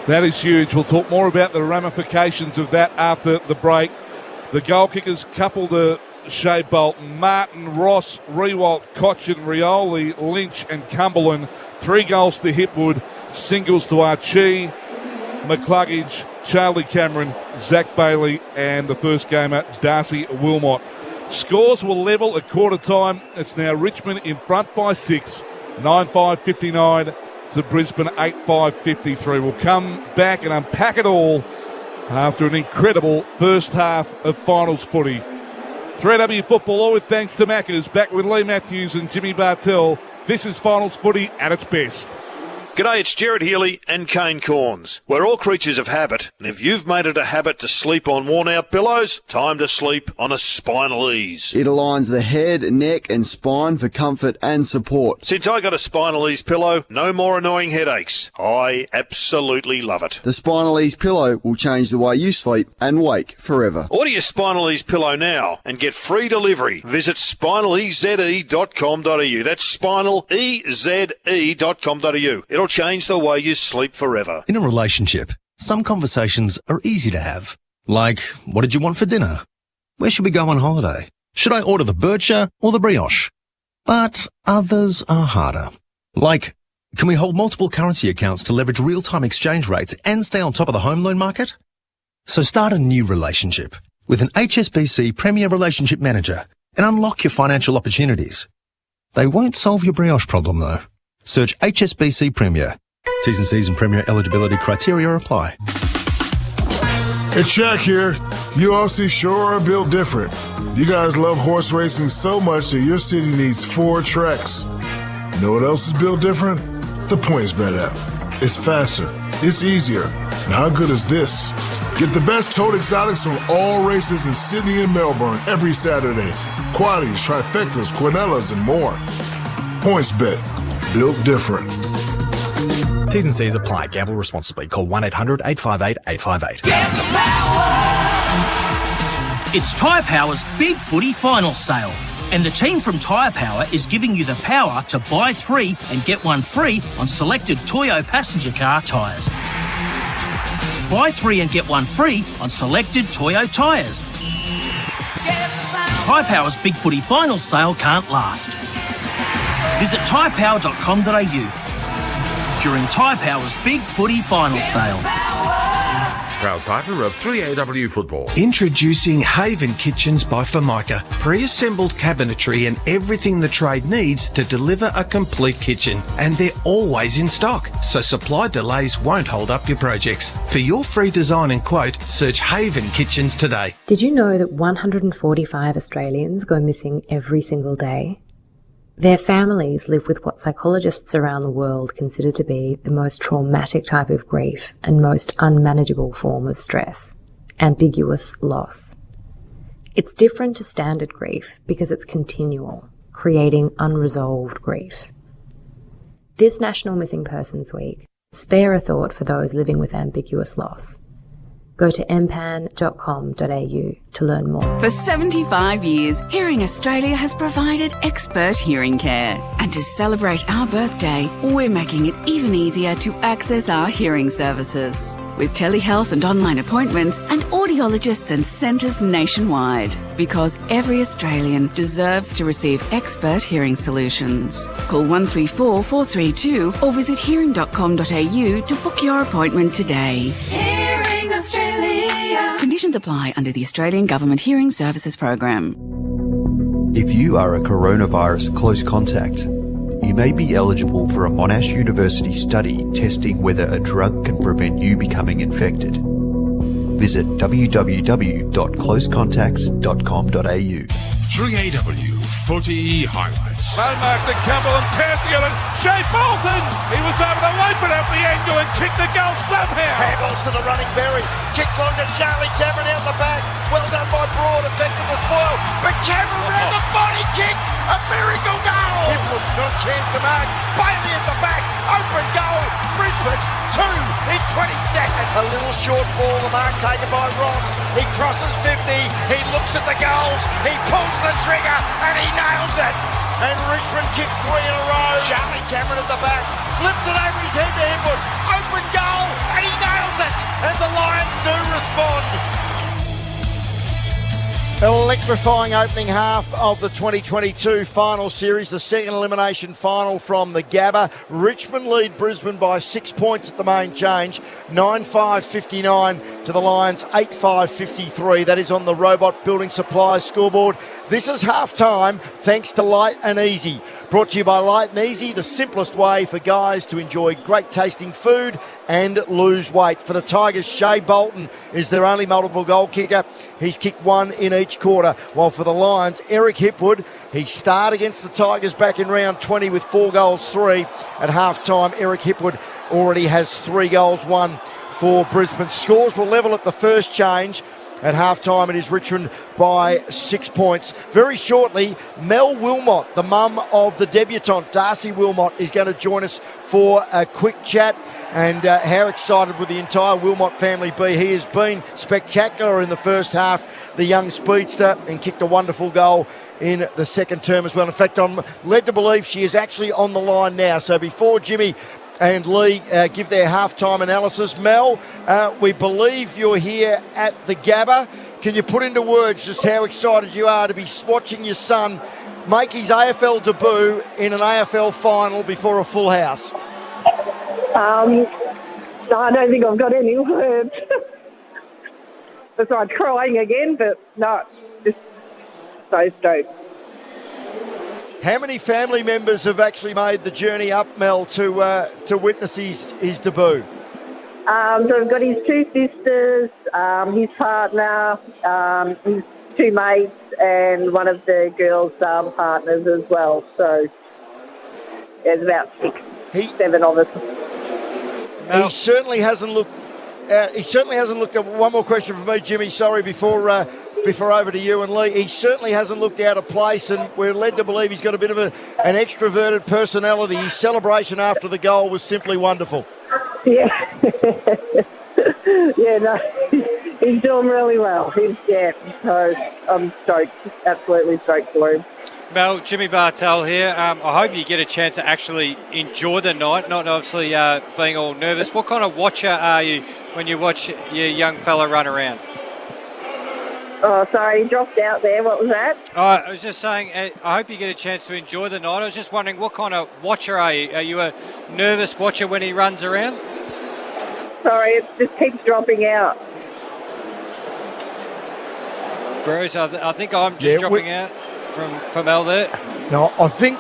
That is huge. We'll talk more about the ramifications of that after the break. The goal kickers couple to Shea Bolton, Martin, Ross, Rewalt, Cochin, Rioli, Lynch and Cumberland. 3 goals to Hipwood, singles to Archie, McCluggage, Charlie Cameron, Zach Bailey and the first gamer, Darcy Wilmot. Scores will level at quarter time. It's now Richmond in front by 6, 9-5-59 to Brisbane 8-5-53. We'll come back and unpack it all after an incredible first half of finals footy. 3AW Football, all with thanks to Macca's. Back with Lee Matthews and Jimmy Bartell. This is finals footy at its best. G'day, it's Gerard Healy and Kane Corns. We're all creatures of habit, and if you've made it a habit to sleep on worn-out pillows, time to sleep on a Spinal Ease. It aligns the head, neck and spine for comfort and support. Since I got a Spinal Ease pillow, no more annoying headaches. I absolutely love it. The Spinal Ease pillow will change the way you sleep and wake forever. Order your Spinal Ease pillow now and get free delivery. Visit spinaleze.com.au. That's spinaleze.com.au. It'll change the way you sleep forever. In a relationship, some conversations are easy to have. Like, what did you want for dinner? Where should we go on holiday? Should I order the bircher or the brioche? But others are harder. Like, can we hold multiple currency accounts to leverage real-time exchange rates and stay on top of the home loan market? So start a new relationship with an HSBC Premier Relationship Manager and unlock your financial opportunities. They won't solve your brioche problem, though. Search HSBC Premier. T's and C's and Premier eligibility criteria apply. It's Shaq here. You Aussie sure are built different. You guys love horse racing so much that your city needs 4 tracks. You know what else is built different? The PointsBet app. It's faster. It's easier. And how good is this? Get the best tote exotics on all races in Sydney and Melbourne every Saturday. Quaddies, trifectas, quinellas, and more. PointsBet. Built different. T's and C's apply. Gamble responsibly. Call 1-800-858-858. It's Tyre Power's Big Footy Final Sale. And the team from Tyre Power is giving you the power to buy 3 and get 1 free on selected Toyo passenger car tyres. Buy 3 and get 1 free on selected Toyo tyres. Tyre Power's Big Footy Final Sale can't last. Visit tyrepower.com.au during Tyre Power's Big Footy Final Sale. Proud partner of 3AW Football. Introducing Haven Kitchens by Formica. Pre-assembled cabinetry and everything the trade needs to deliver a complete kitchen. And they're always in stock, so supply delays won't hold up your projects. For your free design and quote, search Haven Kitchens today. Did you know that 145 Australians go missing every single day? Their families live with what psychologists around the world consider to be the most traumatic type of grief and most unmanageable form of stress, ambiguous loss. It's different to standard grief because it's continual, creating unresolved grief. This National Missing Persons Week, spare a thought for those living with ambiguous loss. Go to mpan.com.au to learn more. For 75 years, Hearing Australia has provided expert hearing care. And to celebrate our birthday, we're making it even easier to access our hearing services. With telehealth and online appointments and audiologists and centres nationwide. Because every Australian deserves to receive expert hearing solutions. Call 134 432 or visit hearing.com.au to book your appointment today. Hearing Australia. Conditions apply under the Australian Government Hearing Services Program. If you are a coronavirus close contact, you may be eligible for a Monash University study testing whether a drug can prevent you becoming infected. visit www.closecontacts.com.au. 3AW Footy Highlights. Well marked the couple and Pantheon and Shea Bolton. He was able to open up the angle and kick the goal somehow. Handballs to the running Berry. Kicks long to Charlie Cameron out the back. Well done by Broad, effective as well. But Cameron round the body kicks. A miracle goal. Hipwood got a chance to mark. Bailey at the back. Open goal. Brisbane 2 in 20 seconds. A little short ball. The mark taken by Ross. He crosses 50. He looks at the goals. He pulls the trigger and he nails it. And Richmond kicked 3 in a row. Charlie Cameron at the back. Flips it over his head to Hipwood. Open goal and he nails it. And the Lions do respond. Electrifying opening half of the 2022 final series, the second elimination final from the Gabba. Richmond lead Brisbane by 6 points at the main change, 9-5-59 to the Lions, 8-5-53. That is on the Robot Building Supplies scoreboard. This is half-time, thanks to Light and Easy. Brought to you by Light and Easy, the simplest way for guys to enjoy great tasting food and lose weight. For the Tigers, Shea Bolton is their only multiple goal kicker. He's kicked 1 in each quarter. While for the Lions, Eric Hipwood, he starred against the Tigers back in round 20 with 4 goals, 3. At half-time, Eric Hipwood already has 3 goals, 1 for Brisbane. Scores will level at the first change. At half-time, it is Richmond by 6 points. Very shortly, Mel Wilmot, the mum of the debutant, Darcy Wilmot, is going to join us for a quick chat. And how excited would the entire Wilmot family be? He has been spectacular in the first half, the young speedster, and kicked a wonderful goal in the second term as well. In fact, I'm led to believe she is actually on the line now. So before Jimmy and Lee give their halftime analysis, Mel, we believe you're here at the Gabba. Can you put into words just how excited you are to be watching your son make his AFL debut in an AFL final before a full house? I don't think I've got any words. Besides crying again, but no, just so stoked. How many family members have actually made the journey up, Mel, to witness his debut? So we've got his 2 sisters, his partner, his 2 mates, and one of the girls' partners as well. So there's about 7 of us. He certainly hasn't looked. He certainly hasn't looked at. One more question for me, Jimmy. Sorry, before over to you and Lee. He certainly hasn't looked out of place, and we're led to believe he's got a bit of an extroverted personality. His celebration after the goal was simply wonderful. Yeah, yeah, no, he's doing really well. So I'm stoked, absolutely stoked for him. Mel, Jimmy Bartel here. I hope you get a chance to actually enjoy the night, not obviously being all nervous. What kind of watcher are you when you watch your young fella run around? Oh, sorry, he dropped out there. What was that? I was just saying, I hope you get a chance to enjoy the night. I was just wondering, what kind of watcher are you? Are you a nervous watcher when he runs around? Sorry, it just keeps dropping out. Bruce, I think I'm just dropping out from Al there. No, I think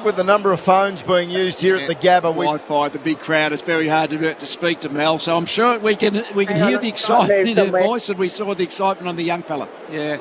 with the number of phones being used here at the Gabba, Wi-Fi, the big crowd, it's very hard to speak to Mel. So I'm sure we can hear the excitement in her voice, and we saw the excitement on the young fella. Yeah,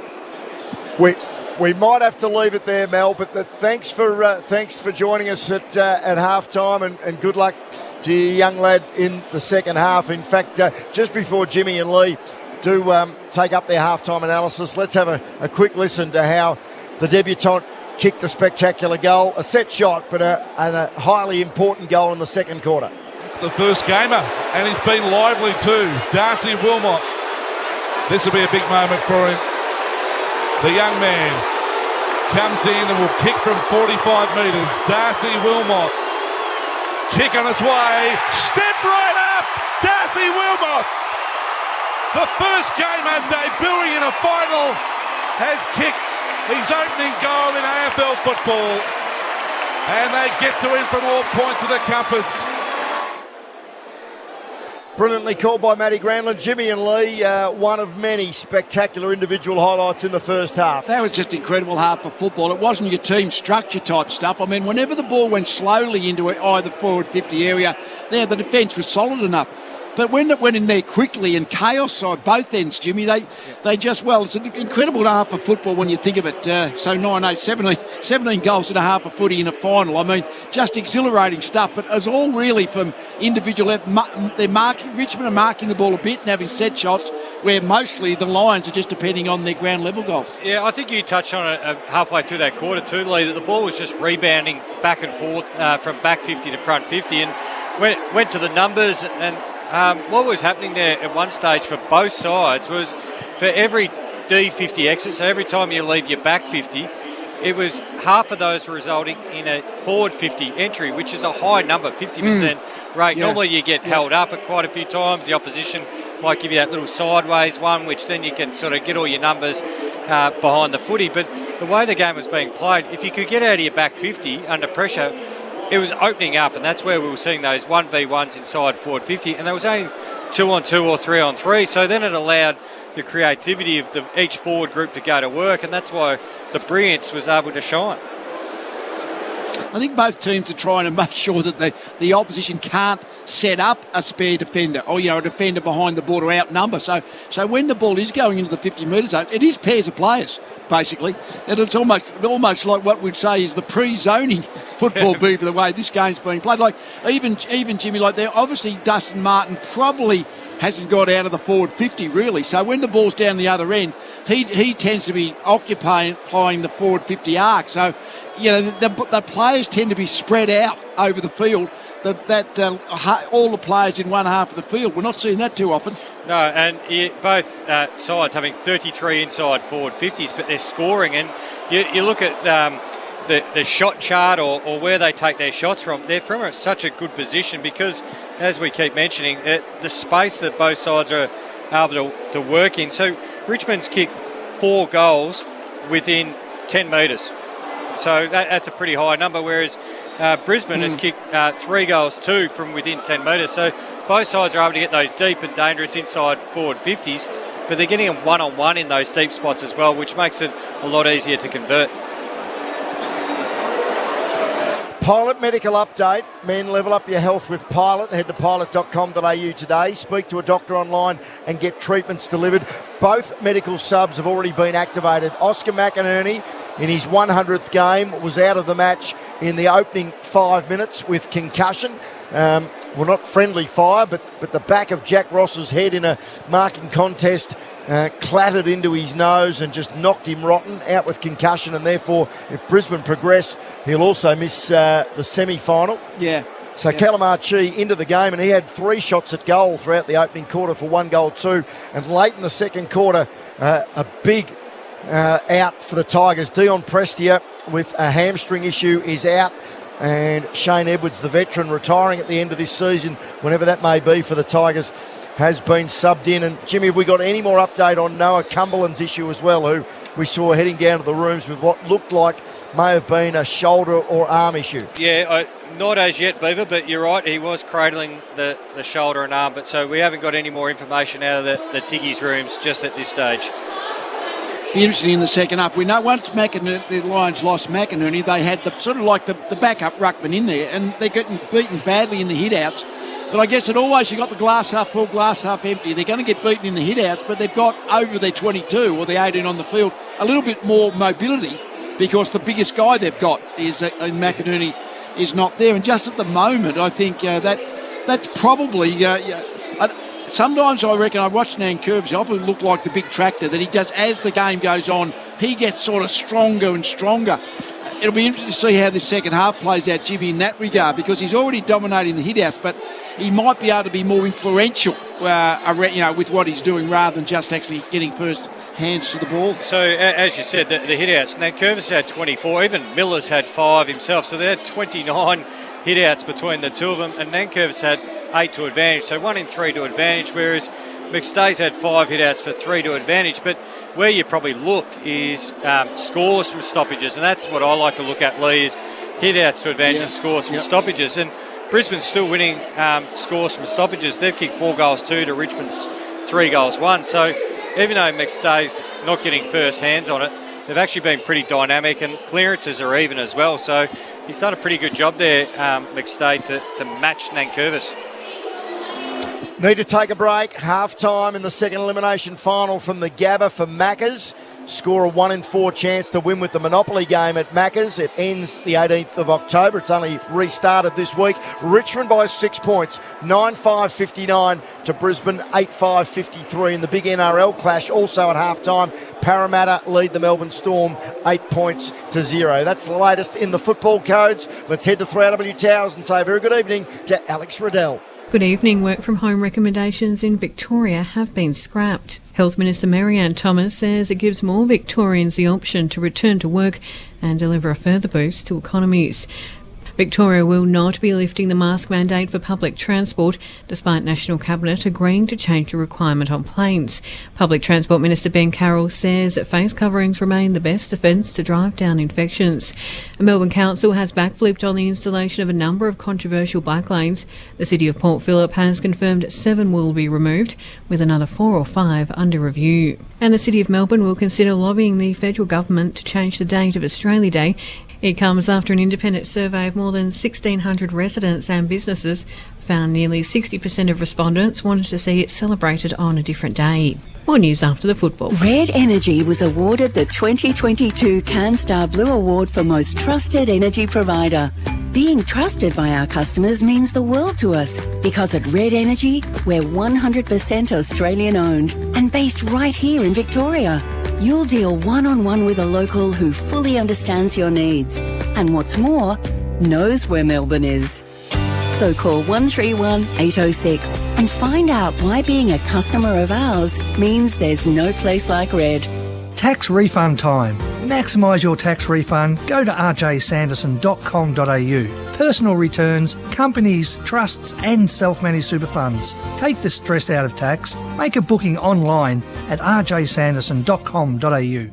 we might have to leave it there, Mel. But thanks for joining us at half time, and good luck to your young lad in the second half. In fact, just before Jimmy and Lee do take up their halftime analysis, let's have a quick listen to how the debutant kicked a spectacular goal, a set shot, but a highly important goal in the second quarter. The first gamer, and he's been lively too. Darcy Wilmot. This will be a big moment for him. The young man comes in and will kick from 45 metres. Darcy Wilmot. Kick on its way. Step right up. Darcy Wilmot. The first gamer debuting in a final has kicked his opening goal in AFL football, and they get to him from all points of the compass. Brilliantly called by Matty Granlund. Jimmy and Lee, one of many spectacular individual highlights in the first half. That was just incredible half of football. It wasn't your team structure type stuff. I mean, whenever the ball went slowly into either forward 50 area, the defence was solid enough. But when it went in there quickly and chaos side, both ends, Jimmy, they just, well, it's an incredible half of football when you think of it. So 9, 8, 17 goals and a half of footy in a final. I mean, just exhilarating stuff. But it's all really from individual. Richmond are marking the ball a bit and having set shots, where mostly the Lions are just depending on their ground level goals. Yeah, I think you touched on it halfway through that quarter too, Lee, that the ball was just rebounding back and forth from back 50 to front 50, and went to the numbers. And what was happening there at one stage for both sides was for every D50 exit, so every time you leave your back 50, it was half of those resulting in a forward 50 entry, which is a high number, 50% rate. Yeah. Normally you get held up at quite a few times. The opposition might give you that little sideways one, which then you can sort of get all your numbers behind the footy. But the way the game was being played, if you could get out of your back 50 under pressure, it was opening up, and that's where we were seeing those 1v1s inside forward 50, and there was only 2-on-2 or 3-on-3, so then it allowed the creativity of each forward group to go to work, and that's why the brilliance was able to shine. I think both teams are trying to make sure that the opposition can't set up a spare defender or, a defender behind the border outnumber. So when the ball is going into the 50-metre zone, it is pairs of players, basically. And it's almost like what we'd say is the pre-zoning football be for the way this game's being played. Like, even Jimmy, like, there obviously Dustin Martin probably hasn't got out of the forward 50, really. So when the ball's down the other end, he tends to be occupying the forward 50 arc. So, the players tend to be spread out over the field, all the players in one half of the field. We're not seeing that too often. No, and both sides having 33 inside forward 50s, but they're scoring. And you look at the shot chart or where they take their shots from, they're from such a good position because, as we keep mentioning, the space that both sides are able to work in. So Richmond's kicked 4 goals within 10 metres. So that's a pretty high number, whereas Brisbane has kicked 3 goals too from within 10 metres. So both sides are able to get those deep and dangerous inside forward 50s, but they're getting them one-on-one in those deep spots as well, which makes it a lot easier to convert. Pilot medical update. Men, level up your health with Pilot. Head to pilot.com.au today. Speak to a doctor online and get treatments delivered. Both medical subs have already been activated. Oscar McInerney, in his 100th game, was out of the match in the opening 5 minutes with concussion. Well, not friendly fire, but the back of Jack Ross's head in a marking contest clattered into his nose and just knocked him rotten, out with concussion, and therefore, if Brisbane progress, he'll also miss the semi-final. Yeah. So Calamar Chi into the game, and he had 3 shots at goal throughout the opening quarter for 1 goal too. And late in the second quarter, a big out for the Tigers. Dion Prestia with a hamstring issue is out. And Shane Edwards, the veteran, retiring at the end of this season, whenever that may be for the Tigers, has been subbed in. And Jimmy, have we got any more update on Noah Cumberland's issue as well, who we saw heading down to the rooms with what looked like may have been a shoulder or arm issue? Yeah, not as yet, Beaver, but you're right, he was cradling the shoulder and arm, but so we haven't got any more information out of the Tiggy's rooms just at this stage. Be interesting in the second half. We know once the Lions lost McInerney, they had the backup ruckman in there, and they're getting beaten badly in the hit-outs. But I guess you've got the glass half full, glass half empty. They're going to get beaten in the hit-outs, but they've got over their 22 or the 18 on the field a little bit more mobility because the biggest guy they've got is McInerney is not there. And just at the moment, I think that's probably... Sometimes I reckon I watched Nankervis, he often looked like the big tractor that he just, as the game goes on, he gets sort of stronger and stronger. It'll be interesting to see how this second half plays out, Jimmy, in that regard, because he's already dominating the hit-outs, but he might be able to be more influential with what he's doing rather than just actually getting first hands to the ball. So, as you said, the hit-outs, Nankervis had 24, even Miller's had 5 himself, so they had 29 hit-outs between the two of them, and Nankervis had 8 to advantage, so 1 in 3 to advantage, whereas McStay's had 5 hit-outs for 3 to advantage. But where you probably look is scores from stoppages, and that's what I like to look at, Lee, is hit-outs to advantage and scores from stoppages. And Brisbane's still winning scores from stoppages. They've kicked 4 goals 2 to Richmond's 3 goals 1. So even though McStay's not getting first hands on it, they've actually been pretty dynamic, and clearances are even as well. So he's done a pretty good job there, McStay, to match Nankervis. Need to take a break. Half-time in the second elimination final from the Gabba for Maccas. Score a 1 in 4 chance to win with the Monopoly game at Maccas. It ends the 18th of October. It's only restarted this week. Richmond by 6 points, 9-5-59 to Brisbane, 8-5-53 in the big NRL clash. Also at halftime, Parramatta lead the Melbourne Storm 8 points to 0. That's the latest in the football codes. Let's head to 3AW Towers and say a very good evening to Alex Riddell. Good evening. Work from home recommendations in Victoria have been scrapped. Health Minister Marianne Thomas says it gives more Victorians the option to return to work and deliver a further boost to economies. Victoria will not be lifting the mask mandate for public transport, despite National Cabinet agreeing to change the requirement on planes. Public Transport Minister Ben Carroll says that face coverings remain the best defence to drive down infections. Melbourne Council has backflipped on the installation of a number of controversial bike lanes. The City of Port Phillip has confirmed 7 will be removed, with another 4 or 5 under review. And the City of Melbourne will consider lobbying the federal government to change the date of Australia Day. It comes after an independent survey of more than 1,600 residents and businesses found nearly 60% of respondents wanted to see it celebrated on a different day. More news after the football. Red Energy was awarded the 2022 CanStar Blue Award for Most Trusted Energy Provider. Being trusted by our customers means the world to us, because at Red Energy, we're 100% Australian owned and based right here in Victoria. You'll deal one-on-one with a local who fully understands your needs and, what's more, knows where Melbourne is. So call 131 806 and find out why being a customer of ours means there's no place like Red. Tax refund time. Maximise your tax refund. Go to rjsanderson.com.au. Personal returns, companies, trusts and self-managed super funds. Take the stress out of tax. Make a booking online at rjsanderson.com.au.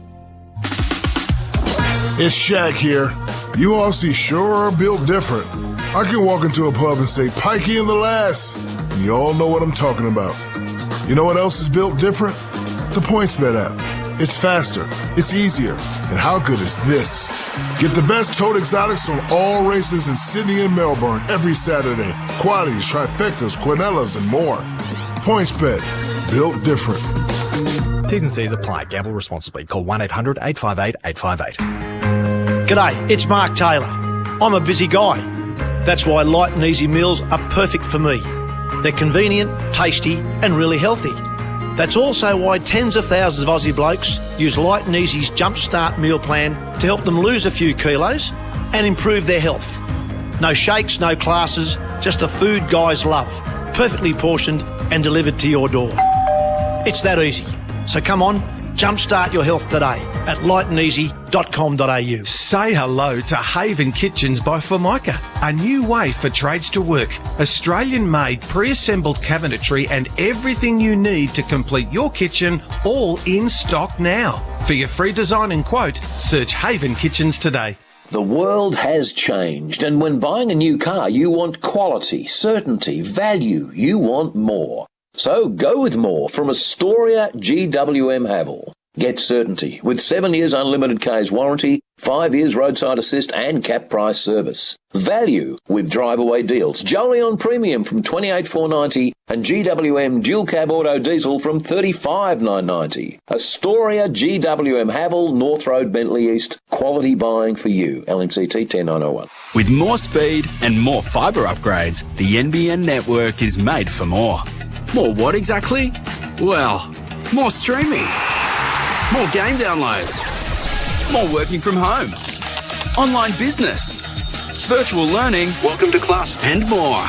It's Shaq here. You Aussie sure are built different. I can walk into a pub and say, "Pikey in the lass." And you all know what I'm talking about. You know what else is built different? The PointsBet app. It's faster, it's easier, and how good is this? Get the best tote exotics on all races in Sydney and Melbourne every Saturday. Quaddies, trifectas, quinellas, and more. PointsBet. Built different. T's and C's apply. Gamble responsibly. Call 1-800-858-858. G'day, it's Mark Taylor. I'm a busy guy. That's why light and easy meals are perfect for me. They're convenient, tasty, and really healthy. That's also why tens of thousands of Aussie blokes use Light and Easy's Jumpstart meal plan to help them lose a few kilos and improve their health. No shakes, no classes, just the food guys love. Perfectly portioned and delivered to your door. It's that easy. So come on, jumpstart your health today at lightandeasy.com.au. Say hello to Haven Kitchens by Formica, a new way for trades to work. Australian-made pre-assembled cabinetry and everything you need to complete your kitchen, all in stock now. For your free design and quote, search Haven Kitchens today. The world has changed, and when buying a new car, you want quality, certainty, value. You want more. So go with more from Astoria GWM Haval. Get certainty with 7 years unlimited K's warranty, 5 years roadside assist and cap price service. Value with drive-away deals. Jolyon Premium from $28,490 and GWM Dual Cab Auto Diesel from $35,990. Astoria GWM Haval, North Road, Bentley East. Quality buying for you. LMCT 10901. With more speed and more fibre upgrades, the NBN network is made for more. More what exactly? Well, more streaming, more game downloads, more working from home, online business, virtual learning, welcome to class, and more.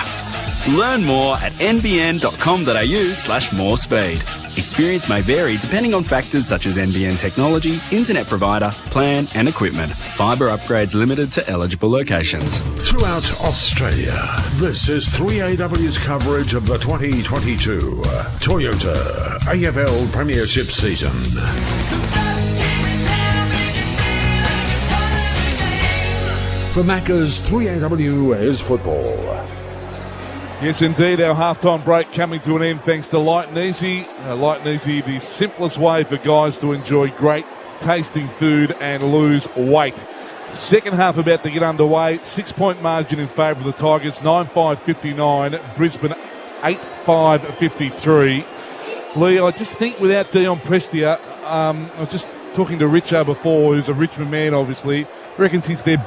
Learn more at nbn.com.au/morespeed. Experience may vary depending on factors such as NBN technology, internet provider, plan and equipment. Fibre upgrades limited to eligible locations. Throughout Australia, this is 3AW's coverage of the 2022 Toyota AFL Premiership season. For Macca's 3AW is football. Yes, indeed, our halftime break coming to an end thanks to Light and Easy. Light and Easy, the simplest way for guys to enjoy great tasting food and lose weight. Second half about to get underway. 6-point margin in favour of the Tigers, 9-5-59. Brisbane 8-5-53. Lee, I just think without Dion Prestia, I was just talking to Richo before, who's a Richmond man, obviously. Reckons he's their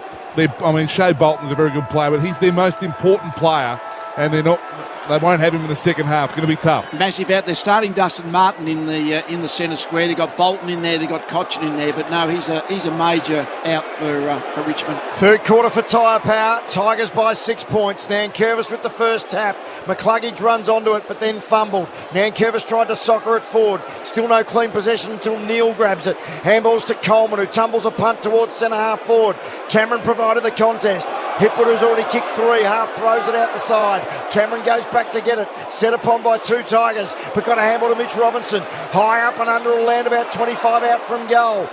Shea Bolton's a very good player, but he's their most important player, and they won't have him in the second half. It's going to be tough. Massive out. They're starting Dustin Martin in the centre square. They've got Bolton in there. They've got Cochin in there. But no, he's a major out for Richmond. Third quarter for Tyre Power. Tigers by 6 points. Nankervis with the first tap. McCluggage runs onto it, but then fumbled. Nankervis tried to soccer it forward. Still no clean possession until Neal grabs it. Handballs to Coleman, who tumbles a punt towards centre half forward. Cameron provided the contest. Hipwood, who's already kicked 3, half throws it out the side. Cameron goes back to get it. Set upon by 2 Tigers, but got a handball to Mitch Robinson. High up and under, will land about 25 out from goal.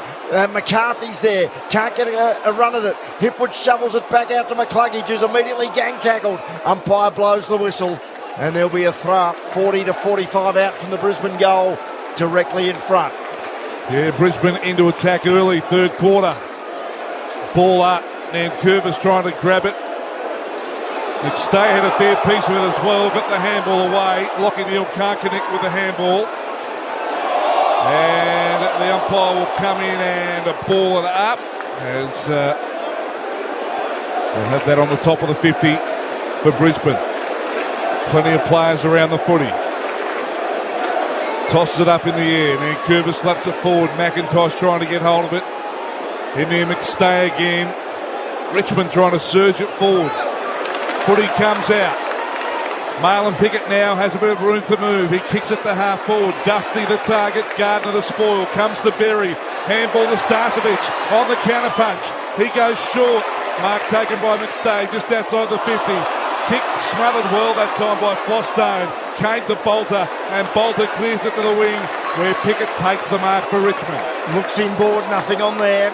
McCarthy's there, can't get a run at it. Hipwood shovels it back out to McCluggage, who's immediately gang tackled. Umpire blows the whistle, and there'll be a throw up, 40 to 45 out from the Brisbane goal, directly in front. Yeah, Brisbane into attack early, third quarter. Ball up, Nankervis trying to grab it. McStay had a fair piece of it as well, got the handball away. Lockie Neal can't connect with the handball. And the umpire will come in and ball it up as we'll have that on the top of the 50 for Brisbane. Plenty of players around the footy. Tosses it up in the air. Nankervis slaps it forward. McIntosh trying to get hold of it. In there, McStay again. Richmond trying to surge it forward. Footy comes out. Marlon Pickett now has a bit of room to move. He kicks it to half forward. Dusty the target. Gardner the spoil. Comes to Berry. Handball to Starcevic on the counter punch. He goes short. Mark taken by McStay just outside the 50. Kick smothered well that time by Flostone. Came to Bolter, and Bolter clears it to the wing where Pickett takes the mark for Richmond. Looks inboard, nothing on there.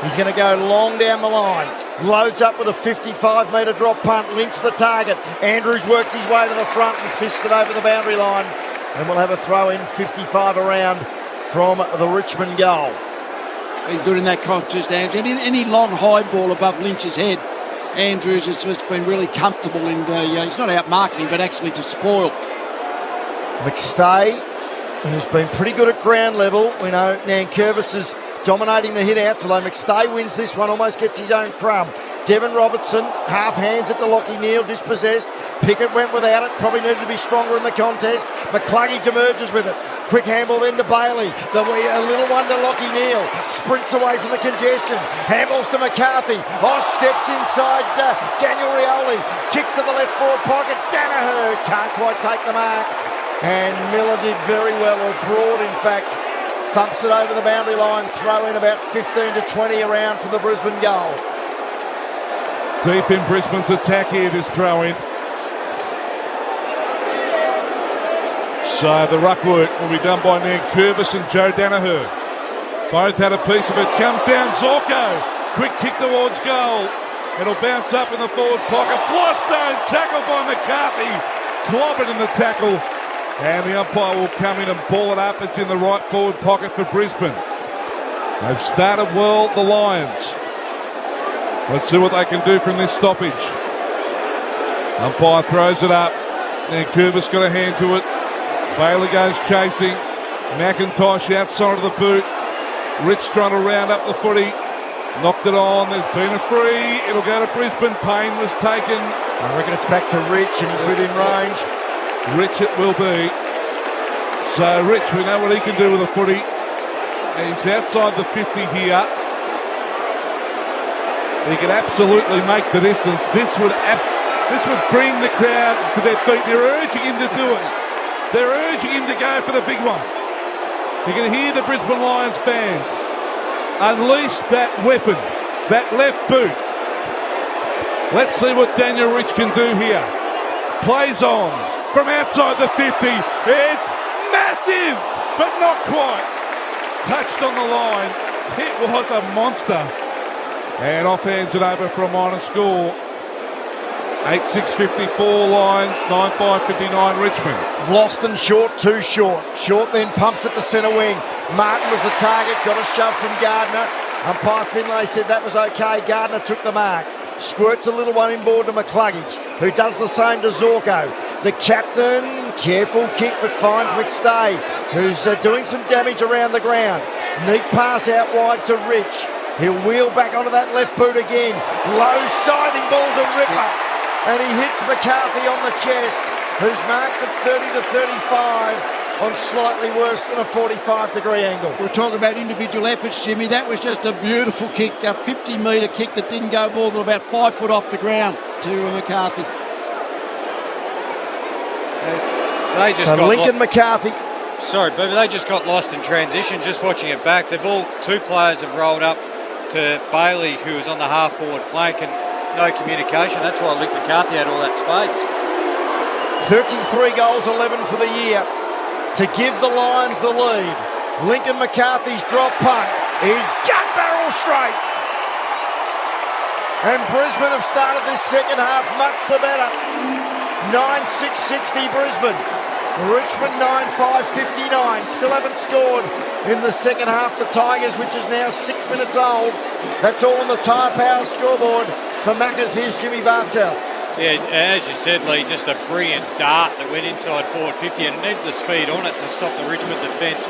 He's going to go long down the line. Loads up with a 55-metre drop punt. Lynch the target. Andrews works his way to the front and fists it over the boundary line. And we'll have a throw in 55 around from the Richmond goal. Been good in that contest, Andrews. Any long high ball above Lynch's head, Andrews has just been really comfortable in. He's not out marketing, but actually to spoil. McStay, who's been pretty good at ground level. We know Nankervis is dominating the hit-outs, although McStay wins this one, almost gets his own crumb. Devon Robertson, half hands it to Lockie Neal, dispossessed. Pickett went without it, probably needed to be stronger in the contest. McCluggage emerges with it. Quick handball into Bailey. A little one to Lockie Neal. Sprints away from the congestion. Handballs to McCarthy. Steps inside Daniel Rioli. Kicks to the left forward pocket. Danaher can't quite take the mark. And Miller did very well, or Broad in fact. Thumps it over the boundary line. Throw in about 15 to 20 around for the Brisbane goal. Deep in Brisbane's attack here, this throw in. So the ruck work will be done by Nankervis and Joe Danaher. Both had a piece of it. Comes down Zorko. Quick kick towards goal. It'll bounce up in the forward pocket. Flostone tackled by McCarthy. Clobbered in the tackle. And the umpire will come in and ball it up. It's in the right forward pocket for Brisbane. They've started well, the Lions. Let's see what they can do from this stoppage. Umpire throws it up. Nankervis got a hand to it. Bailey goes chasing. McIntosh outside of the boot. Rich trying to round up the footy. Knocked it on. There's been a free. It'll go to Brisbane. Payne was taken. I reckon it's back to Rich and he's within range. Rich it will be. So Rich, we know what he can do with the footy. He's outside the 50 here. He can absolutely make the distance. This would bring the crowd to their feet. They're urging him to do it. They're urging him to go for the big one. You can hear the Brisbane Lions fans unleash that weapon, that left boot. Let's see what Daniel Rich can do here. Plays on from outside the 50. It's massive, but not quite. Touched on the line. It was a monster. And offhands it over for a minor score. 8-6-54 Lions, 9-5-59 Richmond. Vlosten short, too short. Short then pumps it to centre wing. Martin was the target, got a shove from Gardner. Umpire Finlay said that was okay. Gardner took the mark. Squirts a little one inboard to McCluggage, who does the same to Zorko. The captain, careful kick but finds McStay, who's doing some damage around the ground. Neat pass out wide to Rich. He'll wheel back onto that left boot again. Low siding ball's a ripper. And he hits McCarthy on the chest, who's marked at 30 to 35 on slightly worse than a 45-degree angle. We're talking about individual efforts, Jimmy. That was just a beautiful kick, a 50-metre kick that didn't go more than about 5 foot off the ground to McCarthy. Lincoln McCarthy. Sorry, but they just got lost in transition, just watching it back. They've all, 2 players have rolled up to Bailey, who was on the half-forward flank, and no communication. That's why Lincoln McCarthy had all that space. 33 goals, 11 for the year to give the Lions the lead. Lincoln McCarthy's drop punt is gut barrel straight. And Brisbane have started this second half much the better. 9-6-60 Brisbane. Richmond 9-5-59. Still haven't scored in the second half. The Tigers, which is now 6 minutes old. That's all on the Tyre Power scoreboard. For Maccas, here's Jimmy Bartell. Yeah, as you said, Lee, just a brilliant dart that went inside forward 50 and needed the speed on it to stop the Richmond defence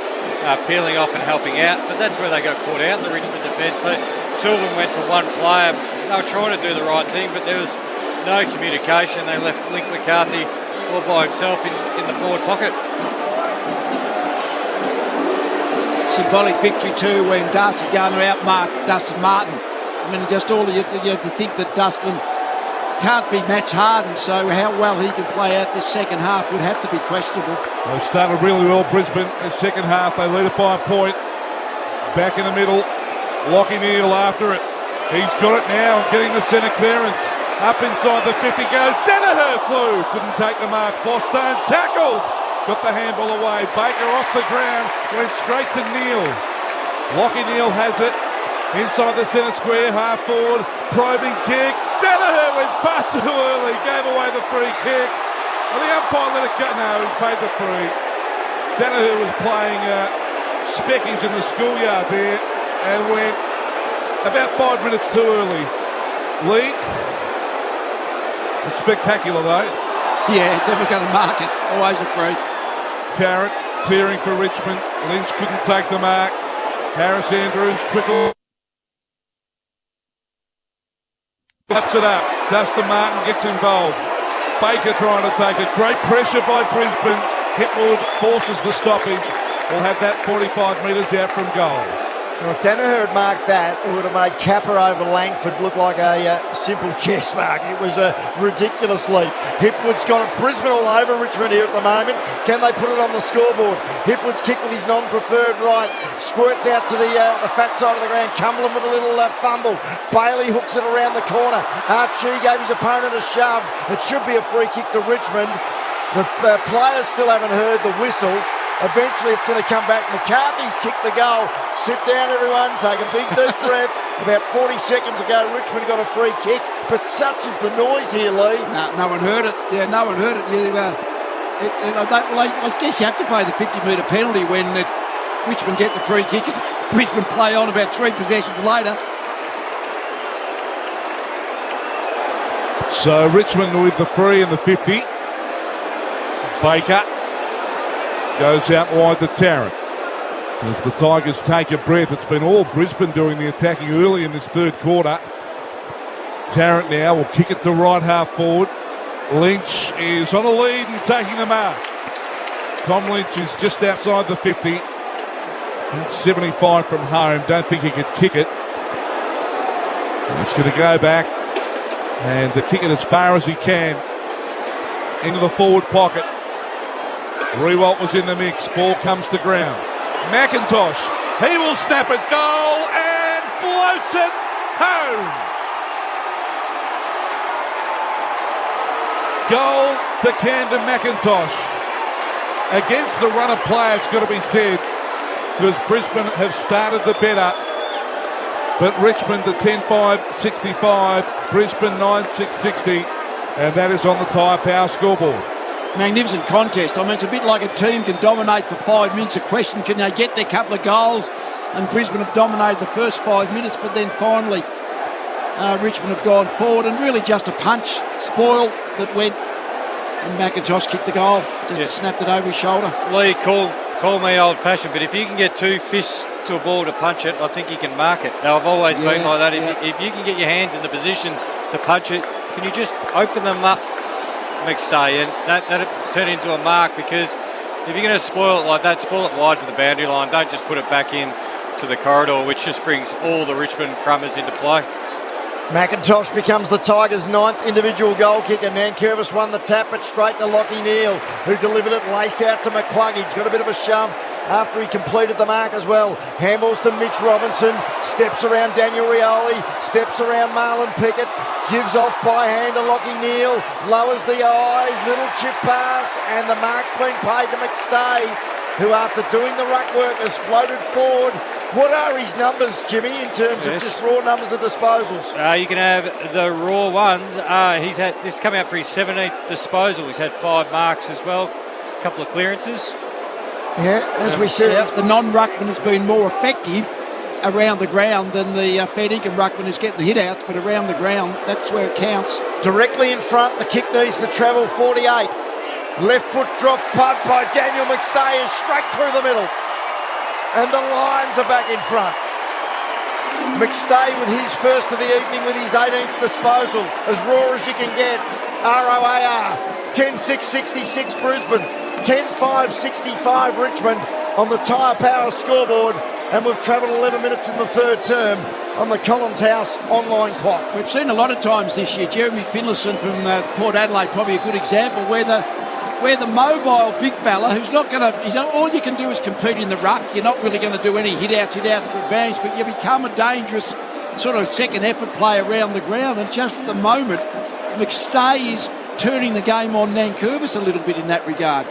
peeling off and helping out. But that's where they got caught out, the Richmond defence. 2 of them went to one player. They were trying to do the right thing, but there was no communication. They left Link McCarthy all by himself in the forward pocket. Symbolic victory too when Darcy Garner outmarked Dustin Martin. I mean, just all you have to think that Dustin can't be match hardened, so how well he can play out this second half would have to be questionable. They started really well, Brisbane. The second half, they lead it by a point. Back in the middle, Lockie Neal after it. He's got it now, getting the centre clearance. Up inside the 50 goes. Danaher flew. Couldn't take the mark. Boston tackled. Got the handball away. Baker off the ground. Went straight to Neal. Lockie Neal has it. Inside the centre square, half forward. Probing kick. Danaher went far too early. Gave away the free kick. Well, the umpire let it go. No, he paid the free. Danaher was playing speckies in the schoolyard there and went about 5 minutes too early. Lee, it's spectacular though. Yeah, never going to mark it. Always a free. Tarrant clearing for Richmond. Lynch couldn't take the mark. Harris Andrews, Trickle. Laps it up. Dustin Martin gets involved. Baker trying to take it. Great pressure by Brisbane. Hipwood forces the stoppage. We'll have that 45 metres out from goal. Well, if Danaher had marked that, it would have made Capper over Langford look like a simple chess mark. It was a ridiculous leap. Hipwood's got it. Brisbane all over Richmond here at the moment. Can they put it on the scoreboard? Hipwood's kick with his non-preferred right. Squirts out to the fat side of the ground. Cumberland with a little fumble. Bailey hooks it around the corner. Archie gave his opponent a shove. It should be a free kick to Richmond. The players still haven't heard the whistle. Eventually it's going to come back. McCarthy's kicked the goal. Sit down, everyone. Take a big deep breath. About 40 seconds ago, Richmond got a free kick. But such is the noise here, Lee. No one heard it. Yeah, no one heard it. I guess you have to pay the 50-metre penalty when Richmond get the free kick. Brisbane play on about 3 possessions later. So Richmond with the free and the 50. Baker goes out wide to Tarrant. As the Tigers take a breath, it's been all Brisbane doing the attacking early in this third quarter. Tarrant now will kick it to right half forward. Lynch is on a lead and taking the mark. Tom Lynch is just outside the 50. That's 75 from home. Don't think he could kick it. He's going to go back and to kick it as far as he can into the forward pocket. Rewalt was in the mix. Ball comes to ground. McIntosh, he will snap it. Goal and floats it home. Goal to Camden McIntosh. Against the run of play, it's got to be said, because Brisbane have started the better. But Richmond the 10-5-65, Brisbane 9-6-60, and that is on the Tyre Power scoreboard. Magnificent contest. I mean, it's a bit like a team can dominate for 5 minutes. The question, can they get their couple of goals? And Brisbane have dominated the first 5 minutes, but then finally Richmond have gone forward, and really just a punch spoil that went And McIntosh kicked the goal. Just snapped it over his shoulder. Lee, call me old-fashioned, but if you can get 2 fists to a ball to punch it, I think you can mark it. Now, I've always been like that. If you can get your hands in the position to punch it, can you just open them up next day? And that'll turn into a mark, because if you're going to spoil it like that, spoil it wide for the boundary line. Don't just put it back in to the corridor, which just brings all the Richmond crummers into play. McIntosh becomes the Tigers' 9th individual goal kicker. Nankervis won the tap, but straight to Lockie Neal, who delivered it lace out to McCluggage. Got a bit of a shove after he completed the mark as well. Handballs to Mitch Robinson, steps around Daniel Rioli, steps around Marlon Pickett, gives off by hand to Lockie Neal, lowers the eyes, little chip pass, and the mark's been paid to McStay, who after doing the ruck work has floated forward. What are his numbers, Jimmy, in terms of just raw numbers of disposals? You can have the raw ones. He's had this coming up for his 17th disposal. He's had 5 marks as well, a couple of clearances. Yeah, as we said. The non-ruckman has been more effective around the ground than the fair dinkum ruckman is getting the hit-outs, but around the ground, that's where it counts. Directly in front, the kick needs to travel 48. Left foot drop punt by Daniel McStay is straight through the middle. And the Lions are back in front. McStay with his first of the evening with his 18th disposal. As raw as you can get. ROAR 10-6-66 Brisbane, 10-5-65 Richmond on the Tyre Power scoreboard. And we've travelled 11 minutes in the third term on the Collins House online clock. We've seen a lot of times this year. Jeremy Finlayson from Port Adelaide, probably a good example, where the mobile big fella who's not going to, all you can do is compete in the ruck. You're not really going to do any hit-outs for advantage, but you become a dangerous sort of second effort play around the ground. And just at the moment, McStay is turning the game on Nankervis a little bit in that regard.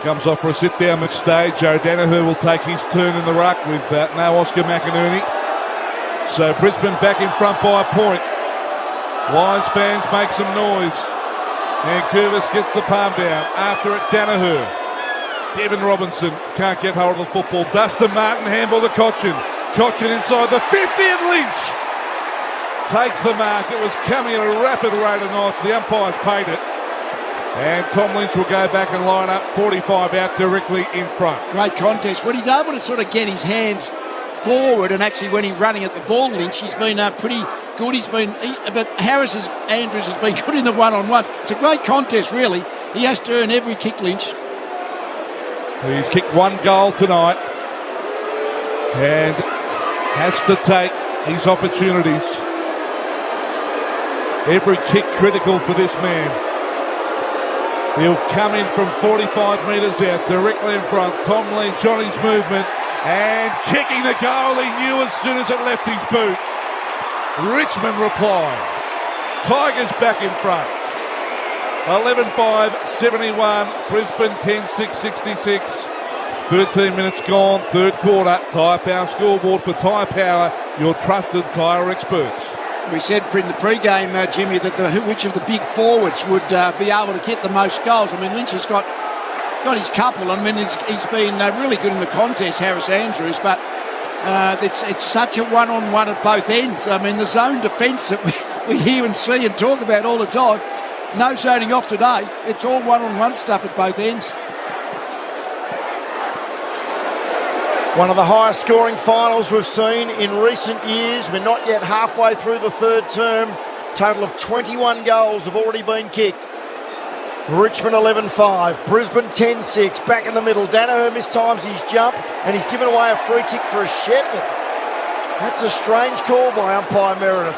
Comes off for a sit-down McStay. Joe Danaher will take his turn in the ruck with no Oscar McInerney. So Brisbane back in front by a point. Lions fans make some noise. Nankervis gets the palm down. After it, Danaher. Devin Robinson can't get hold of the football. Dustin Martin handball to Cochin. Cochin inside the 50 and Lynch takes the mark. It was coming at a rapid rate of knots. The umpires paid it. And Tom Lynch will go back and line up 45 out directly in front. Great contest. When he's able to sort of get his hands forward, and actually when he's running at the ball, Lynch, he's been pretty good. But Andrews has been good in the one-on-one. It's a great contest, really. He has to earn every kick, Lynch. He's kicked 1 goal tonight and has to take his opportunities. Every kick critical for this man. He'll come in from 45 metres out, directly in front. Tom Lynch on his movement and kicking the goal he knew as soon as it left his boot. Richmond reply. Tigers back in front. 11-5-71. Brisbane 10-6-66. 13 minutes gone, third quarter. Tyre Power scoreboard for Tyre Power, your trusted tyre experts. We said in the pre-game, Jimmy, that which of the big forwards would be able to get the most goals. I mean, Lynch has got his couple. I mean, he's been really good in the contest, Harris Andrews, but it's such a one-on-one at both ends. I mean, the zone defence that we hear and see and talk about all the time, no zoning off today. It's all one-on-one stuff at both ends. One of the highest scoring finals we've seen in recent years. We're not yet halfway through the third term. Total of 21 goals have already been kicked. Richmond 11-5, Brisbane 10-6, back in the middle. Danaher mistimes his jump and he's given away a free kick for a Shetland. That's a strange call by umpire Meredith.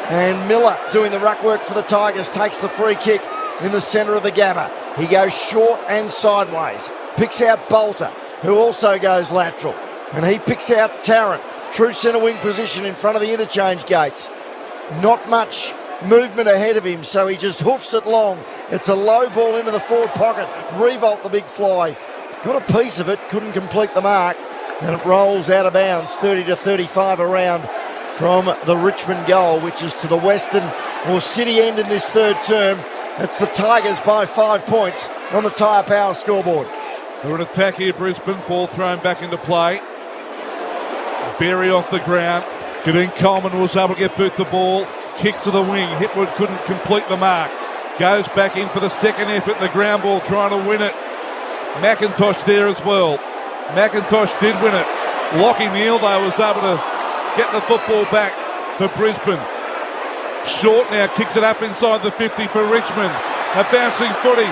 And Miller, doing the ruck work for the Tigers, takes the free kick in the centre of the Gabba. He goes short and sideways. Picks out Bolter, who also goes lateral. And he picks out Tarrant, true centre wing position in front of the interchange gates. Not much movement ahead of him, so he just hoofs it long. It's a low ball into the forward pocket. Revolt the big fly. Got a piece of it, couldn't complete the mark. And it rolls out of bounds, 30-35 around from the Richmond goal, which is to the western or city end in this third term. It's the Tigers by 5 points on the Tyre Power scoreboard. They're an attack here, Brisbane. Ball thrown back into play. Berry off the ground. Kadeen Coleman was able to get boot the ball. Kicks to the wing. Hitwood couldn't complete the mark. Goes back in for the second effort. The ground ball trying to win it. McIntosh there as well. McIntosh did win it. Lockie Neal, though, was able to get the football back for Brisbane. Short now kicks it up inside the 50 for Richmond. A bouncing footy.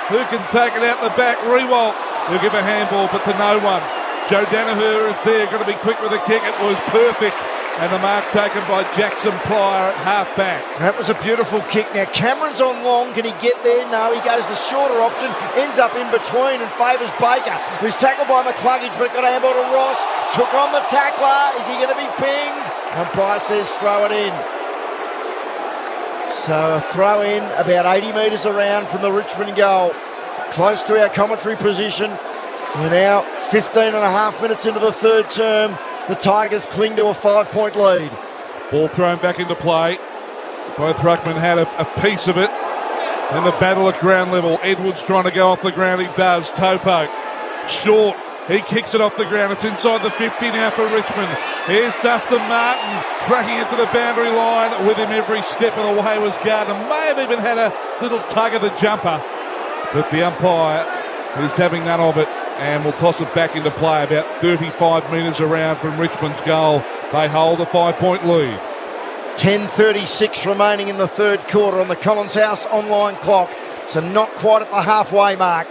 Who can take it out the back? Rewalt. He'll give a handball, but to no one. Joe Danaher is there, going to be quick with the kick. It was perfect. And the mark taken by Jackson Pryor at half-back. That was a beautiful kick. Now, Cameron's on long. Can he get there? No, he goes the shorter option. Ends up in between and favours Baker, who's tackled by McCluggage, but got a handball to Ross. Took on the tackler. Is he going to be pinged? Umpire says throw it in. So a throw in about 80 metres around from the Richmond goal. Close to our commentary position. We're now 15 and a half minutes into the third term. The Tigers cling to a 5-point lead. Ball thrown back into play. Both ruckmen had a piece of it. And the battle at ground level. Edwards trying to go off the ground. He does. Topo. Short. He kicks it off the ground. It's inside the 50 now for Richmond. Here's Dustin Martin tracking it to the boundary line with him every step of the way was Gardner. May have even had a little tug of the jumper. But the umpire is having none of it. And we'll toss it back into play about 35 metres around from Richmond's goal. They hold a 5-point lead. 10:36 remaining in the third quarter on the Collins House online clock. So not quite at the halfway mark.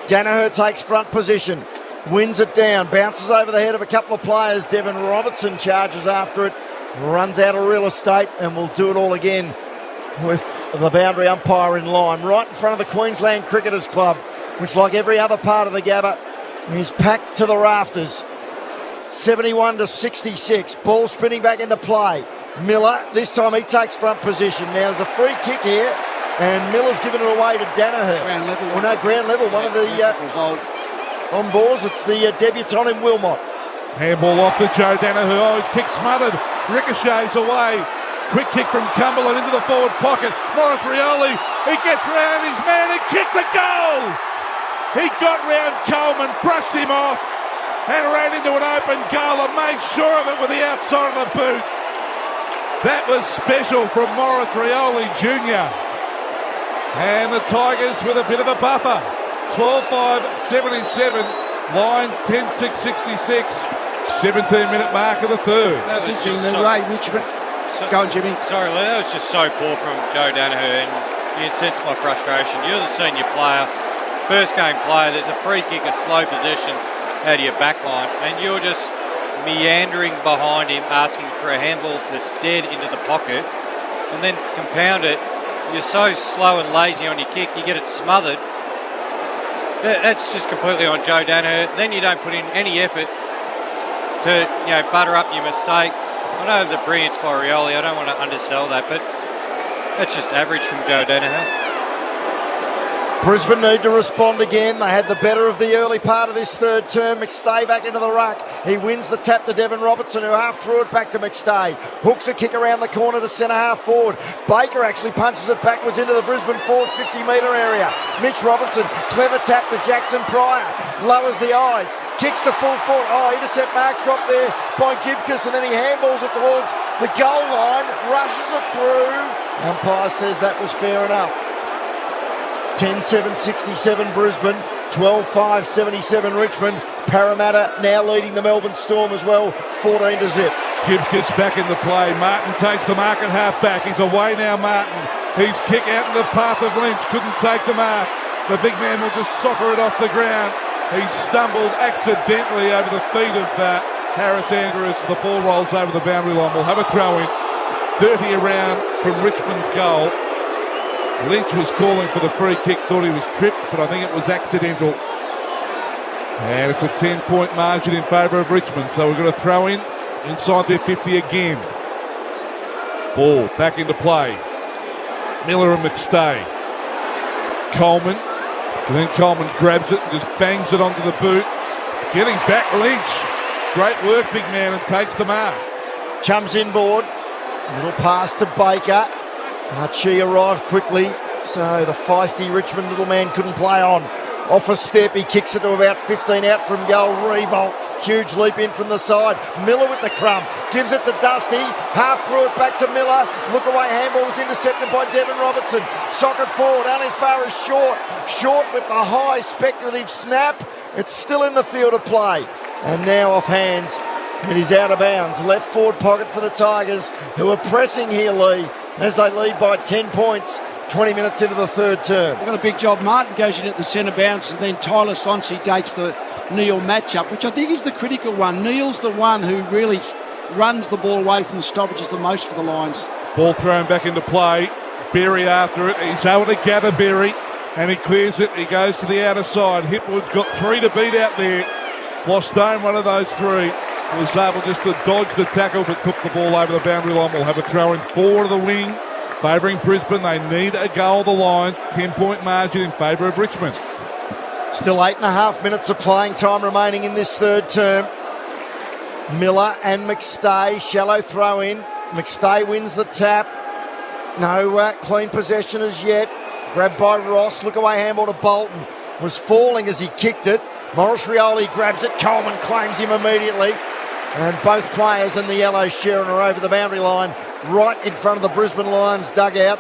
Danaher takes front position. Wins it down. Bounces over the head of a couple of players. Devon Robertson charges after it. Runs out of real estate and will do it all again with the boundary umpire in line. Right in front of the Queensland Cricketers Club, which, like every other part of the Gabba, is packed to the rafters. 71-66. Ball spinning back into play. Miller, this time he takes front position. Now there's a free kick here, and Miller's given it away to Danaher. Ground level. Well, no, ground level. One of the on boards. It's the debutant in Wilmot. Handball off to Joe Danaher. Oh, his kick smothered. Ricochets away. Quick kick from Cumberland into the forward pocket. Morris Rioli, he gets round his man and kicks a goal! He got round Coleman, brushed him off, and ran into an open goal and made sure of it with the outside of the boot. That was special from Morris Rioli Jr. And the Tigers with a bit of a buffer. 12-5-77, Lions 10-6-66, 17-minute mark of the third. That was just Richmond. Go on, Jimmy. Sorry, Lee, that was just so poor from Joe Danaher, and you can sense my frustration. You're the senior player, first game player, there's a free kick, a slow possession out of your back line, and you're just meandering behind him, asking for a handball that's dead into the pocket, and then compound it, you're so slow and lazy on your kick, you get it smothered. That's just completely on Joe Danaher. Then you don't put in any effort to, butter up your mistake. I know the brilliance by Rioli, I don't want to undersell that, but that's just average from Joe Danaher. Brisbane need to respond again. They had the better of the early part of this third term. McStay back into the ruck. He wins the tap to Devon Robertson, who half threw it back to McStay. Hooks a kick around the corner to centre half forward. Baker actually punches it backwards into the Brisbane forward 50-metre area. Mitch Robinson, clever tap to Jackson Pryor. Lowers the eyes. Kicks to full forward. Oh, intercept mark dropped there by Gibcus, and then he handballs it towards the goal line. Rushes it through. Umpire says that was fair enough. 10-7-67 Brisbane, 12-5-77 Richmond. Parramatta now leading the Melbourne Storm as well, 14-0. Gibcus back in the play. Martin takes the mark at half-back. He's away now, Martin. His kick out in the path of Lynch. Couldn't take the mark. The big man will just soccer it off the ground. He stumbled accidentally over the feet of Harris Andrews. The ball rolls over the boundary line. We'll have a throw in. 30 around from Richmond's goal. Lynch was calling for the free kick, thought he was tripped, but I think it was accidental. And it's a 10-point margin in favour of Richmond, so we're going to throw in inside their 50 again. Ball back into play. Miller and McStay. Coleman. And then Coleman grabs it and just bangs it onto the boot. Getting back Lynch. Great work, big man, and takes the mark. Chums inboard. Little pass to Baker. Archie arrived quickly, so the feisty Richmond little man couldn't play on. Off a step, he kicks it to about 15 out from goal. Revolt Huge leap in from the side. Miller with the crumb. Gives it to Dusty. Half through it back to Miller. Look away handball was intercepted by Devon Robertson. Socket forward, only as far as Short. Short with the high speculative snap. It's still in the field of play. And now off hands. It is out of bounds. Left forward pocket for the Tigers, who are pressing here, Lee, as they lead by 10 points. 20 minutes into the third term. They've got a big job. Martin goes in at the centre bounce, and then Tyler Sonsi dates the Neil matchup, which I think is the critical one. Neil's the one who really runs the ball away from the stoppages the most for the Lions. Ball thrown back into play. Berry after it. He's able to gather Berry, and he clears it. He goes to the outer side. Hipwood's got 3 to beat out there. Flostone, one of those 3, was able just to dodge the tackle, but took the ball over the boundary line. We'll have a throw in forward of the wing. Favouring Brisbane, they need a goal of the Lions. 10-point margin in favour of Richmond. Still 8.5 minutes of playing time remaining in this third term. Miller and McStay, shallow throw in. McStay wins the tap. No clean possession as yet. Grabbed by Ross. Look away handball to Bolton. Was falling as he kicked it. Morris Rioli grabs it. Coleman claims him immediately. And both players in the yellow Sharon are over the boundary line, right in front of the Brisbane Lions dugout,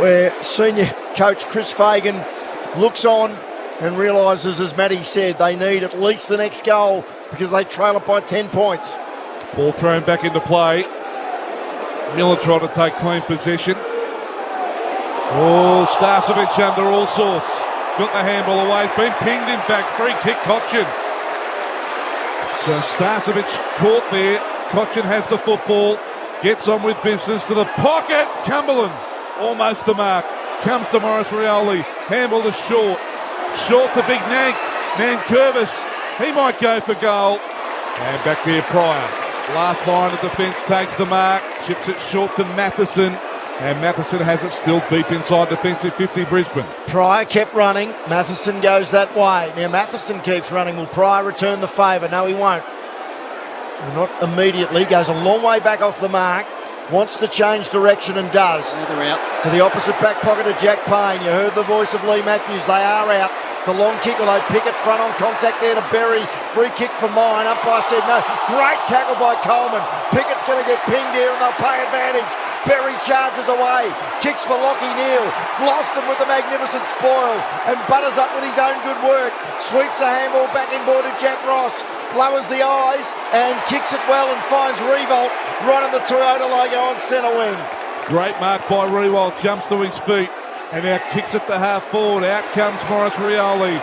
where senior coach Chris Fagan looks on and realises, as Matty said, they need at least the next goal because they trail it by 10 points. Ball thrown back into play. Miller tried to take clean possession. Oh, Starcevic under all sorts. Got the handball away. It's been pinged, in fact. Free kick, Cochin. So Starcevic caught there. Cochin has the football. Gets on with business to the pocket. Cumberland almost the mark. Comes to Morris Rioli. Handball to Short. Short to Big Nank. Nankervis. He might go for goal. And back there, Pryor. Last line of defence takes the mark. Chips it short to Matheson. And Matheson has it still deep inside defensive 50 Brisbane. Pryor kept running. Matheson goes that way. Now Matheson keeps running. Will Pryor return the favour? No, he won't. Not immediately. Goes a long way back off the mark. Wants to change direction and does. Yeah, they're out. To the opposite back pocket of Jack Payne. You heard the voice of Lee Matthews. They are out. The long kick, although Pickett front on contact there to Berry. Free kick for mine. Umpire said no. Great tackle by Coleman. Pickett's going to get pinged here and they'll pay advantage. Berry charges away, kicks for Lockie Neal, Floston with the magnificent spoil, and butters up with his own good work. Sweeps a handball back inboard to Jack Ross, lowers the eyes and kicks it well and finds Revolt right on the Toyota logo on centre wing. Great mark by Revolt, jumps to his feet and now kicks it to half forward. Out comes Morris Rioli.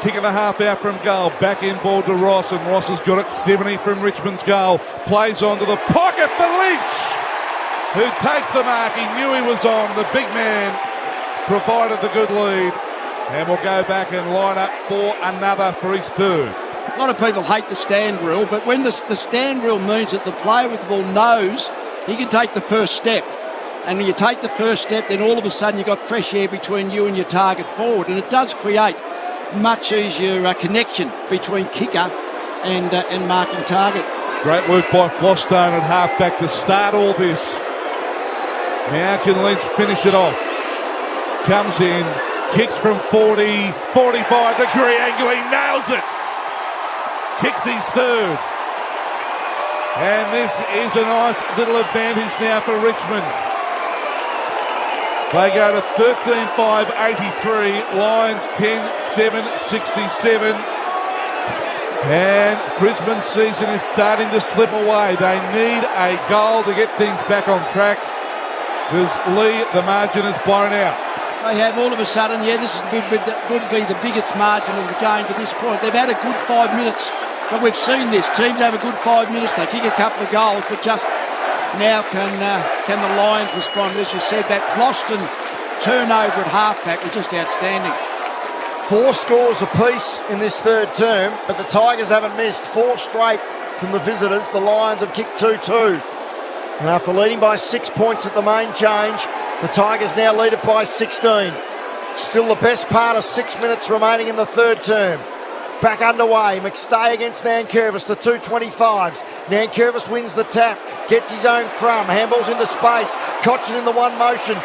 Kick and a half out from goal, back inboard to Ross, and Ross has got it 70 from Richmond's goal. Plays onto the pocket for Lynch, who takes the mark. He knew he was on. The big man provided the good lead. And we'll go back and line up for another for his third. A lot of people hate the stand rule, but when the stand rule means that the player with the ball knows he can take the first step. And when you take the first step, then all of a sudden you've got fresh air between you and your target forward. And it does create much easier connection between kicker and marking target. Great work by Flostone at half-back to start all this. Now can Lynch finish it off? Comes in, kicks from 40, 45-degree angle, he nails it. Kicks his third. And this is a nice little advantage now for Richmond. They go to 13-5, 83. Lions 10-7, 67. And Brisbane's season is starting to slip away. They need a goal to get things back on track. Because Lee, the margin is blown out. They have all of a sudden, this is would be the biggest margin of the game to this point. They've had a good 5 minutes, but we've seen this. Teams have a good 5 minutes. They kick a couple of goals, but just now can the Lions respond? As you said, that Floston turnover at halfback was just outstanding. 4 scores apiece in this third term, but the Tigers haven't missed 4 straight from the visitors. The Lions have kicked 2-2. And after leading by 6 points at the main change, the Tigers now lead it by 16. Still the best part of 6 minutes remaining in the third term. Back underway, McStay against Nankervis, the 225s. Nankervis wins the tap, gets his own crumb, handballs into space. Cochin in the one motion,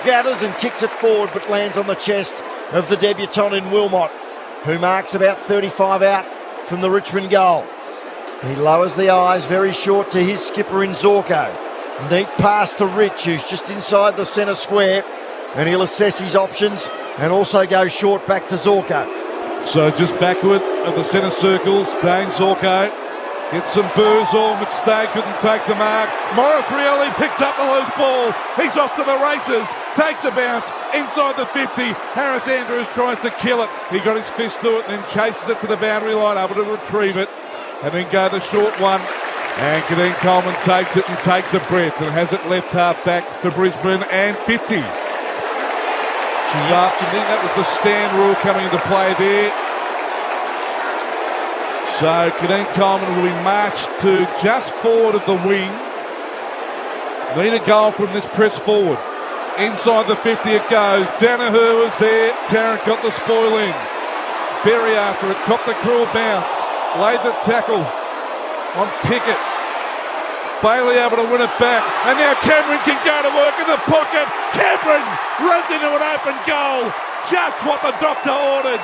gathers and kicks it forward, but lands on the chest of the debutant in Wilmot, who marks about 35 out from the Richmond goal. He lowers the eyes, very short to his skipper in Zorko. Neat pass to Rich, who's just inside the centre square, and he'll assess his options and also go short back to Zorko. So just backward of the centre circles, Dane Zorko gets some booze on, McStay couldn't take the mark. Morris Rioli picks up the loose ball. He's off to the races, takes a bounce inside the 50. Harris Andrews tries to kill it. He got his fist to it and then chases it to the boundary line, able to retrieve it and then go the short one. And Kadeen Coleman takes it and takes a breath and has it left half back for Brisbane and 50. But I think that was the stand rule coming into play there. So Kadeen Coleman will be marched to just forward of the wing. Need a goal from this press forward. Inside the 50 it goes. Danaher was there. Tarrant got the spoil in. Berry after it, copped the cruel bounce. Laid the tackle on Pickett. Bailey able to win it back. And now Cameron can go to work in the pocket. Cameron runs into an open goal. Just what the doctor ordered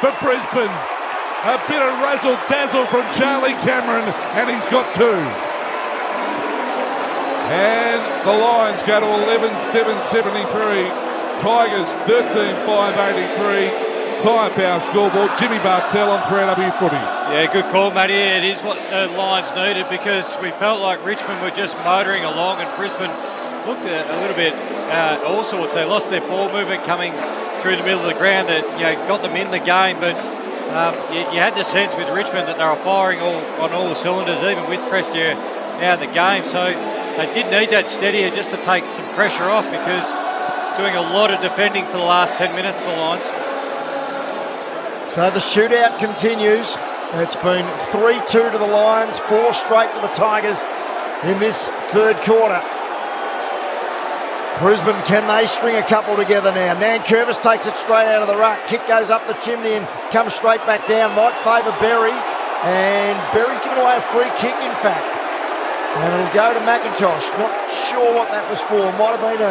for Brisbane. A bit of razzle-dazzle from Charlie Cameron, and he's got two. And the Lions go to 11-7-73. Tigers 13-5-83. Tyre Power scoreboard. Jimmy Bartell on 3AW Footy. Yeah, good call, Matty. It is what the Lions needed because we felt like Richmond were just motoring along and Brisbane looked a little bit all sorts. They lost their ball movement coming through the middle of the ground that got them in the game, but you had the sense with Richmond that they were firing on all the cylinders, even with Prestia out of the game. So they did need that steadier just to take some pressure off because doing a lot of defending for the last 10 minutes for the Lions. So the shootout continues. It's been 3-2 to the Lions, 4 straight to the Tigers in this third quarter. Brisbane, can they string a couple together now? Nankervis takes it straight out of the ruck. Kick goes up the chimney and comes straight back down. Might favour Berry. And Berry's given away a free kick, in fact. And it'll go to McIntosh. Not sure what that was for. Might have been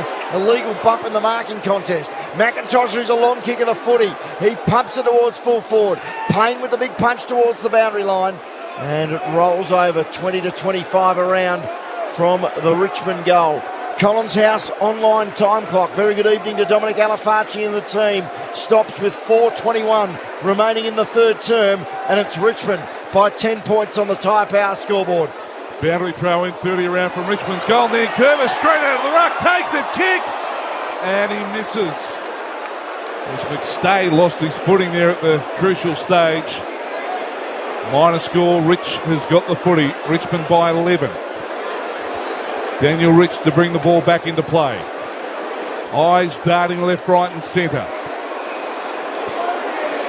a legal bump in the marking contest. McIntosh, who's a long kick of the footy. He pumps it towards full forward. Payne with the big punch towards the boundary line. And it rolls over 20-25 around from the Richmond goal. Collins House online time clock. Very good evening to Dominic Alafaci and the team. Stops with 4:21 remaining in the third term. And it's Richmond by 10 points on the Tyre Power scoreboard. Boundary throw in 30 around from Richmond's goal. Then Curvis straight out of the ruck, takes it, kicks, and he misses. As McStay lost his footing there at the crucial stage. Minor score, Rich has got the footy. Richmond by 11. Daniel Rich to bring the ball back into play. Eyes darting left, right and centre.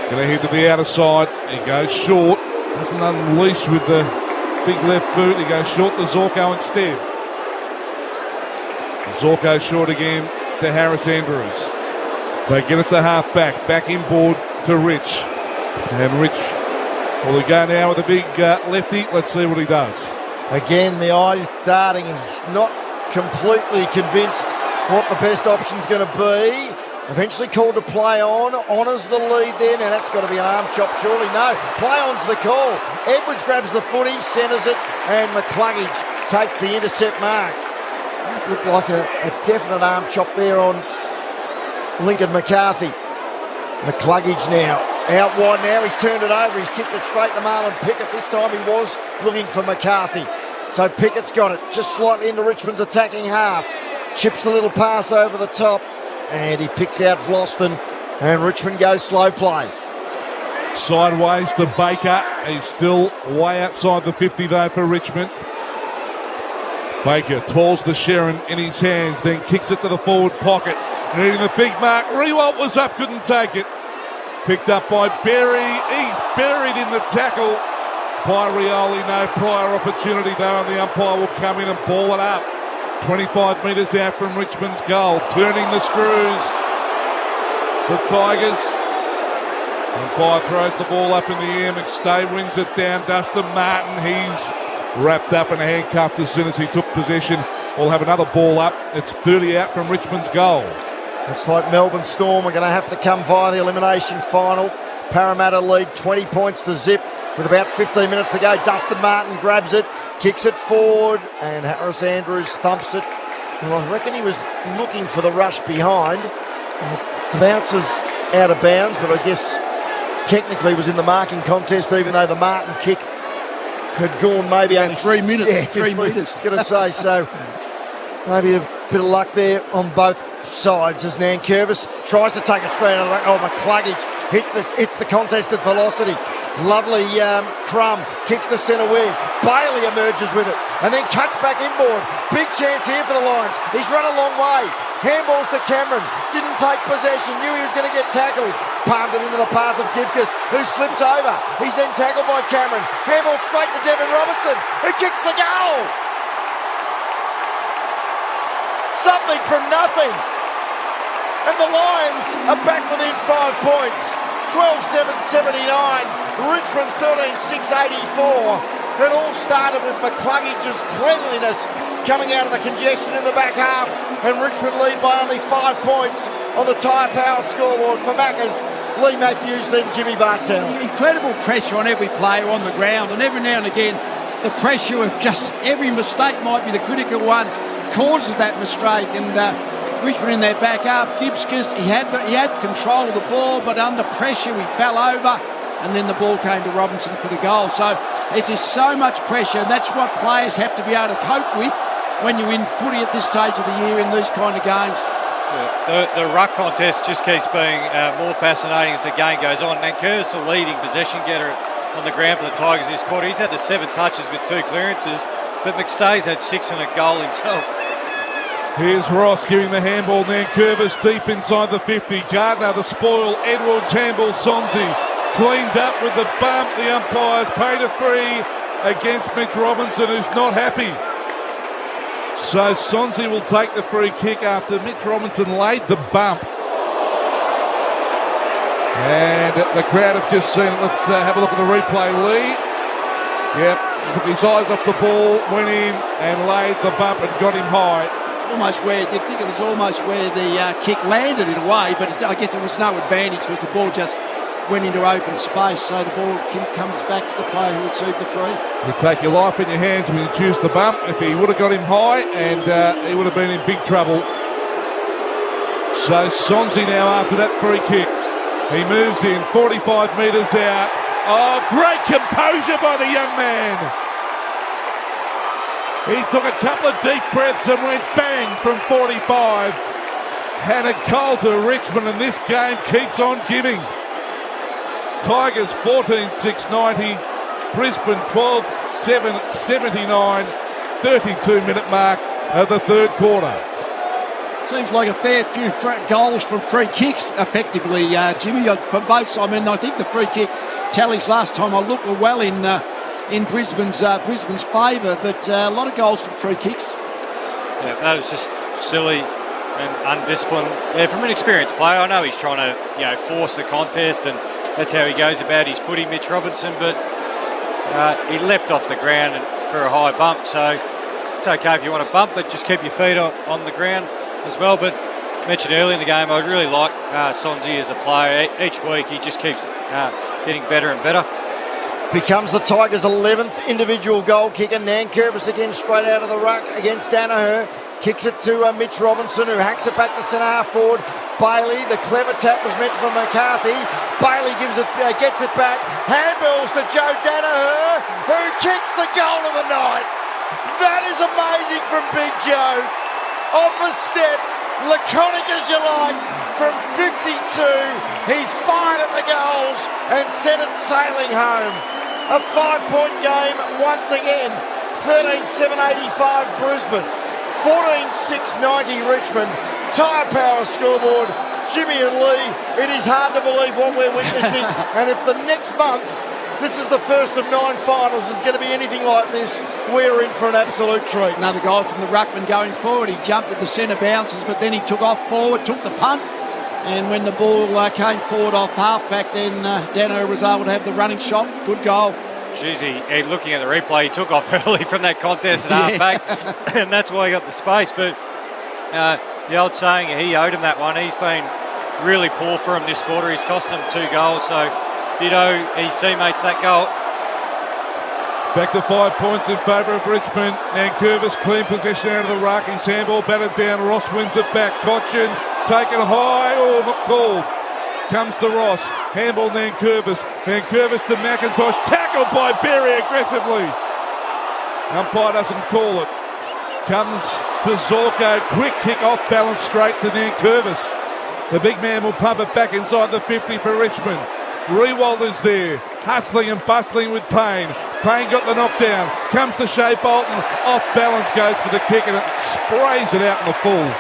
Going to head to the outer side. He goes short. Doesn't unleash with the big left boot. He goes short to Zorko instead. Zorko short again to Harris Andrews. They get it to half back inboard to Rich. And Rich will he go now with a big lefty. Let's see what he does. Again, the eyes darting. He's not completely convinced what the best option's going to be. Eventually called to play on. Honours the lead there. Now that's got to be an arm chop, surely. No, play on's the call. Edwards grabs the footy, centres it, and McCluggage takes the intercept mark. That looked like a definite arm chop there on Lincoln McCarthy. McCluggage now out wide now. He's turned it over. He's kicked it straight to Marlon Pickett. This time he was looking for McCarthy. So Pickett's got it just slightly into Richmond's attacking half. Chips a little pass over the top. And he picks out Vloston, and Richmond goes slow play. Sideways to Baker. He's still way outside the 50 though for Richmond. Baker twirls the Sherrin in his hands, then kicks it to the forward pocket. Needing the big mark. Rewalt was up, couldn't take it. Picked up by Berry. He's buried in the tackle by Rioli. No prior opportunity though, and the umpire will come in and ball it up. 25 metres out from Richmond's goal. Turning the screws. The Tigers. Umpire throws the ball up in the air. McStay wins it down. Dustin Martin, he's wrapped up and handcuffed as soon as he took possession. We'll have another ball up. It's 30 out from Richmond's goal. Looks like Melbourne Storm are going to have to come via the elimination final. Parramatta lead 20 points to zip with about 15 minutes to go. Dustin Martin grabs it, kicks it forward, and Harris Andrews thumps it. Well, I reckon he was looking for the rush behind. The bounces out of bounds, but I guess technically was in the marking contest, even though the Martin kick had gone maybe only 3 minutes. Yeah, 3 metres. I was going to say, so maybe a bit of luck there on both sides as Nankervis tries to take it straight out of the rack. Oh, McCluggage hits the contested velocity. Lovely Crum kicks the centre wing. Bailey emerges with it and then cuts back inboard. Big chance here for the Lions. He's run a long way. Handballs to Cameron. Didn't take possession. Knew he was going to get tackled. Palmed it into the path of Gibcus, who slips over. He's then tackled by Cameron. Handball straight to Devin Robertson, who kicks the goal. Something from nothing. And the Lions are back within 5 points. 12-7-79. Richmond 13-6-84. It all started with McCluggage's cleanliness coming out of the congestion in the back half, and Richmond lead by only 5 points on the Tyre Power scoreboard. For Maccas, Lee Matthews, then Jimmy Bartell. Incredible pressure on every player on the ground, and every now and again the pressure of just every mistake might be the critical one causes that mistake. And Richmond in their back half, Gibcus, he had control of the ball, but under pressure he fell over, and then the ball came to Robinson for the goal. So it is so much pressure, and that's what players have to be able to cope with when you win footy at this stage of the year in these kind of games. The ruck contest just keeps being more fascinating as the game goes on. Nankervis, the leading possession getter on the ground for the Tigers this quarter. He's had the 7 touches with 2 clearances, but McStay's had 6 and a goal himself. Here's Ross giving the handball. Nankervis deep inside the 50. Gardner, the spoil. Edwards handball. Sonsi cleaned up with the bump. The umpires paid a free against Mitch Robinson, who's not happy. So Sonsi will take the free kick after Mitch Robinson laid the bump. And the crowd have just seen it. Let's have a look at the replay, Lee. Yep, took his eyes off the ball, went in and laid the bump and got him high. Almost where, you'd think it was almost where the kick landed in a way, but I guess it was no advantage because the ball just went into open space, so the ball comes back to the player who received the free. You take your life in your hands when you choose the bump. If he would have got him high, and he would have been in big trouble. So Sonsi now after that free kick. He moves in 45 metres out. Oh, great composure by the young man. He took a couple of deep breaths and went bang from 45. And a goal to Richmond, and this game keeps on giving. Tigers 14-6-90, Brisbane 12-7-79, 32-minute mark of the third quarter. Seems like a fair few goals from free kicks, effectively, Jimmy, from both sides. I mean, I think the free kick tallies last time I looked were well in Brisbane's favour, but a lot of goals from free kicks. Yeah, that was just silly and undisciplined. Yeah, from an experienced player, I know he's trying to force the contest, and that's how he goes about his footy, Mitch Robinson, but he leapt off the ground for a high bump, so it's okay if you want to bump, but just keep your feet on the ground as well. But mentioned early in the game, I really like Sonsi as a player. Each week he just keeps getting better and better. Becomes the Tigers' 11th individual goal kicker. Nankervis again straight out of the ruck against Danaher. Kicks it to Mitch Robinson, who hacks it back to centre half forward. Bailey, the clever tap was meant for McCarthy. Bailey gets it back. Handballs to Joe Danaher, who kicks the goal of the night. That is amazing from Big Joe. Off a step, laconic as you like, from 52. He fired at the goals and sent it sailing home. A 5-point game once again. 13-7-85 Brisbane. 14-6-90 Richmond. Tyre Power scoreboard. Jimmy and Lee, it is hard to believe what we're witnessing. And if the next month, this is the first of 9 finals, is going to be anything like this, we're in for an absolute treat. Another goal from the ruckman going forward. He jumped at the centre bounces, but then he took off forward, took the punt. And when the ball came forward off half-back, then Dano was able to have the running shot. Good goal. Jeez, looking at the replay, he took off early from that contest at half-back, and that's why he got the space. But the old saying, he owed him that one. He's been really poor for him this quarter. He's cost him 2 goals, so ditto his teammates that goal. Back to 5 points in favour of Richmond. Nankervis clean possession out of the ruck. His handball battered down. Ross wins it back. Cochin taken high. Oh, not called. Comes to Ross. Handball Nankervis. Nankervis to McIntosh. Tackled by Berry aggressively. Umpire doesn't call it. Comes to Zorko. Quick kick off balance straight to Nankervis. The big man will pump it back inside the 50 for Richmond. Rewalder's there. Hustling and bustling with Payne. Payne got the knockdown. Comes to Shea Bolton. Off balance goes for the kick and it sprays it out in the full.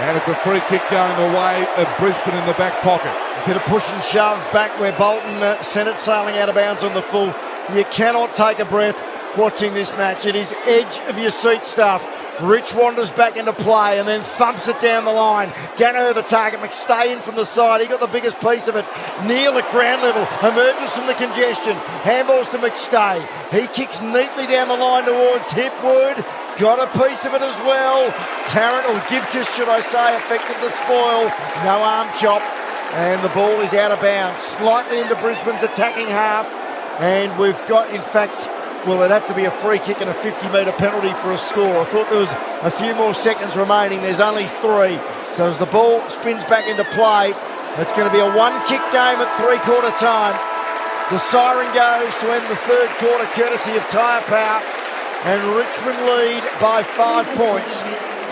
And it's a free kick going the way of Brisbane in the back pocket. A bit of push and shove back where Bolton sent it sailing out of bounds on the full. You cannot take a breath watching this match. It is edge of your seat stuff. Rich wanders back into play and then thumps it down the line. Danaher the target. McStay in from the side. He got the biggest piece of it. Neal at ground level emerges from the congestion. Handballs to McStay. He kicks neatly down the line towards Hipwood. Got a piece of it as well. Tarrant, or Gibcus should I say, affected the spoil. No arm chop. And the ball is out of bounds. Slightly into Brisbane's attacking half. And we've got, in fact, well, it'd have to be a free kick and a 50-metre penalty for a score. I thought there was a few more seconds remaining. There's only 3. So as the ball spins back into play, it's going to be a one-kick game at three-quarter time. The siren goes to end the third quarter courtesy of Tyre Power. And Richmond lead by 5 points.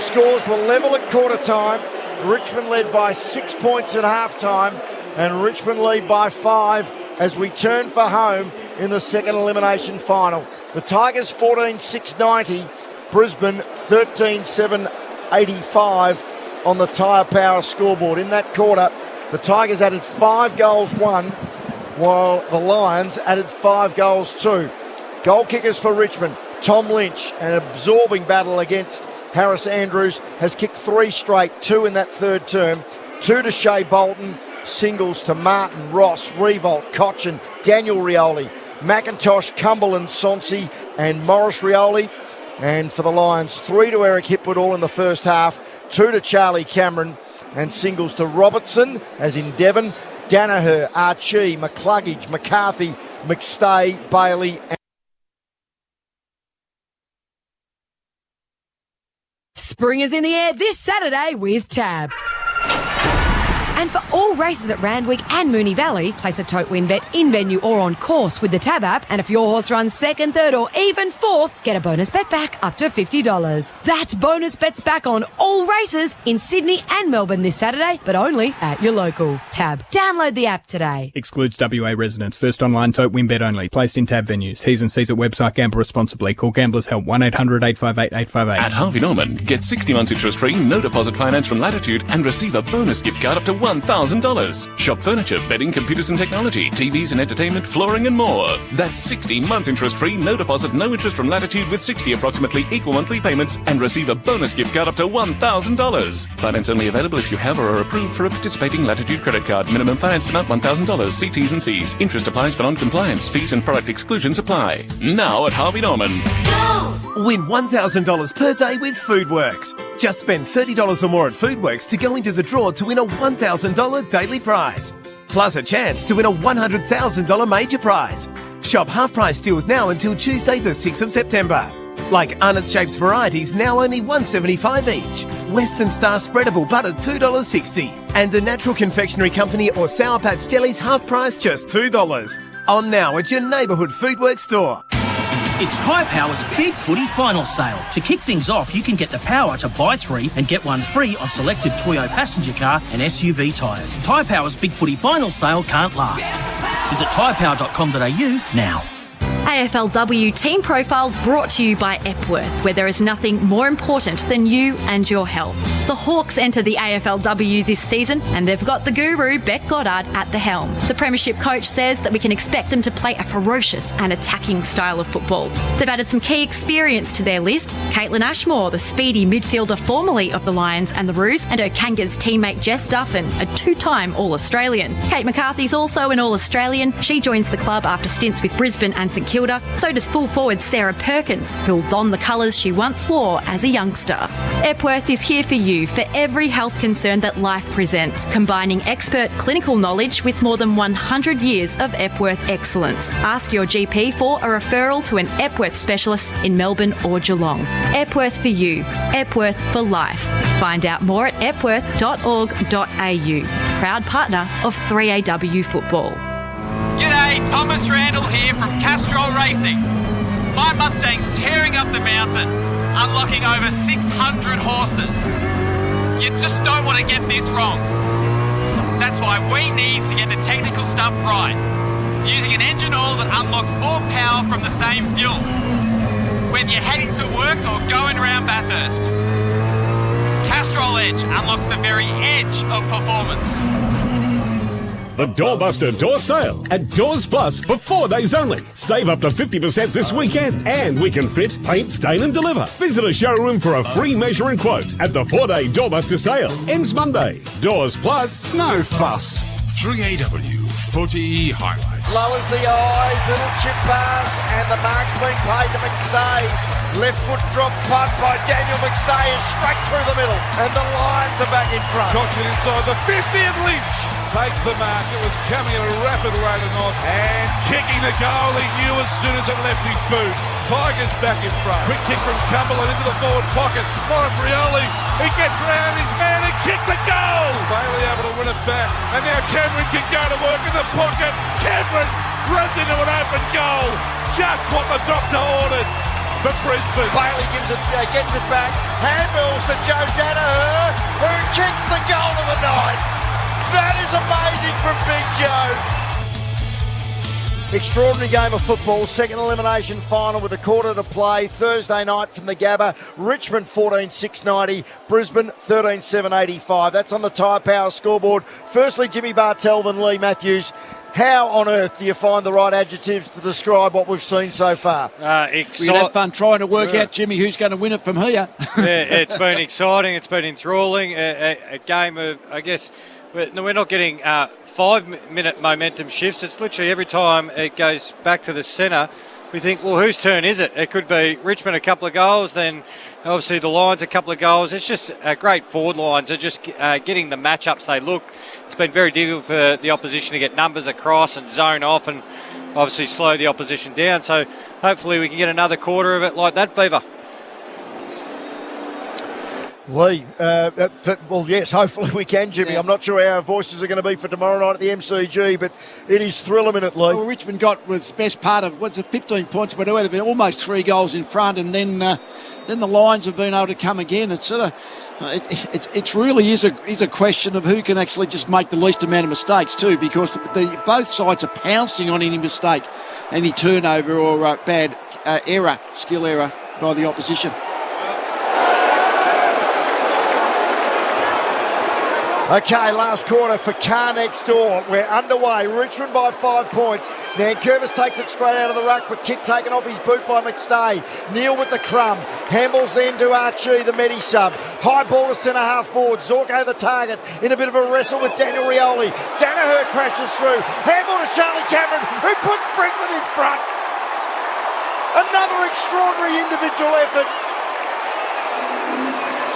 Scores were level at quarter time. Richmond led by 6 points at half-time. And Richmond lead by 5 as we turn for home in the second elimination final. The Tigers 14-6-90, Brisbane 13-7-85 on the Tyre Power scoreboard. In that quarter, the Tigers added 5 goals won, while the Lions added 5 goals 2. Goal kickers for Richmond, Tom Lynch, an absorbing battle against Harris Andrews, has kicked 3 straight, 2 in that third term, 2 to Shea Bolton, singles to Martin, Ross, Revolt, Cochin, Daniel Rioli, McIntosh, Cumberland, Sonsi and Morris Rioli. And for the Lions, 3 to Eric Hipwood all in the first half, 2 to Charlie Cameron and singles to Robertson, as in Devon, Danaher, Archie, McCluggage, McCarthy, McStay, Bailey and Spring is in the air this Saturday with Tab. And for all races at Randwick and Moonee Valley, place a tote win bet in venue or on course with the Tab app. And if your horse runs second, third or even fourth, get a bonus bet back up to $50. That's bonus bets back on all races in Sydney and Melbourne this Saturday, but only at your local Tab. Download the app today. Excludes WA residents. First online tote win bet only. Placed in Tab venues. T's and C's at website. Gamble responsibly. Call Gamblers Help 1-800-858-858. At Harvey Norman, get 60 months interest-free, no deposit finance from Latitude and receive a bonus gift card up to $1,000. Shop furniture, bedding, computers and technology, TVs and entertainment, flooring and more. That's 60 months interest-free, no deposit, no interest from Latitude with 60 approximately equal monthly payments and receive a bonus gift card up to $1,000. Finance only available if you have or are approved for a participating Latitude credit card. Minimum finance amount $1,000. See T's and C's. Interest applies for non-compliance. Fees and product exclusions apply. Now at Harvey Norman. Win $1,000 per day with Foodworks. Just spend $30 or more at Foodworks to go into the draw to win a $1,000 daily prize. Plus a chance to win a $100,000 major prize. Shop half-price deals now until Tuesday the 6th of September. Like Arnott Shapes varieties now only $1.75 each. Western Star spreadable butter $2.60. And the Natural Confectionery Company or Sour Patch Jellies half price just $2. On now at your neighbourhood Foodworks store. It's Tyre Power's Big Footy Final Sale. To kick things off, you can get the power to buy 3 and get 1 free on selected Toyo passenger car and SUV tyres. Tyre Power's Big Footy Final Sale can't last. Visit tyrepower.com.au now. AFLW Team Profiles brought to you by Epworth, where there is nothing more important than you and your health. The Hawks enter the AFLW this season, and they've got the guru, Beck Goddard, at the helm. The Premiership coach says that we can expect them to play a ferocious and attacking style of football. They've added some key experience to their list. Caitlin Ashmore, the speedy midfielder formerly of the Lions and the Roos, and Okanga's teammate Jess Duffin, a 2-time All-Australian. Kate McCarthy's also an All-Australian. She joins the club after stints with Brisbane and St Kilda Kilda, so does full forward Sarah Perkins, who'll don the colours she once wore as a youngster. Epworth is here for you for every health concern that life presents, combining expert clinical knowledge with more than 100 years of Epworth excellence. Ask your GP for a referral to an Epworth specialist in Melbourne or Geelong. Epworth for you. Epworth for life. Find out more at epworth.org.au. Proud partner of 3AW Football. G'day, Thomas Randall here from Castrol Racing. My Mustang's tearing up the mountain, unlocking over 600 horses. You just don't want to get this wrong. That's why we need to get the technical stuff right, using an engine oil that unlocks more power from the same fuel, whether you're heading to work or going around Bathurst. Castrol Edge unlocks the very edge of performance. The Doorbuster Door Sale at Doors Plus for 4 days only. Save up to 50% this weekend, and we can fit, paint, stain and deliver. Visit a showroom for a free measure and quote at the 4-day Doorbuster Sale. Ends Monday. Doors Plus, no fuss. 3AW Footy Highlights. Lowers the eyes, little chip pass, and the mark's been paid to McStay. Left foot drop punt by Daniel McStay is straight through the middle, and the Lions are back in front. Cocked it inside the 50, and Lynch takes the mark. It was coming at a rapid rate of knots, and kicking the goal he knew as soon as it left his boot. Tigers back in front. Quick kick from Cumberland into the forward pocket. Morris Rioli, he gets round his man and kicks a goal. Bailey able to win it back, and now Cameron can go to work in the pocket. Cameron runs into an open goal. Just what the doctor ordered for Brisbane. Bailey gets it back. Handballs to Joe Danaher, who kicks the goal of the night. That is amazing from Big Joe. Extraordinary game of football. Second elimination final with a quarter to play. Thursday night from the Gabba. Richmond 14-690. Brisbane 13-785. That's on the Tyre Power scoreboard. Firstly, Jimmy Bartell, then Lee Matthews. How on earth do you find the right adjectives to describe what we've seen so far? We've had fun trying to work out, Jimmy, who's going to win it from here. Yeah, it's been exciting. It's been enthralling. A game of, I guess, we're not getting 5-minute momentum shifts. It's literally every time it goes back to the centre, we think, well, whose turn is it? It could be Richmond a couple of goals, then obviously the Lions a couple of goals. It's just great forward lines. They're just getting the matchups they look. It's been very difficult for the opposition to get numbers across and zone off and obviously slow the opposition down. So hopefully we can get another quarter of it like that, Beaver. Lee, well, yes, hopefully we can, Jimmy. I'm not sure how our voices are going to be for tomorrow night at the MCG, but it is thrill-a-minute, Lee. Well, Richmond got was best part of, 15 points, but they've been almost 3 goals in front, and then the Lions have been able to come again. It's sort of, it really is a question of who can actually just make the least amount of mistakes too, because both sides are pouncing on any mistake, any turnover or bad skill error by the opposition. Okay, last quarter for Car Next Door. We're underway. Richmond by 5 points. Nankervis takes it straight out of the ruck, but kick taken off his boot by McStay. Neal with the crumb. Handballs then to Archie, the Medi sub. High ball to centre half forward. Zorko the target in a bit of a wrestle with Daniel Rioli. Danaher crashes through. Handball to Charlie Cameron, who puts Brinkman in front. Another extraordinary individual effort.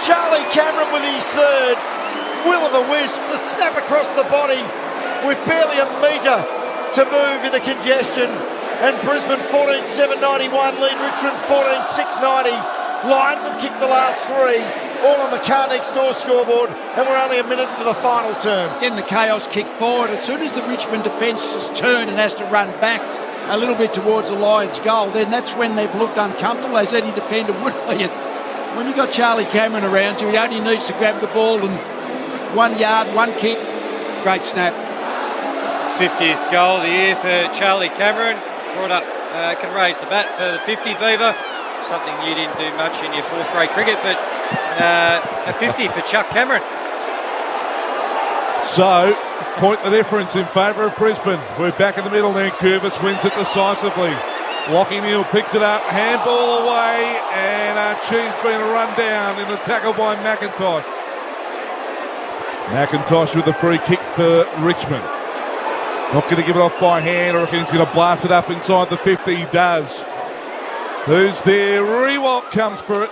Charlie Cameron with his third. Will-o'-the-wisp, the snap across the body with barely a metre to move in the congestion. And Brisbane 14-791 lead Richmond 14-690. Lions have kicked the last 3, all on the Car Next Door scoreboard, and we're only a minute into the final term. Then the chaos kick forward. As soon as the Richmond defence has turned and has to run back a little bit towards the Lions' goal, then that's when they've looked uncomfortable, as any defender would be. When you've got Charlie Cameron around you, he only needs to grab the ball and 1 yard, 1 kick, great snap. 50th goal of the year for Charlie Cameron. Brought up, can raise the bat for the 50, Beaver. Something you didn't do much in your 4th grade cricket, but a 50 for Chuck Cameron. So, point the difference in favour of Brisbane. We're back in the middle now. Curvis wins it decisively. Lockie Neal picks it up, handball away, and Archie's been run down in the tackle by McIntosh. McIntosh with the free kick for Richmond. Not going to give it off by hand. I reckon he's going to blast it up inside the 50. He does. Who's there? Rewalt comes for it.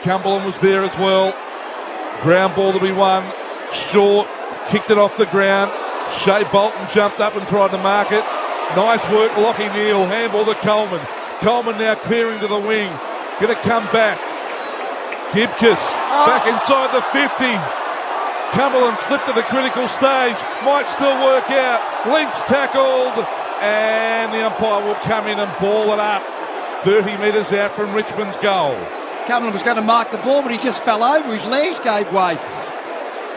Cumberland was there as well. Ground ball to be won. Short. Kicked it off the ground. Shea Bolton jumped up and tried to mark it. Nice work, Lockie Neal. Handball to Coleman. Coleman now clearing to the wing. Going to come back. Gibcus back inside the 50. Cumberland slipped to the critical stage. Might still work out. Lynch tackled. And the umpire will come in and ball it up. 30 metres out from Richmond's goal. Cumberland was going to mark the ball, but he just fell over. His legs gave way.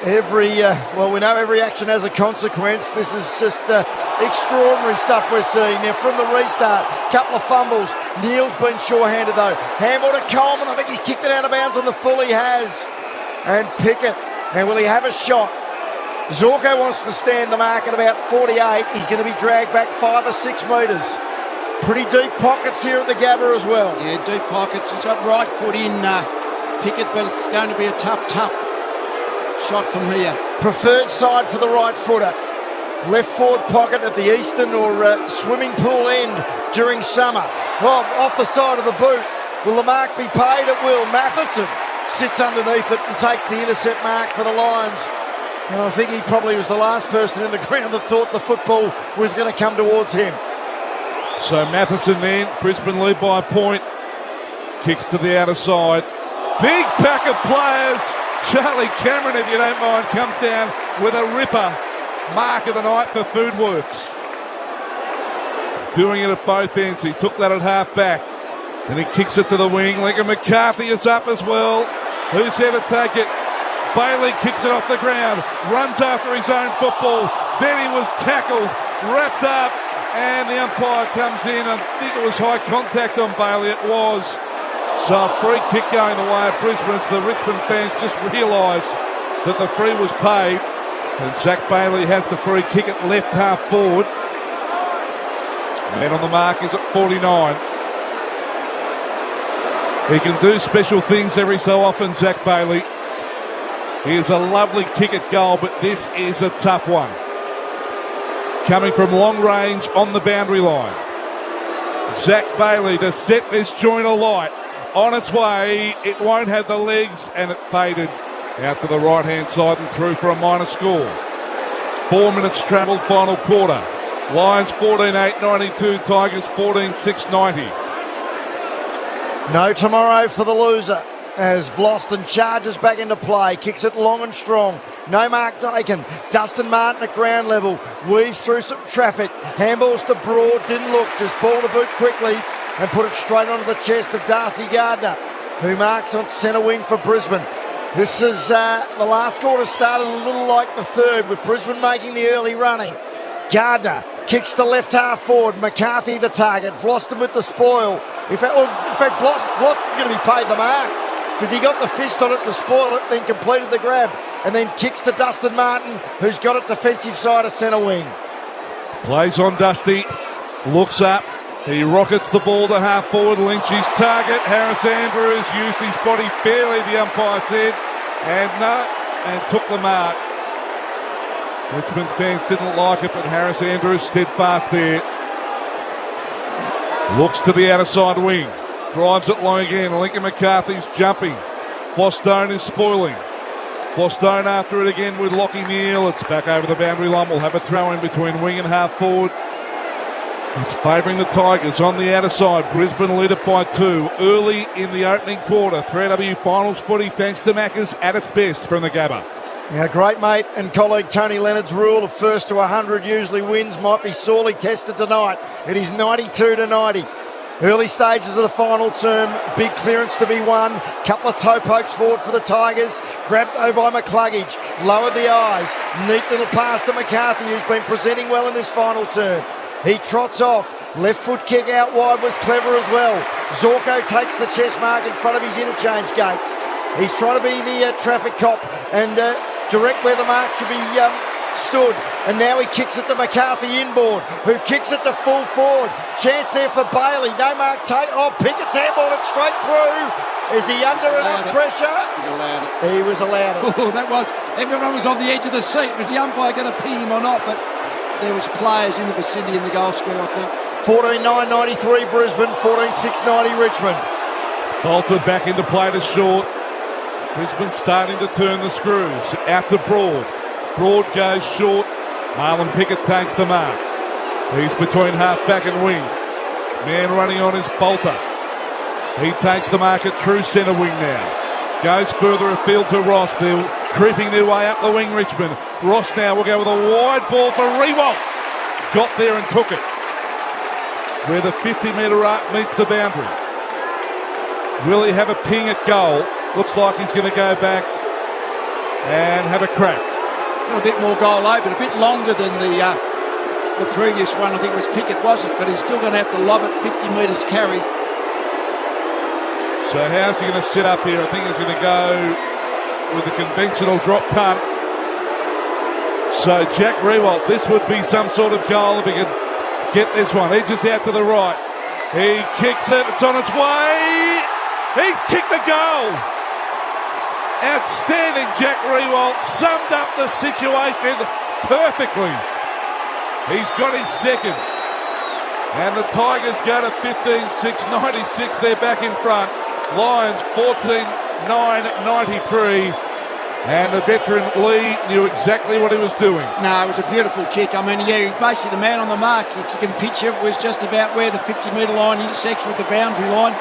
We know every action has a consequence. This is just extraordinary stuff we're seeing. Now from the restart, couple of fumbles. Neal's been sure-handed though. Handball to Coleman. I think he's kicked it out of bounds on the full. He has. And Pickett. And will he have a shot? Zorko wants to stand the mark at about 48. He's going to be dragged back 5 or 6 metres. Pretty deep pockets here at the Gabba as well. Yeah, deep pockets. He's got right foot in Pickett, but it's going to be a tough shot from here. Preferred side for the right footer. Left forward pocket at the eastern or swimming pool end during summer. Oh, off the side of the boot. Will the mark be paid? It will. Matheson sits underneath it and takes the intercept mark for the Lions. And I think he probably was the last person in the ground that thought the football was going to come towards him. So Matheson then, Brisbane lead by a point. Kicks to the outer side. Big pack of players. Charlie Cameron, if you don't mind, comes down with a ripper. Mark of the night for Foodworks. Doing it at both ends. He took that at half back. And he kicks it to the wing. Lincoln McCarthy is up as well. Who's there to take it? Bailey kicks it off the ground. Runs after his own football. Then he was tackled, wrapped up. And the umpire comes in. I think it was high contact on Bailey. It was. So a free kick going the way of Brisbane. The Richmond fans just realised that the free was paid. And Zach Bailey has the free kick at left half forward. Man on the mark is at 49. He can do special things every so often, Zach Bailey. He is a lovely kick at goal, but this is a tough one. Coming from long range on the boundary line. Zach Bailey to set this joint alight. On its way, it won't have the legs, and it faded out to the right-hand side and through for a minor score. 4 minutes travelled, final quarter. Lions 14-8-92, Tigers 14-6-90. No tomorrow for the loser as Vlosten charges back into play, kicks it long and strong. No mark taken. Dustin Martin at ground level, weaves through some traffic. Handballs to Broad, didn't look, just ball the boot quickly and put it straight onto the chest of Darcy Gardner, who marks on centre wing for Brisbane. This is the last quarter started a little like the third, with Brisbane making the early running. Gardner kicks to left half forward. McCarthy the target. Vlosten with the spoil. In fact, Vlosten's going to be paid the mark because he got the fist on it to spoil it, then completed the grab, and then kicks to Dustin Martin, who's got it defensive side of centre wing. Plays on Dusty. Looks up. He rockets the ball to half forward. Lynch's target. Harris Andrews used his body fairly, the umpire said, and took the mark. Richmond fans didn't like it, but Harris Andrews steadfast there. Looks to the outer side wing. Drives it long again. Lincoln McCarthy's jumping. Flostone is spoiling. Flostone after it again with Lockie Neal. It's back over the boundary line. We'll have a throw in between wing and half forward. It's favouring the Tigers on the outer side. Brisbane lead it by 2 early in the opening quarter. 3AW Finals footy thanks to Maccas at its best from the Gabba. Our great mate and colleague Tony Leonard's rule of first to 100 usually wins might be sorely tested tonight. It is 92-90. Early stages of the final term, big clearance to be won. Couple of toe pokes forward for the Tigers. Grabbed though by McCluggage. Lowered the eyes. Neat little pass to McCarthy, who's been presenting well in this final term. He trots off. Left foot kick out wide was clever as well. Zorko takes the chest mark in front of his interchange gates. He's trying to be the traffic cop and direct where the mark should be stood. And now he kicks it to McCarthy inboard, who kicks it to full forward. Chance there for Bailey. No mark take. Oh, Pickett's handball it straight through. Is he under enough pressure? He's allowed it. He was allowed it. Oh, that was. Everyone was on the edge of the seat. Was the umpire going to pee him or not? But there was players in the vicinity in the goal square, I think. 14-9-93 Brisbane, 14-6-90 Richmond. Bolter back into play to Short. Brisbane starting to turn the screws. Out to Broad. Broad goes short. Marlon Pickett takes the mark. He's between half-back and wing. Man running on is Bolter. He takes the mark at true centre wing now. Goes further afield to Ross. They're creeping their way up the wing, Richmond. Ross now will go with a wide ball for Rewalt. Got there and took it. Where the 50-metre arc meets the boundary. Will he have a ping at goal? Looks like he's going to go back and have a crack. Got a bit more goal open, a bit longer than the previous one. I think it was Pickett, wasn't it? But he's still going to have to lob it 50 metres carry. So how's he going to sit up here? I think he's going to go with a conventional drop punt. So Jack Rewalt, this would be some sort of goal if he could get this one. Edges out to the right. He kicks it. It's on its way. He's kicked the goal. Outstanding Jack Rewalt. Summed up the situation perfectly. He's got his second. And the Tigers go to 15-6-96. They're back in front. Lions 14-9-93. And the veteran Lee knew exactly what he was doing. No, it was a beautiful kick. I mean, yeah, basically the man on the mark, if you can picture, was just about where the 50-metre line intersects with the boundary line.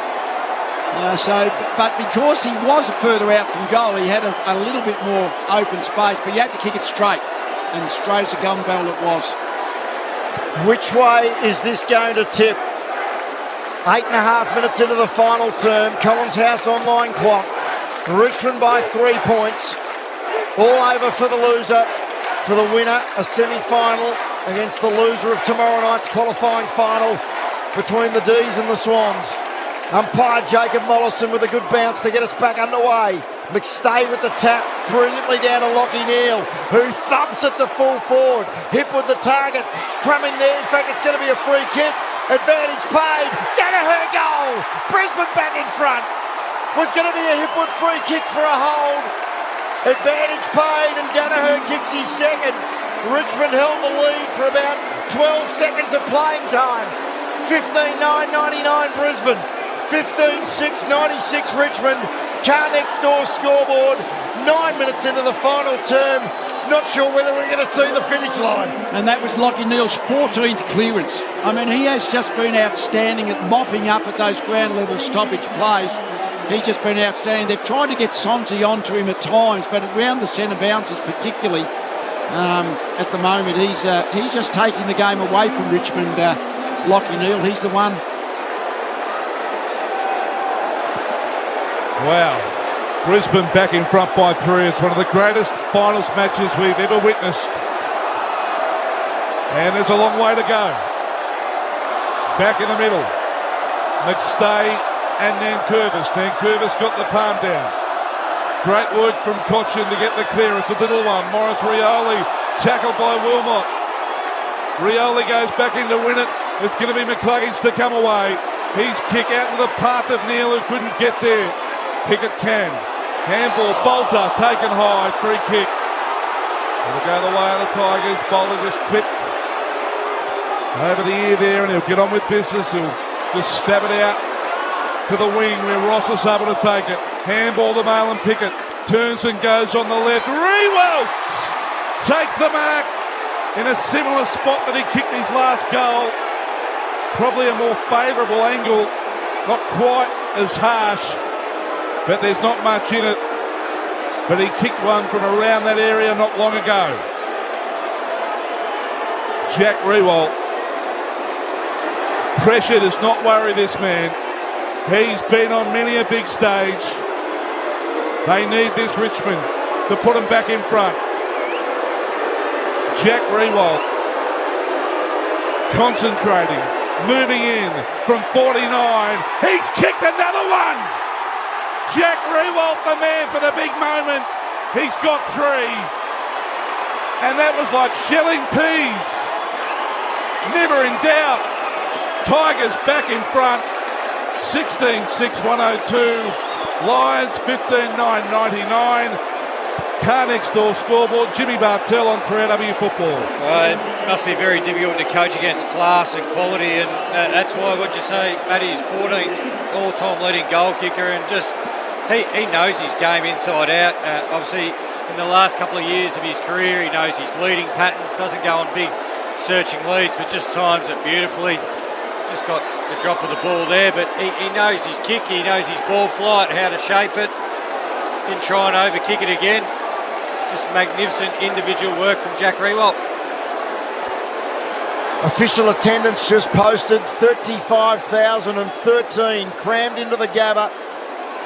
But because he was further out from goal, he had a little bit more open space, but you had to kick it straight. And straight as a gun barrel it was. Which way is this going to tip? 8.5 minutes into the final term. Collins House online clock. Richmond by 3 points. All over for the loser. For the winner, a semi-final against the loser of tomorrow night's qualifying final between the D's and the Swans. Umpire Jacob Mollison with a good bounce to get us back underway. McStay with the tap, brilliantly down to Lockie Neal, who thumps it to full forward. Hip with the target, crumbing there. In fact, it's going to be a free kick. Advantage paid. Danaher goal. Brisbane back in front. Was going to be a Hipwood free kick for a hold. Advantage paid and Danaher kicks his second. Richmond held the lead for about 12 seconds of playing time. 15-9-99 Brisbane. 15-6-96 Richmond. Car next door scoreboard. 9 minutes into the final term. Not sure whether we're going to see the finish line. And that was Lockie Neal's 14th clearance. I mean, he has just been outstanding at mopping up at those ground level stoppage plays. He's just been outstanding. They've tried to get Sonsi onto him at times, but around the centre bounces particularly at the moment, he's just taking the game away from Richmond. Lockie Neal, he's the one. Wow. Brisbane back in front by 3. It's one of the greatest finals matches we've ever witnessed. And there's a long way to go. Back in the middle. McStay and Nankervis. Nankervis got the palm down. Great work from Cochin to get the clearance. A little one. Morris Rioli tackled by Wilmot. Rioli goes back in to win it. It's going to be McCluggage to come away. He's kick out to the path of Neal, who couldn't get there. Pickett can. Handball, Bolter taken high. Free kick. It'll go the way of the Tigers. Bolter just clipped over the ear there, and he'll get on with business. He'll just stab it out to the wing where Ross is able to take it. Handball to Marlon Pickett. Turns and goes on the left. Rewalt takes the mark in a similar spot that he kicked his last goal. Probably a more favourable angle. Not quite as harsh, but there's not much in it. But he kicked one from around that area not long ago. Jack Rewalt. Pressure does not worry this man. He's been on many a big stage. They need this Richmond to put them back in front. Jack Rewalt concentrating, moving in from 49. He's kicked another one. Jack Rewalt, the man for the big moment. He's got 3. And that was like shelling peas. Never in doubt. Tigers back in front. 16-6-102. Lions 15-9-99. Car Next Door scoreboard. Jimmy Bartell on 3AW Football. It must be very difficult to coach against class and quality, and that's why what you say, Matty is 14th all-time leading goal kicker, and just he knows his game inside out. Obviously, in the last couple of years of his career, he knows his leading patterns, doesn't go on big searching leads, but just times it beautifully. Just got the drop of the ball there, but he knows his kick, he knows his ball flight, how to shape it. Didn't try and overkick it again. Just magnificent individual work from Jack Rewalt. Official attendance just posted 35,013 crammed into the Gabba,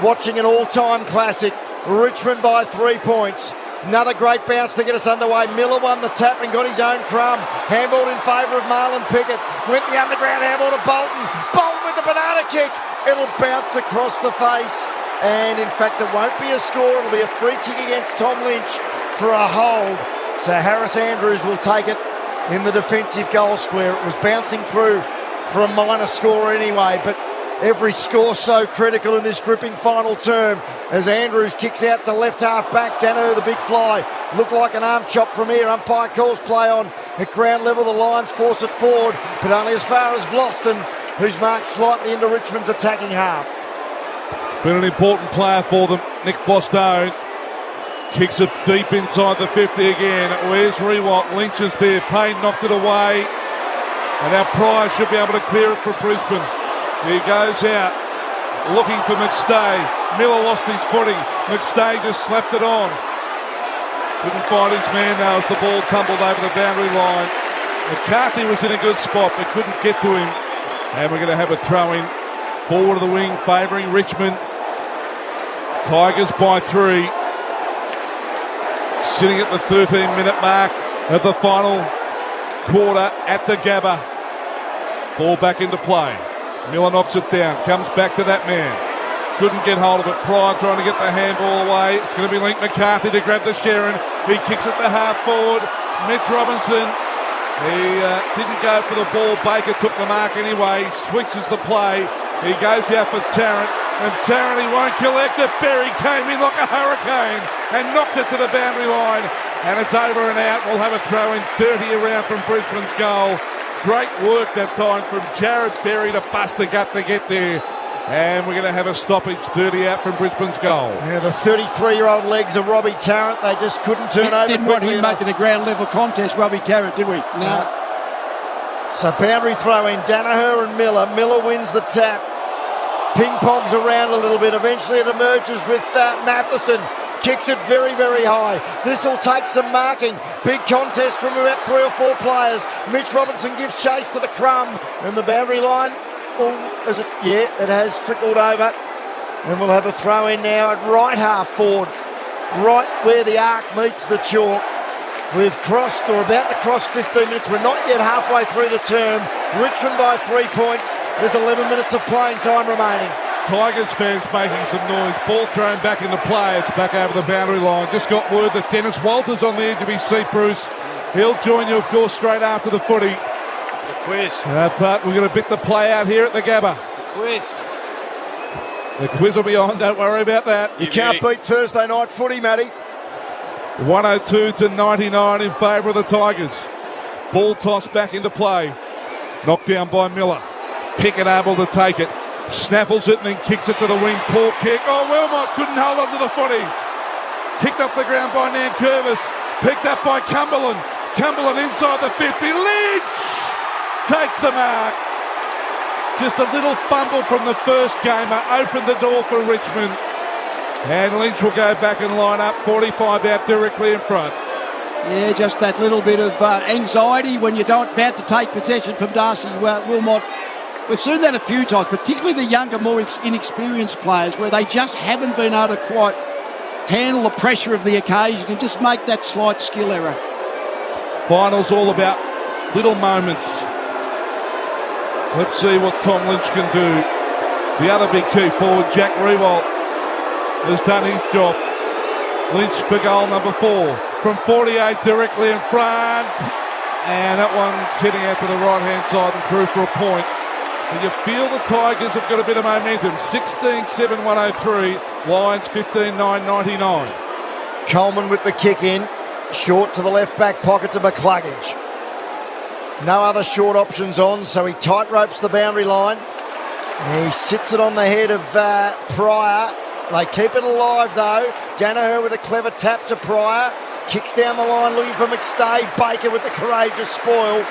watching an all-time classic. Richmond by 3 points. Another great bounce to get us underway. Miller won the tap and got his own crumb. Handballed in favour of Marlon Pickett. Went the underground handball to Bolton. Bolton with the banana kick. It'll bounce across the face. And in fact, it won't be a score. It'll be a free kick against Tom Lynch for a hold. So Harris Andrews will take it in the defensive goal square. It was bouncing through for a minor score anyway, but every score so critical in this gripping final term as Andrews kicks out to left half back. Dano, the big fly, looked like an arm chop from here. Umpire calls play on at ground level. The Lions force it forward, but only as far as Vlosten, who's marked slightly into Richmond's attacking half. Been an important player for them. Nick Vlosten kicks it deep inside the 50 again. Where's Rewalt? Lynch is there. Payne knocked it away. And our prize should be able to clear it for Brisbane. He goes out, looking for McStay. Miller lost his footing. McStay just slapped it on. Couldn't find his man now as the ball tumbled over the boundary line. McCarthy was in a good spot, but couldn't get to him. And we're going to have a throw-in forward of the wing, favouring Richmond. Tigers by 3. Sitting at the 13-minute mark of the final quarter at the Gabba. Ball back into play. Miller knocks it down, comes back to that man. Couldn't get hold of it. Pryor trying to get the handball away. It's going to be Link McCarthy to grab the Sharon. He kicks it to half forward. Mitch Robinson. He didn't go for the ball. Baker took the mark anyway. Switches the play. He goes out for Tarrant. And Tarrant, he won't collect it. Berry came in like a hurricane and knocked it to the boundary line. And it's over and out. We'll have a throw in 30 around from Brisbane's goal. Great work that time from Jared Berry to bust the gut to get there. And we're going to have a stoppage, 30 out from Brisbane's goal. Yeah, the 33-year-old legs of Robbie Tarrant, they just couldn't turn over. Didn't want him making a ground level contest, Robbie Tarrant, did we? No. So boundary throw in, Danaher and Miller. Miller wins the tap. Ping-pongs around a little bit. Eventually it emerges with Matheson. Kicks it very, very high. This will take some marking. Big contest from about 3 or 4 players. Mitch Robinson gives chase to the crumb. And the boundary line, it has trickled over. And we'll have a throw in now at right half forward. Right where the arc meets the chalk. We've crossed, or about to cross 15 minutes. We're not yet halfway through the term. Richmond by 3 points. There's 11 minutes of playing time remaining. Tigers fans making some noise. Ball thrown back into play. It's back over the boundary line. Just got word that Dennis Walters on the edge of his seat, Bruce. He'll join you, of course, straight after the footy. The quiz. But we're going to bit the play out here at the Gabba. The quiz. The quiz will be on. Don't worry about that. You can't beat Thursday night footy, Matty. 102-99 in favour of the Tigers. Ball tossed back into play. Knocked down by Miller. Pickett able to take it. Snaffles it and then kicks it to the wing. Poor kick. Oh, Wilmot couldn't hold on to the footy. Kicked off the ground by Nankervis. Picked up by Cumberland. Cumberland inside the 50. Lynch takes the mark. Just a little fumble from the first gamer opened the door for Richmond. And Lynch will go back and line up. 45 out directly in front. Yeah, just that little bit of anxiety when you're about to take possession from Darcy Wilmot. We've seen that a few times, particularly the younger, more inexperienced players, where they just haven't been able to quite handle the pressure of the occasion and just make that slight skill error. Finals all about little moments. Let's see what Tom Lynch can do. The other big key forward, Jack Rewalt, has done his job. Lynch for goal number 4. From 48 directly in front. And that one's heading out to the right-hand side and through for a point. And you feel the Tigers have got a bit of momentum. 16-7-103. Lions 15-9-99. Coleman with the kick in. Short to the left back pocket to McCluggage. No other short options on, so he tight ropes the boundary line. He sits it on the head of Pryor. They keep it alive though. Danaher with a clever tap to Pryor. Kicks down the line looking for McStay. Baker with the courageous spoil.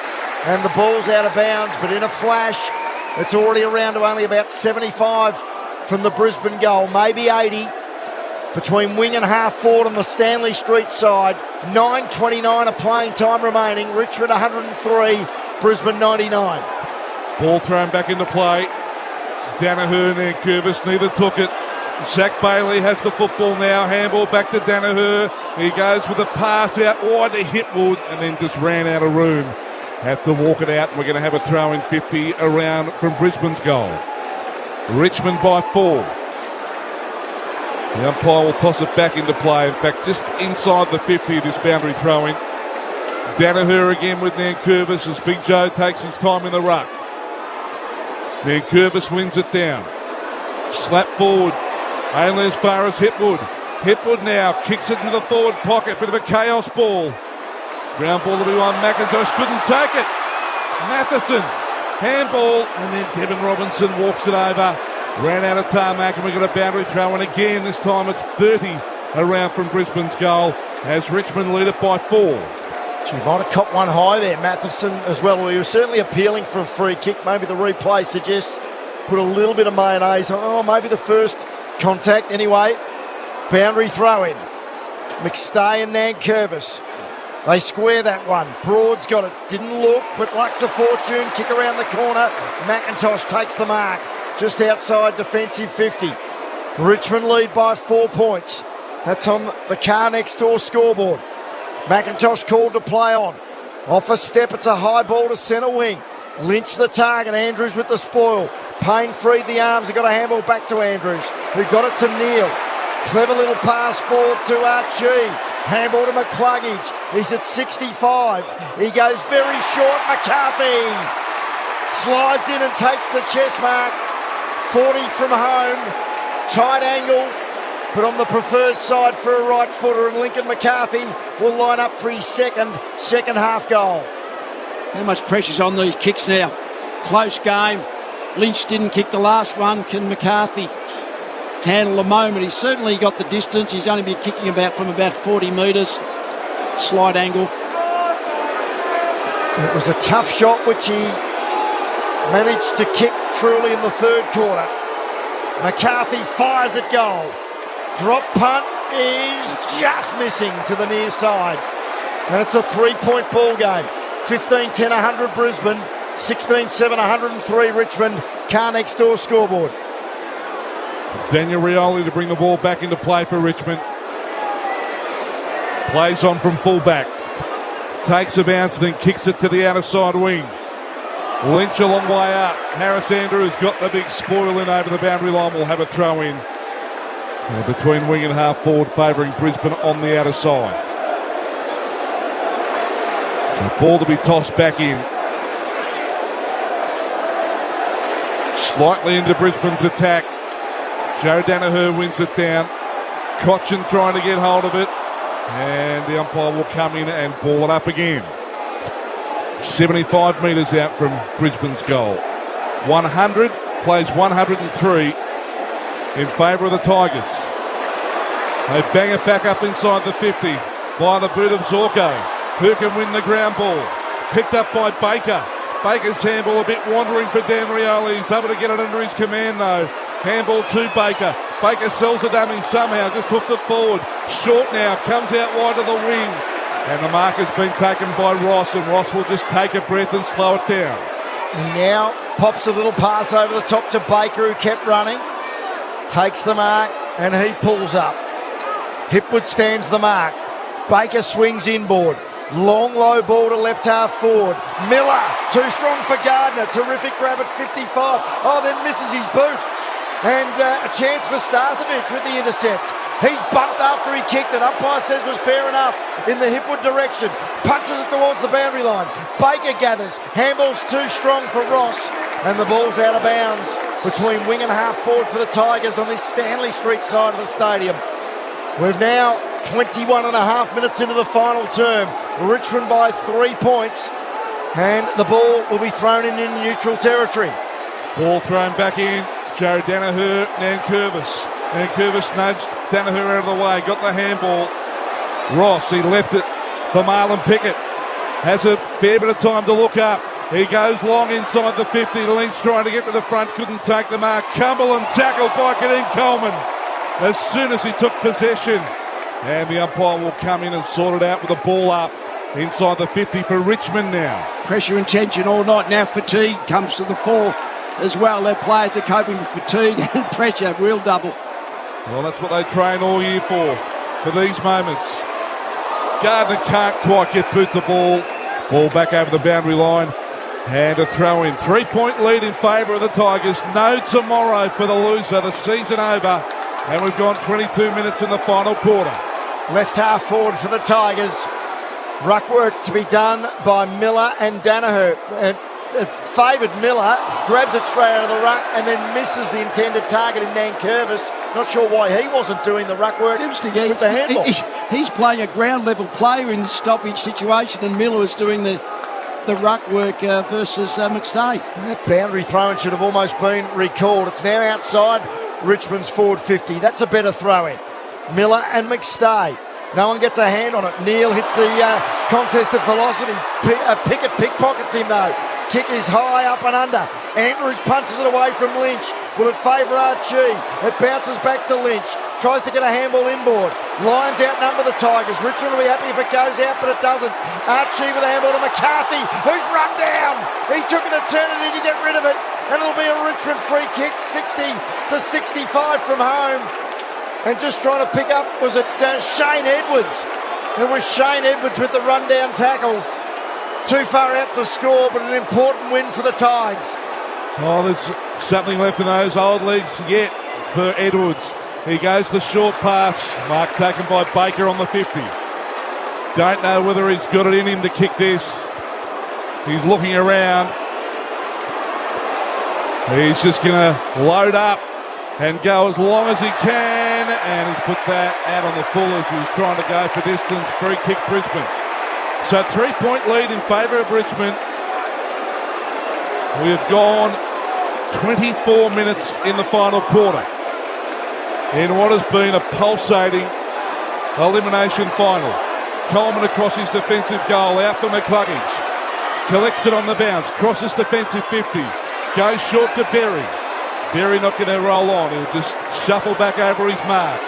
And the ball's out of bounds, but in a flash, it's already around to only about 75 from the Brisbane goal, maybe 80. Between wing and half forward on the Stanley Street side. 9:29 of playing time remaining. Richmond 103, Brisbane 99. Ball thrown back into play. Danaher and Curvis neither took it. Zach Bailey has the football now. Handball back to Danaher. He goes with a pass out wide to Hipwood and then just ran out of room. Have to walk it out. We're going to have a throw in 50 around from Brisbane's goal. Richmond by 4. The umpire will toss it back into play. In fact, just inside the 50, this boundary throw-in. Danaher again with Nankervis as Big Joe takes his time in the ruck. Nankervis wins it down. Slap forward. Only as far as Hipwood. Hipwood now kicks it into the forward pocket. Bit of a chaos ball. Ground ball to be won. McIntosh couldn't take it. Matheson. Handball. And then Devin Robinson walks it over. Ran out of tarmac and we got a boundary throw. And again, this time it's 30 around from Brisbane's goal as Richmond lead it by 4. She might have copped one high there, Matheson, as well. He was certainly appealing for a free kick. Maybe the replay suggests put a little bit of mayonnaise on. Oh, maybe the first contact. Anyway, boundary throw-in. McStay and Nankervis. They square that one. Broad's got it. Didn't look, but luck's a fortune. Kick around the corner. McIntosh takes the mark. Just outside defensive 50. Richmond lead by 4 points. That's on the car next door scoreboard. McIntosh called to play on. Off a step, it's a high ball to centre wing. Lynch the target. Andrews with the spoil. Payne freed the arms. He got a handball back to Andrews, who got it to Neil. Clever little pass forward to Archie. Handball to McCluggage. He's at 65. He goes very short. McCarthy slides in and takes the chest mark. 40 from home. Tight angle, but on the preferred side for a right footer, and Lincoln McCarthy will line up for his second half goal. How much pressure's on these kicks now? Close game. Lynch didn't kick the last one. Can McCarthy handle the moment? He's certainly got the distance. He's only been kicking from about 40 metres. Slight angle. It was a tough shot which he managed to kick truly in the third quarter. McCarthy fires at goal. Drop punt is just missing to the near side. And it's a 3-point ball game. 15-10, 100 Brisbane. 16-7, 103 Richmond. Car next door scoreboard. Daniel Rioli to bring the ball back into play for Richmond. Plays on from fullback. Takes a bounce, then kicks it to the outer side wing. Lynch a long way up. Harris Andrews got the big spoil in over the boundary line. Will have a throw in. Between wing and half forward, favouring Brisbane on the outer side. So ball to be tossed back in. Slightly into Brisbane's attack. Joe Danaher wins it down. Cochin trying to get hold of it. And the umpire will come in and ball it up again. 75 metres out from Brisbane's goal. 100 plays 103 in favour of the Tigers. They bang it back up inside the 50 by the boot of Zorko, who can win the ground ball. Picked up by Baker. Baker's handball a bit wandering for Dan Rioli. He's able to get it under his command though. Handball to Baker. Baker sells the dummy somehow, just hooked it forward. Short now, comes out wide of the wing. And the mark has been taken by Ross, and Ross will just take a breath and slow it down. He now pops a little pass over the top to Baker, who kept running. Takes the mark, and he pulls up. Hipwood stands the mark. Baker swings inboard. Long, low ball to left half forward. Miller, too strong for Gardner. Terrific grab at 55. Oh, then misses his boot. And a chance for Starcevic with the intercept. He's bumped after he kicked it. Umpire says was fair enough in the Hipwood direction. Punches it towards the boundary line. Baker gathers. Handball's too strong for Ross. And the ball's out of bounds between wing and half forward for the Tigers on this Stanley Street side of the stadium. We've now 21 and a half minutes into the final term. Richmond by 3 points, and the ball will be thrown in neutral territory. Ball thrown back in. Joe Danaher, Nankervis. Nankervis nudged Danaher out of the way. Got the handball. Ross, he left it for Marlon Pickett. Has a fair bit of time to look up. He goes long inside the 50. Lynch trying to get to the front. Couldn't take the mark. Cumberland tackled by Kadeem Coleman as soon as he took possession. And the umpire will come in and sort it out with the ball up inside the 50 for Richmond now. Pressure and tension all night. Now fatigue comes to the fore as well. Their players are coping with fatigue and pressure. Real double. Well, that's what they train all year for these moments. Gardner can't quite get boot the ball. Ball back over the boundary line. And a throw in. 3-point lead in favour of the Tigers. No tomorrow for the loser. The season over. And we've gone 22 minutes in the final quarter. Left half forward for the Tigers. Ruck work to be done by Miller and Danaher. Favoured Miller, grabs it straight out of the ruck and then misses the intended target in Nankervis. Not sure why he wasn't doing the ruck work with the handball. He's playing a ground level player in the stoppage situation, and Miller was doing the ruck work versus McStay. That boundary throw-in should have almost been recalled. It's now outside Richmond's forward 50. That's a better throw-in. Miller and McStay. No one gets a hand on it. Neal hits the contested velocity. Pickett pickpockets him though. Kick is high up and under. Andrews punches it away from Lynch. Will it favour Archie? It bounces back to Lynch. Tries to get a handball inboard. Lions outnumber the Tigers. Richmond will be happy if it goes out, but it doesn't. Archie with a handball to McCarthy, who's run down. He took an eternity to get rid of it, and it'll be a Richmond free kick, 60 to 65 from home. And just trying to pick up, was it Shane Edwards? It was Shane Edwards with the rundown tackle. Too far out to score, but an important win for the Tigers. Oh, there's something left in those old legs yet for Edwards. He goes the short pass. Mark taken by Baker on the 50. Don't know whether he's got it in him to kick this. He's looking around. He's just going to load up and go as long as he can. And he's put that out on the full as he's trying to go for distance. Free kick Brisbane. So 3-point lead in favour of Richmond. We have gone 24 minutes in the final quarter in what has been a pulsating elimination final. Coleman across his defensive goal, out for McCluggage. Collects it on the bounce, crosses defensive 50. Goes short to Berry. Berry not going to roll on, he'll just shuffle back over his mark.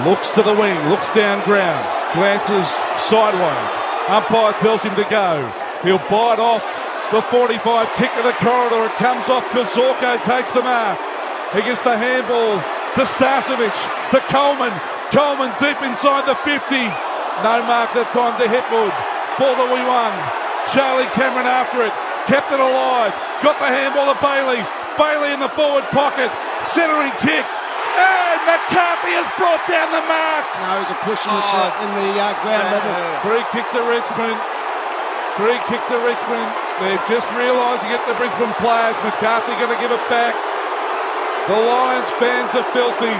Looks to the wing, looks down ground. Glances sideways. Umpire tells him to go. He'll bite off the 45, kick to the corridor. It comes off. Kazorko takes the mark. He gives the handball to Starcevic, to Coleman. Coleman deep inside the 50. No mark that time to Hipwood. Ball that we won. Charlie Cameron after it. Kept it alive. Got the handball to Bailey. Bailey in the forward pocket. Centering kick. And McCarthy has brought down the mark. No, it was a push in the ground level. Free kick to Richmond. Free kick to Richmond. They're just realising it, the Brisbane players. McCarthy going to give it back. The Lions fans are filthy.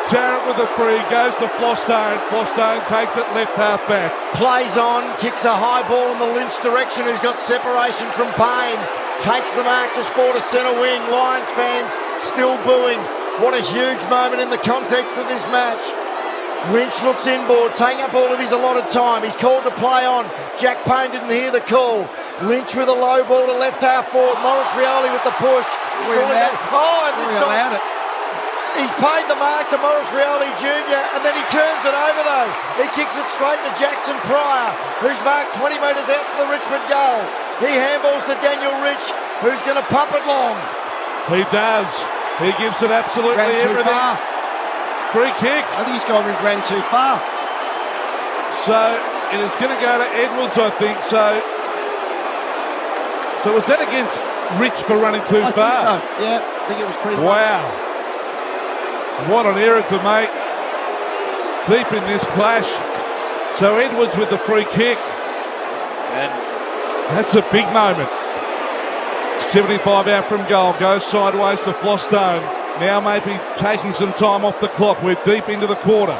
Tarrant with a free, goes to Flostone. Flostone takes it left half back. Plays on, kicks a high ball in the Lynch direction, who's got separation from Payne. Takes the mark just forward to centre wing. Lions fans still booing. What a huge moment in the context of this match. Lynch looks inboard, taking up all of his allotted time. He's called to play on. Jack Payne didn't hear the call. Lynch with a low ball to left half forward. Morris Rioli with the push. Allowed it. He's paid the mark to Morris Rioli Jr. and then he turns it over though. He kicks it straight to Jackson Pryor, who's marked 20 metres out for the Richmond goal. He handballs to Daniel Rich, who's going to pump it long. He does. He gives it absolutely everything. Far. Free kick. I think he's gone and ran too far. So it is going to go to Edwards, I think. So was that against Rich for running too far? I think so. Yeah, I think it was pretty Wow. What an error to make. Deep in this clash. So Edwards with the free kick. And that's a big moment. 75 out from goal. Goes sideways to Flostone. Now maybe taking some time off the clock. We're deep into the quarter.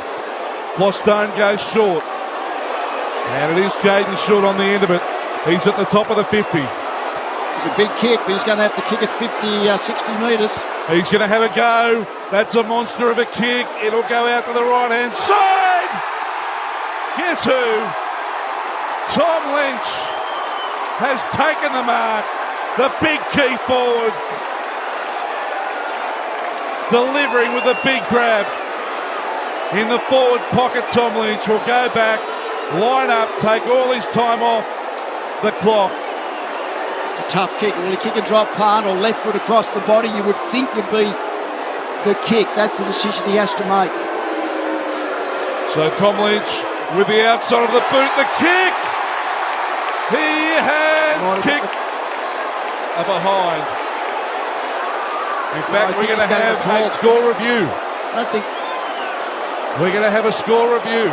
Flostone goes short. And it is Jaden Short on the end of it. He's at the top of the 50. It's a big kick, but he's going to have to kick it 60 metres. He's going to have a go. That's a monster of a kick. It'll go out to the right-hand side. Guess who? Tom Lynch has taken the mark. The big key forward. Delivering with a big grab. In the forward pocket, Tom Lynch will go back, line up, take all his time off the clock. A tough kick. Will he kick and drop punt or left foot across the body? You would think would be the kick. That's the decision he has to make. So Tom Lynch with the outside of the boot, the kick. He has kicked a behind. In fact, we're going to have a score review. I think we're going to have a score review.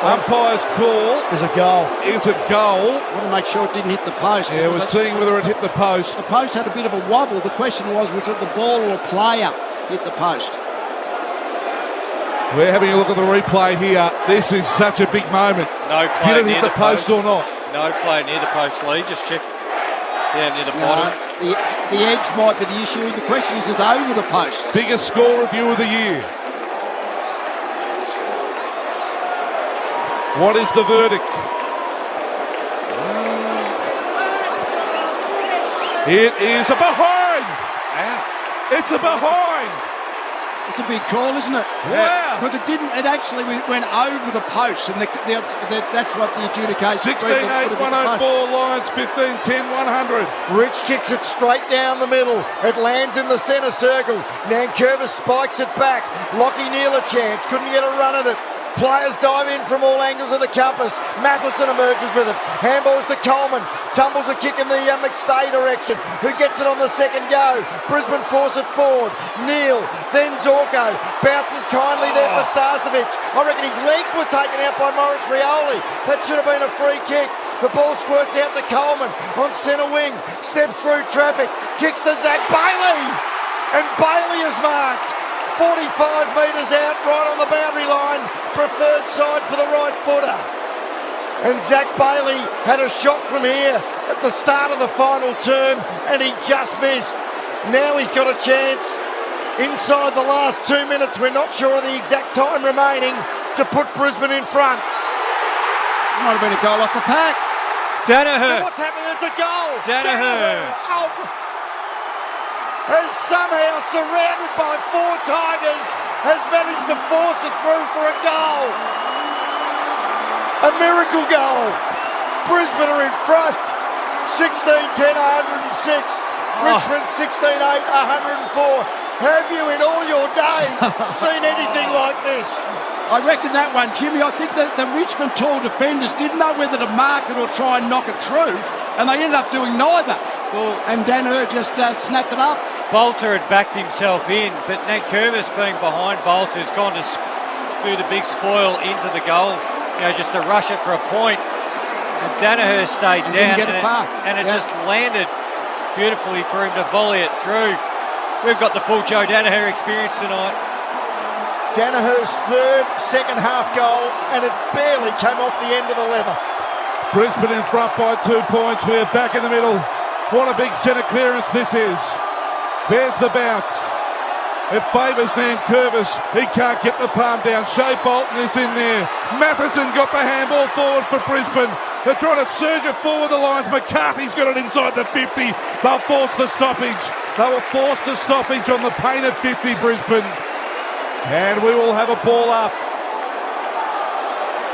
Umpire's call is a goal. Is a goal. I want to make sure it didn't hit the post. Yeah, we're seeing whether it hit the post. The post had a bit of a wobble. The question was it the ball or a player hit the post? We're having a look at the replay here. This is such a big moment. No play did it hit the post or not? No play near the post, Lee. Just check down near the bottom. The edge might be the issue. The question is it over the post? Biggest score review of the year. What is the verdict? It is a behind. It's a behind. It's a big call, isn't it? Wow. Because it didn't. It actually went over the post, and that's what the adjudication. 16-8, 104, Lions 15-10, 100. Rich kicks it straight down the middle. It lands in the centre circle. Nankervis spikes it back. Lockie Neal a chance. Couldn't get a run at it. Players dive in from all angles of the compass. Matheson emerges with it. Handballs to Coleman. Tumbles a kick in the McStay direction. Who gets it on the second go? Brisbane force it forward. Neal, then Zorko. Bounces kindly there for Starcevic. I reckon his legs were taken out by Morris Rioli. That should have been a free kick. The ball squirts out to Coleman on centre wing. Steps through traffic. Kicks to Zach Bailey. And Bailey is marked. 45 metres out, right on the boundary line. Preferred side for the right footer. And Zach Bailey had a shot from here at the start of the final term, and he just missed. Now he's got a chance inside the last 2 minutes. We're not sure of the exact time remaining to put Brisbane in front. Might have been a goal off the pack. Danaher. So what's happened? It's a goal. Danaher. Has somehow, surrounded by 4 Tigers, has managed to force it through for a goal. A miracle goal. Brisbane are in front. 16-10, 106. Richmond 16-8, 104. Have you in all your days seen anything like this? I reckon that one, Jimmy. I think that the Richmond tall defenders didn't know whether to mark it or try and knock it through, and they ended up doing neither. Well, and Danaher just snapped it up. Bolter had backed himself in, but Nankervis being behind Bolter has gone to do the big spoil into the goal, just to rush it for a point. And Danaher stayed down, and it just landed beautifully for him to volley it through. We've got the full Joe Danaher experience tonight. Danaher's third second-half goal, and it barely came off the end of the leather. Brisbane in front by 2 points. We're back in the middle. What a big centre clearance this is. There's the bounce. It favours Nankervis. He can't get the palm down. Shea Bolton is in there. Matheson got the handball forward for Brisbane. They're trying to surge it forward the lines. McCarthy's got it inside the 50. They'll force the stoppage. They will force the stoppage on the painted 50, Brisbane. And we will have a ball up.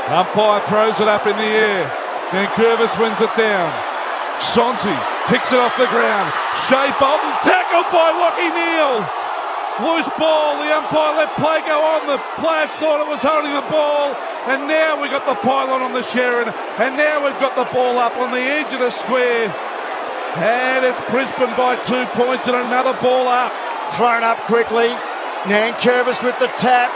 Umpire throws it up in the air. Nankervis wins it down. Sonsi kicks it off the ground. Shea Bolton tackled by Lockie Neal. Loose ball. The umpire let play go on. The players thought it was holding the ball. And now we've got the pylon on the Sharon. And now we've got the ball up on the edge of the square. And it's Brisbane by 2 points and another ball up. Thrown up quickly. Nankervis with the tap.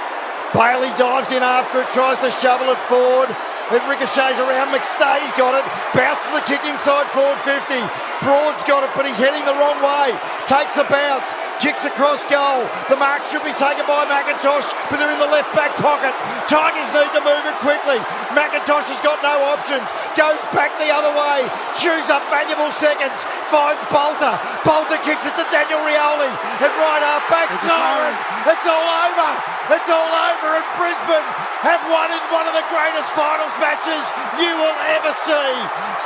Bailey dives in after it, tries to shovel it forward. It ricochets around. McStay's got it. Bounces a kick inside forward 50. Broad's got it, but he's heading the wrong way. Takes a bounce. Kicks across goal. The mark should be taken by McIntosh, but they're in the left back pocket. Tigers need to move it quickly. McIntosh has got no options. Goes back the other way. Chews up valuable seconds. Finds Bolter. Bolter kicks it to Daniel Rioli. And right half back, siren. It's all over. It's all over. And Brisbane have won in one of the greatest finals matches you will ever see.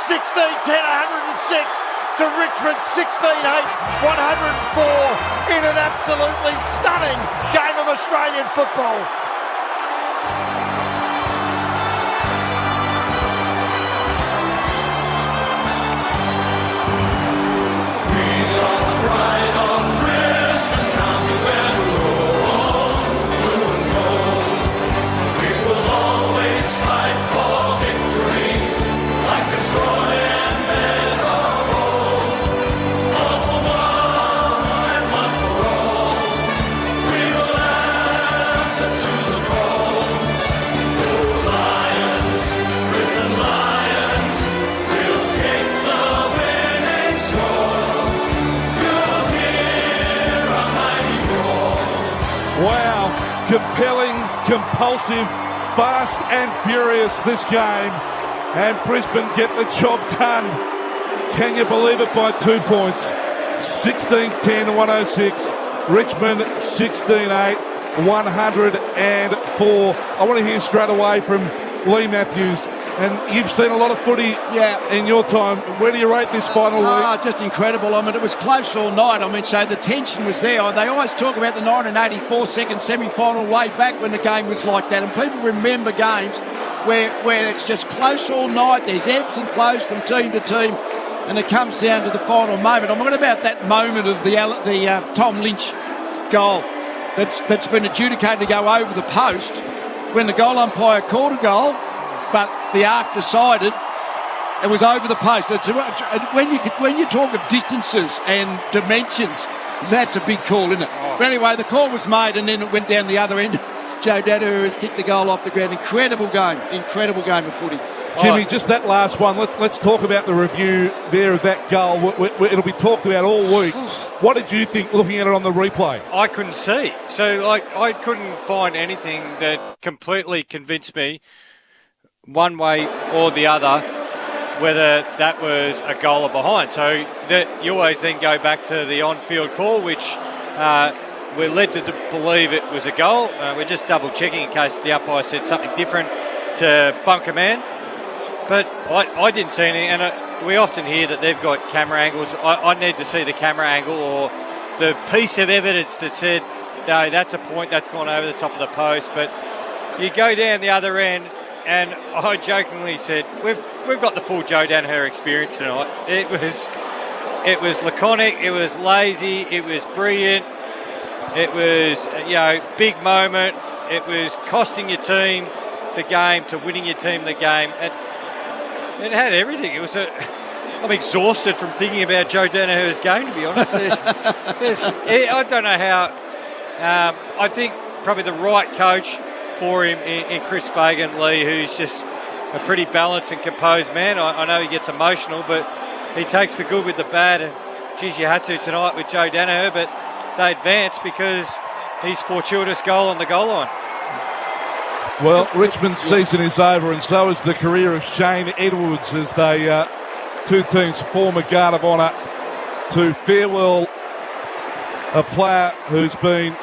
16-10, 106. To Richmond, 16-8, 104 in an absolutely stunning game of Australian football. Compelling, compulsive, fast and furious this game, and Brisbane get the job done. Can you believe it, by 2 points? 16-10, 106. Richmond 16-8, 104. I want to hear straight away from Lee Matthews. And you've seen a lot of footy in your time. Where do you rate this final, Lee? Just incredible. I mean, it was close all night. I mean, so the tension was there. They always talk about the 1984 second semi-final way back when the game was like that. And people remember games where it's just close all night. There's ebbs and flows from team to team. And it comes down to the final moment. I'm talking about that moment of the Tom Lynch goal that's been adjudicated to go over the post when the goal umpire called a goal. But the arc decided it was over the post. When you talk of distances and dimensions, that's a big call, isn't it? But anyway, the call was made and then it went down the other end. Joe Danaher has kicked the goal off the ground. Incredible game of footy. Jimmy, just that last one. Let's talk about the review there of that goal. It'll be talked about all week. What did you think looking at it on the replay? I couldn't see. So I couldn't find anything that completely convinced me one way or the other whether that was a goal or behind. So you always then go back to the on-field call, which we're led to believe it was a goal. We're just double-checking in case the umpire said something different to Bunker Man. But I didn't see anything, and we often hear that they've got camera angles. I need to see the camera angle or the piece of evidence that said, no, that's a point that's gone over the top of the post. But you go down the other end, and I jokingly said, we've got the full Joe Danaher experience tonight. It was laconic, it was lazy, it was brilliant, it was big moment, it was costing your team the game to winning your team the game. It had everything. I'm exhausted from thinking about Joe Danaher's game, to be honest. I don't know how. I think probably the right coach for him in Chris Fagan, Lee, who's just a pretty balanced and composed man. I know he gets emotional, but he takes the good with the bad. And geez, you had to tonight with Joe Danaher, but they advanced because his fortuitous goal on the goal line. Well, Richmond's season is over, and so is the career of Shane Edwards as they two teams form a guard of honour to farewell a player who's been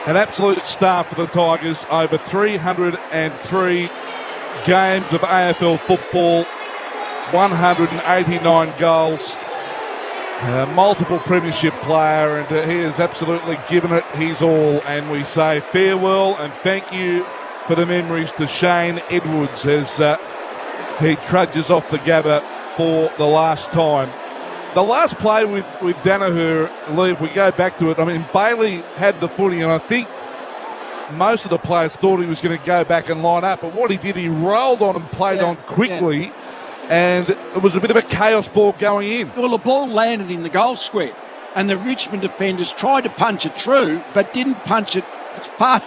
an absolute star for the Tigers, over 303 games of AFL football, 189 goals, multiple premiership player, and he has absolutely given it his all. And we say farewell and thank you for the memories to Shane Edwards as he trudges off the Gabba for the last time. The last play with Danaher, Lee, if we go back to it, I mean, Bailey had the footy, and I think most of the players thought he was going to go back and line up, but what he did, he rolled on and played on quickly, and it was a bit of a chaos ball going in. Well, the ball landed in the goal square, and the Richmond defenders tried to punch it through, but didn't punch it far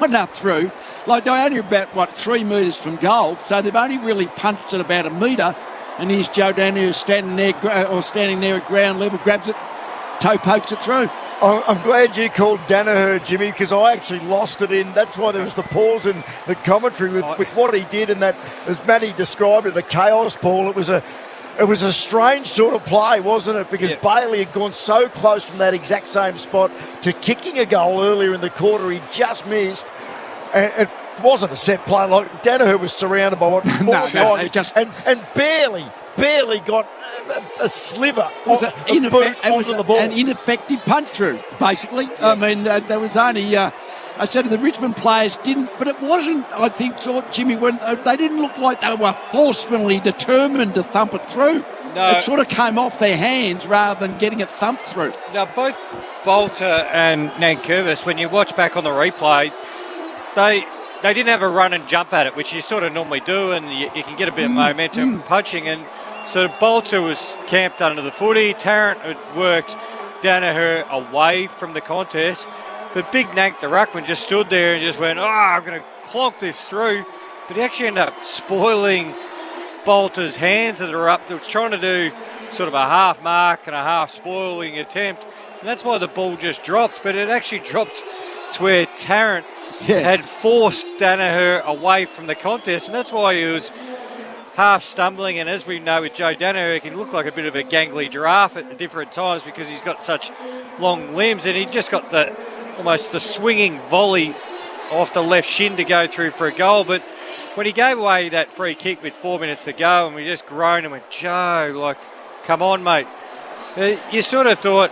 enough through. Like, they're only about, 3 metres from goal, so they've only really punched it about a metre. And here's Joe Danaher standing there at ground level, grabs it, toe pokes it through. I'm glad you called Danaher, Jimmy, because I actually lost it in. That's why there was the pause in the commentary with what he did, and that, as Matty described it, a chaos ball. It was a strange sort of play, wasn't it? Because Bailey had gone so close from that exact same spot to kicking a goal earlier in the quarter. He just missed. And it wasn't a set play. Like Danaher was surrounded by four guys and barely got a sliver of the boot onto the ball. An ineffective punch through, basically. I mean, there was only... I said the Richmond players didn't, but it wasn't, I think, Jimmy, when they didn't look like they were forcefully determined to thump it through. No. It sort of came off their hands rather than getting it thumped through. Now, both Bolter and Nankervis, when you watch back on the replay, they didn't have a run and jump at it, which you sort of normally do, and you can get a bit of momentum punching. And so Bolter was camped under the footy. Tarrant had worked Danaher away from the contest. But Big Nank, the ruckman, just stood there and just went, I'm going to clonk this through. But he actually ended up spoiling Bolter's hands that are up. They were trying to do sort of a half mark and a half spoiling attempt. And that's why the ball just dropped. But it actually dropped to where Tarrant had forced Danaher away from the contest. And that's why he was half stumbling. And as we know with Joe Danaher, he can look like a bit of a gangly giraffe at different times because he's got such long limbs. And he just got almost the swinging volley off the left shin to go through for a goal. But when he gave away that free kick with 4 minutes to go, and we just groaned and went, Joe, like, come on, mate. You sort of thought,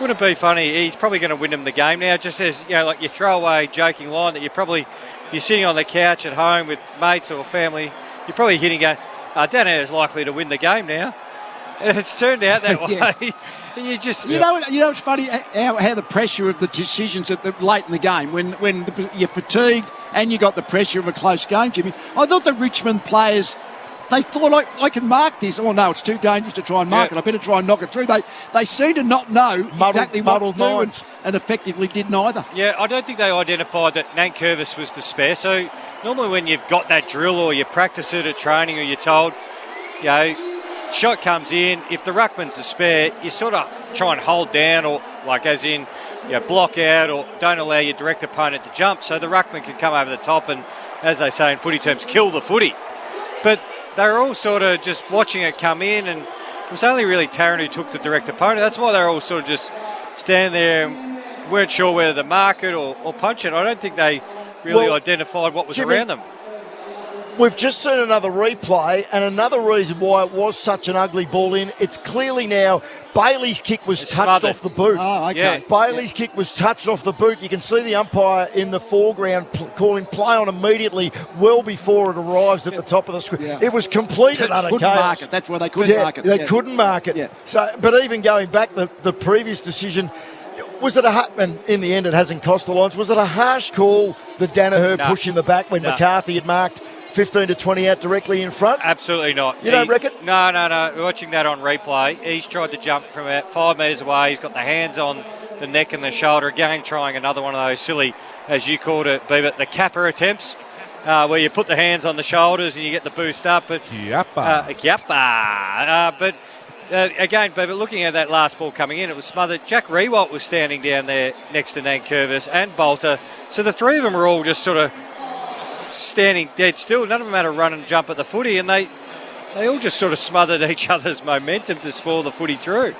wouldn't it be funny? He's probably going to win them the game now. Just as, you know, like your throwaway joking line that you're sitting on the couch at home with mates or family, you're probably hitting going, Danaher is likely to win the game now. And it's turned out that way. You know, it's funny how the pressure of the decisions late in the game, when you're fatigued and you got the pressure of a close game, Jimmy. I thought the Richmond players, they thought, I can mark this. Oh, no, it's too dangerous to try and mark it. I better try and knock it through. They seem to not know exactly what to do and effectively did neither. Yeah, I don't think they identified that Nankervis was the spare. So normally when you've got that drill or you practice it at training or you're told, shot comes in, if the ruckman's the spare, you sort of try and hold down or like as in block out or don't allow your direct opponent to jump so the ruckman can come over the top and, as they say in footy terms, kill the footy. But they were all sort of just watching it come in, and it was only really Tarrant who took the direct opponent. That's why they were all sort of just standing there and weren't sure whether to mark it or punch it. I don't think they really identified what was Jimmy, around them. We've just seen another replay, and another reason why it was such an ugly ball in, it's clearly now Bailey's kick was touched off the boot. Oh, okay. Bailey's kick was touched off the boot. You can see the umpire in the foreground calling play on immediately well before it arrives at the top of the screen. Yeah. It was complete and utter chaos. Mark it. That's why they couldn't mark it. They couldn't mark it. Yeah. So, but even going back, the previous decision, was it and in the end it hasn't cost the Lions, was it a harsh call, the Danaher push in the back when McCarthy had marked 15 to 20 out directly in front? Absolutely not. You don't reckon? No. We're watching that on replay. He's tried to jump from about 5 metres away. He's got the hands on the neck and the shoulder. Again, trying another one of those silly, as you called it, Beaver, the capper attempts, where you put the hands on the shoulders and you get the boost up. But again, Beaver, looking at that last ball coming in, it was smothered. Jack Rewalt was standing down there next to Nankervis and Bolter. So the three of them were all just sort of standing dead still. None of them had a run and jump at the footy, and they all just sort of smothered each other's momentum to spoil the footy through.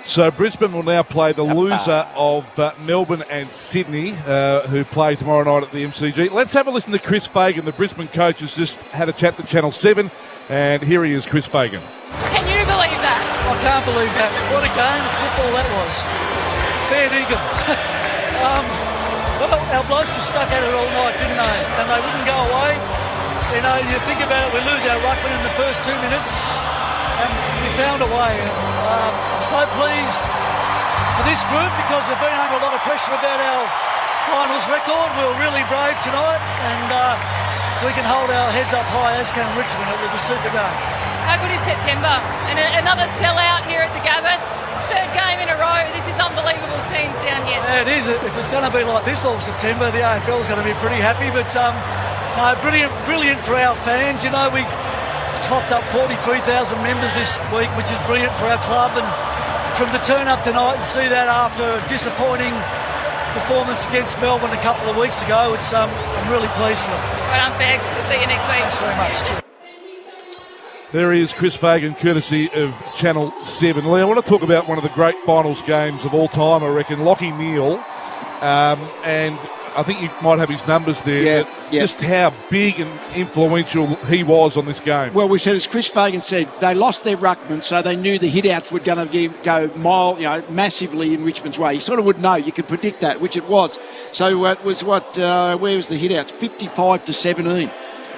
So Brisbane will now play the loser of Melbourne and Sydney, who play tomorrow night at the MCG. Let's have a listen to Chris Fagan. The Brisbane coach has just had a chat to Channel 7, and here he is, Chris Fagan. Can you believe that? I can't believe that. What a game of football that was. Fair dinkum. Well, our blokes just stuck at it all night, didn't they? And they wouldn't go away. You know, you think about it, we lose our ruckman in the first 2 minutes, and we found a way. I'm so pleased for this group because they've been under a lot of pressure about our finals record. We were really brave tonight, and we can hold our heads up high, as can Richmond. It was a super game. How good is September? And another sellout here at the Gabba. Third game in a row. This is unbelievable scenes down here. Yeah, it is. If it's going to be like this all September, the AFL is going to be pretty happy. But no, brilliant for our fans. You know, we clocked up 43,000 members this week, which is brilliant for our club, and from the turn-up tonight and see that after a disappointing performance against Melbourne a couple of weeks ago, I'm really pleased for them. Right on, Fags. We'll see you next week. Thanks very much. Cheers. There is Chris Fagan, courtesy of Channel 7. Lee, I want to talk about one of the great finals games of all time, I reckon, Lachie Neale. And I think you might have his numbers there. Just how big and influential he was on this game. Well, we said, as Chris Fagan said, they lost their ruckman, so they knew the hit-outs were going to go massively in Richmond's way. You sort of would know. You could predict that, which it was. So it was where was the hit-outs? 55-17.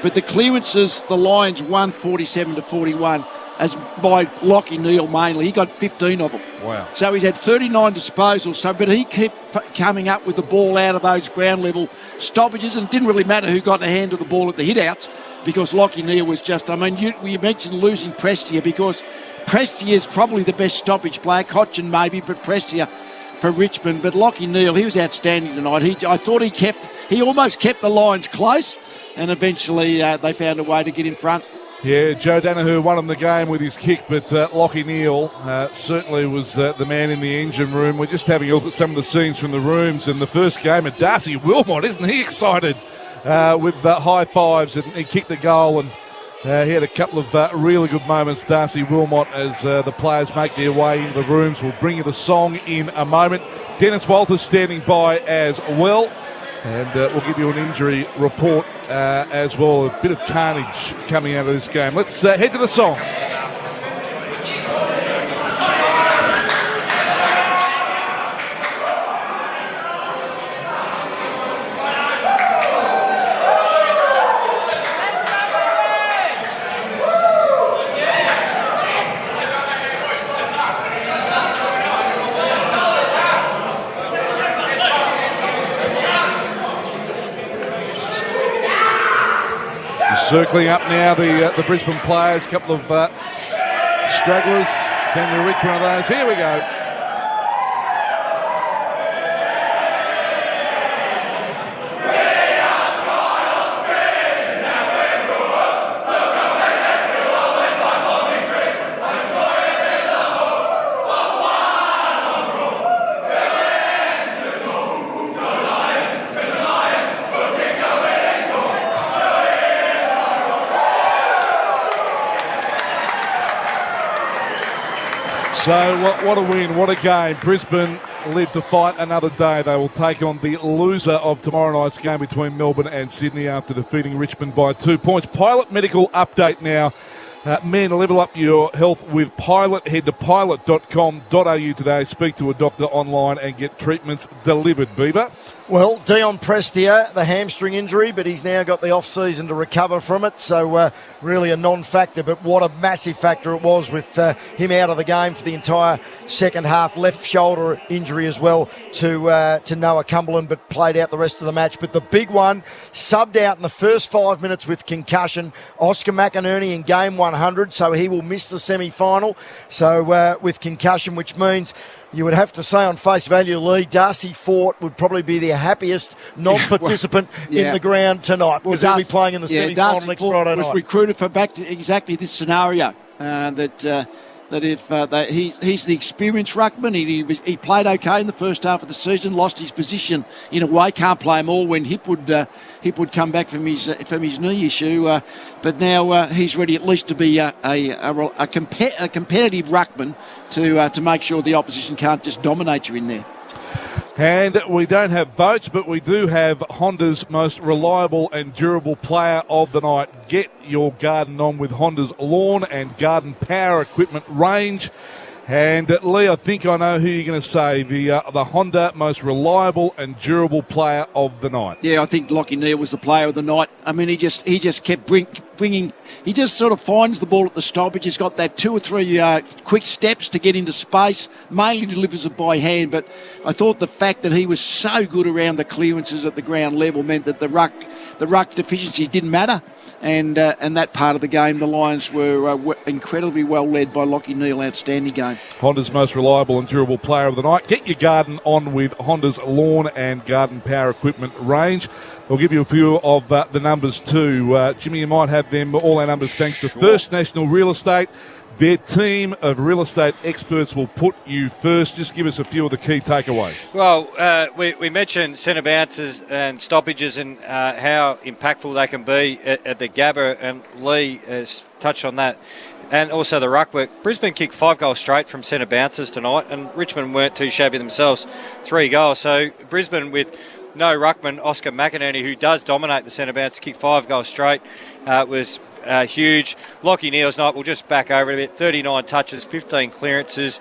But the clearances, the Lions won 47-41, as by Lachie Neale mainly. He got 15 of them. Wow. So he's had 39 disposals, but he kept coming up with the ball out of those ground level stoppages, and it didn't really matter who got the hand of the ball at the hit-outs, because Lachie Neale was just, you mentioned losing Prestia, because Prestia is probably the best stoppage player, Cochin maybe, but Prestia for Richmond. But Lachie Neale, he was outstanding tonight. I thought he almost kept the Lions close, and eventually they found a way to get in front. Yeah, Joe Danaher won him the game with his kick, but Lachie Neale certainly was the man in the engine room. We're just having a look at some of the scenes from the rooms in the first game of Darcy Wilmot. Isn't he excited with high fives, and he kicked the goal, and he had a couple of really good moments, Darcy Wilmot, as the players make their way into the rooms. We'll bring you the song in a moment. Dennis Walters standing by as well. And we'll give you an injury report as well. A bit of carnage coming out of this game. Let's head to the song. Circling up now, the Brisbane players, a couple of stragglers. Can you reach one of those? Here we go. So what a win, what a game. Brisbane live to fight another day. They will take on the loser of tomorrow night's game between Melbourne and Sydney after defeating Richmond by 2 points. Pilot medical update now. Men, level up your health with Pilot. Head to pilot.com.au today. Speak to a doctor online and get treatments delivered. Beaver? Well, Dion Prestia, the hamstring injury, but he's now got the off-season to recover from it, so really a non-factor, but what a massive factor it was with him out of the game for the entire second half. Left shoulder injury as well to Noah Cumberland, but played out the rest of the match. But the big one, subbed out in the first 5 minutes with concussion, Oscar McInerney in game 100, so he will miss the semi-final. So with concussion, which means you would have to say on face value, Lee, Darcy Fort would probably be the happiest non-participant in the ground tonight, because he'll be playing in the semi-final next Friday night. Was recruited for back to exactly this scenario, that he's the experienced ruckman. He played okay in the first half of the season, lost his position in a way, can't play him all when Hip would come back from his knee issue, but now he's ready at least to be a competitive ruckman to make sure the opposition can't just dominate you in there. And we don't have votes, but we do have Honda's most reliable and durable player of the night. Get your garden on with Honda's lawn and garden power equipment range. And Lee, I think I know who you're going to say, the Honda most reliable and durable player of the night. Yeah, I think Lachie Neale was the player of the night. I mean, he just kept bringing. He just sort of finds the ball at the stoppage. He's got that 2 or 3 quick steps to get into space. Mainly delivers it by hand, but I thought the fact that he was so good around the clearances at the ground level meant that the ruck deficiencies didn't matter. And that part of the game, the Lions were incredibly well led by Lachie Neale. Outstanding game. Honda's most reliable and durable player of the night. Get your garden on with Honda's lawn and garden power equipment range. We'll give you a few of the numbers too. Jimmy, you might have them, all our numbers, thanks to First National Real Estate. Their team of real estate experts will put you first. Just give us a few of the key takeaways. Well, we mentioned centre bounces and stoppages and how impactful they can be at the Gabba, and Lee has touched on that. And also the ruck work. Brisbane kicked 5 goals straight from centre bounces tonight, and Richmond weren't too shabby themselves, 3 goals. So Brisbane, with no ruckman, Oscar McInerney, who does dominate the centre bounce, kicked 5 goals straight, was huge. Lockie Neal's night, we'll just back over it a bit, 39 touches, 15 clearances,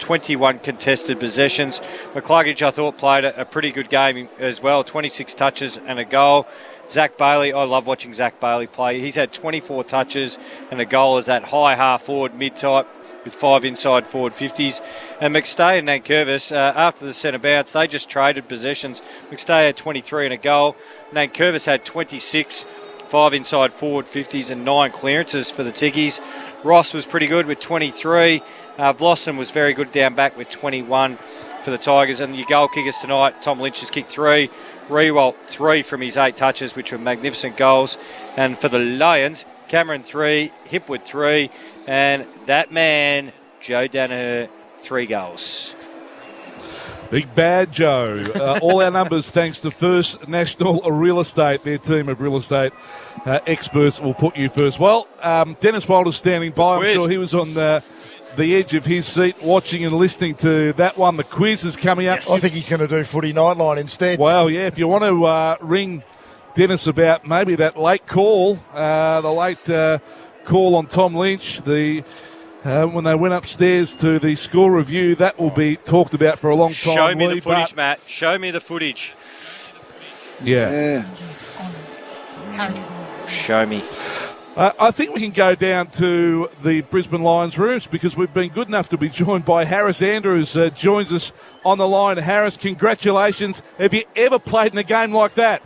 21 contested possessions. McCluggage, I thought, played a pretty good game as well, 26 touches and a goal. Zach Bailey, I love watching Zach Bailey play. He's had 24 touches and a goal as that high half forward, mid-type, with 5 inside forward 50s. And McStay and Nankervis, after the centre bounce, they just traded possessions. McStay had 23 and a goal. Nankervis had 26, 5 inside forward 50s and 9 clearances for the Tiggies. Ross was pretty good with 23. Blossom was very good down back with 21 for the Tigers. And your goal kickers tonight, Tom Lynch has kicked 3. Rewalt 3 from his 8 touches, which were magnificent goals. And for the Lions, Cameron 3, Hipwood 3, and that man, Joe Danaher, 3 goals. Big Bad Joe. All our numbers thanks to First National Real Estate. Their team of real estate experts will put you first. Well, Dennis Wilder's standing by. I'm sure he was on the edge of his seat watching and listening to that one. The quiz is coming up. I think he's going to do Footy Nightline instead. Well, yeah, if you want to ring Dennis about maybe that late call, call on Tom Lynch, when they went upstairs to the score review, that will be talked about for a long time. Show me the footage, Matt. Show me the footage. Yeah. Show me. I think we can go down to the Brisbane Lions rooms because we've been good enough to be joined by Harris Andrews, joins us on the line. Harris, congratulations. Have you ever played in a game like that?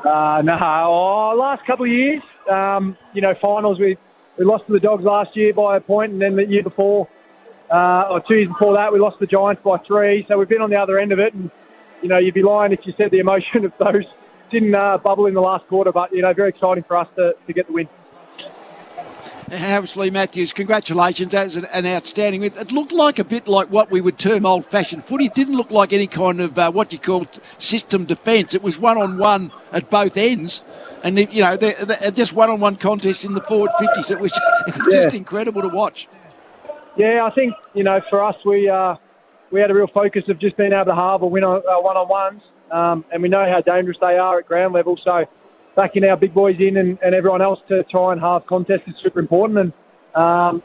No. Last couple of years, finals, we lost to the Dogs last year by a point, and then the year before, or 2 years before that, we lost the Giants by 3. So we've been on the other end of it, and, you'd be lying if you said the emotion of those didn't bubble in the last quarter, but, very exciting for us to get the win. Harris Lee Matthews, congratulations. That was an outstanding win. It looked like a bit like what we would term old-fashioned footy. It didn't look like any kind of what you call system defence. It was one-on-one at both ends. And, they're just one-on-one contests in the forward 50s. It was just incredible to watch. Yeah, I think, for us, we had a real focus of just being able to halve or win one-on-ones. And we know how dangerous they are at ground level. So backing our big boys in and everyone else to try and halve contests is super important. And,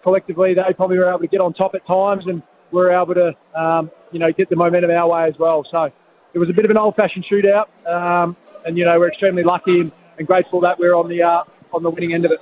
collectively, they probably were able to get on top at times and were able to, get the momentum our way as well. So it was a bit of an old-fashioned shootout. And, we're extremely lucky and grateful that we're on the winning end of it.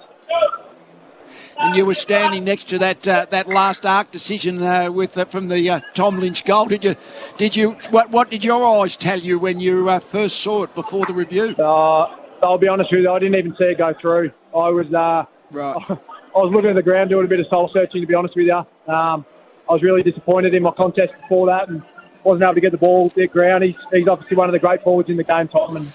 And you were standing next to that last arc decision from the Tom Lynch goal. What did your eyes tell you when you first saw it before the review? I'll be honest with you, I didn't even see it go through. I was I was looking at the ground doing a bit of soul searching, to be honest with you. I was really disappointed in my contest before that and wasn't able to get the ball at ground. He's obviously one of the great forwards in the game, Tom, and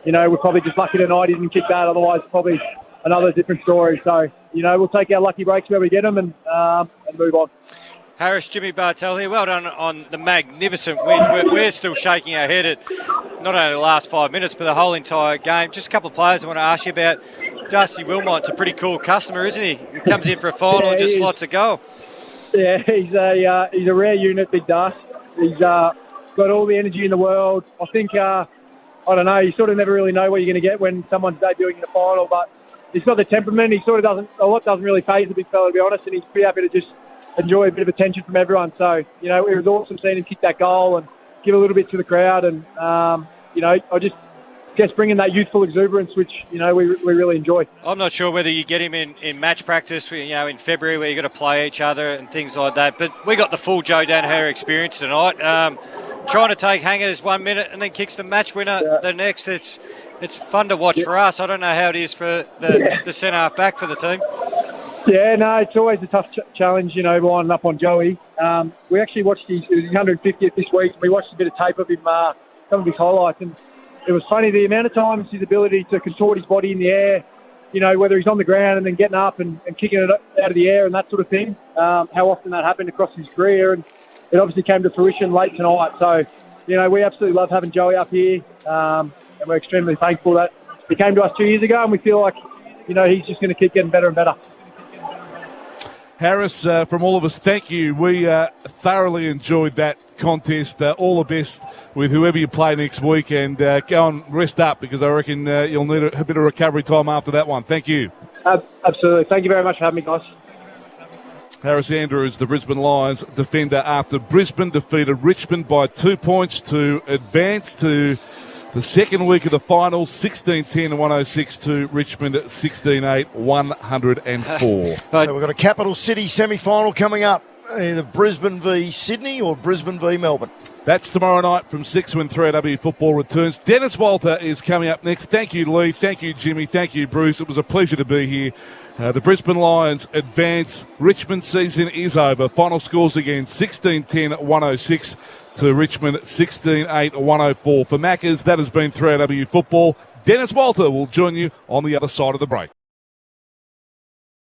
we're probably just lucky tonight he didn't kick that. Otherwise, probably another different story. So, we'll take our lucky breaks where we get them and move on. Harris, Jimmy Bartell here. Well done on the magnificent win. We're still shaking our head at not only the last 5 minutes, but the whole entire game. Just a couple of players I want to ask you about. Darcy Wilmot's a pretty cool customer, isn't he? He comes in for a final and just slots a goal. Yeah, he's a rare unit, Big Darcy. He's got all the energy in the world. I think, I don't know, you sort of never really know what you're going to get when someone's debuting in the final, but he's got the temperament. He sort of doesn't really faze the big fella, to be honest, and he's pretty happy to just enjoy a bit of attention from everyone. So, it was awesome seeing him kick that goal and give a little bit to the crowd. And, I just guess bringing that youthful exuberance, which, we really enjoy. I'm not sure whether you get him in match practice, in February where you got to play each other and things like that. But we got the full Joe Danaher experience tonight. Trying to take hangers 1 minute and then kicks the match winner the next. It's fun to watch for us. I don't know how it is for the centre-half back for the team. Yeah, no, it's always a tough challenge, lining up on Joey. We actually watched his 150th this week. We watched a bit of tape of him, some of his highlights, and it was funny the amount of times his ability to contort his body in the air whether he's on the ground and then getting up and kicking it out of the air and that sort of thing, how often that happened across his career. And it obviously came to fruition late tonight. So, we absolutely love having Joey up here, and we're extremely thankful that he came to us 2 years ago, and we feel like, he's just going to keep getting better and better. Harris, from all of us, thank you. We thoroughly enjoyed that contest. All the best with whoever you play next week, and go and rest up, because I reckon you'll need a bit of recovery time after that one. Thank you. Absolutely. Thank you very much for having me, guys. Harris Andrews, the Brisbane Lions defender, after Brisbane defeated Richmond by 2 points to advance to the second week of the finals, 16-10-106 to Richmond, 16-8-104. So we've got a capital city semi-final coming up, either Brisbane v Sydney or Brisbane v Melbourne. That's tomorrow night from 6 when 3AW football returns. Dennis Walter is coming up next. Thank you, Lee. Thank you, Jimmy. Thank you, Bruce. It was a pleasure to be here. The Brisbane Lions advance. Richmond's season is over. Final scores again, 16-10-106 to Richmond, 16-8-104. For Maccas, that has been 3AW football. Dennis Walter will join you on the other side of the break.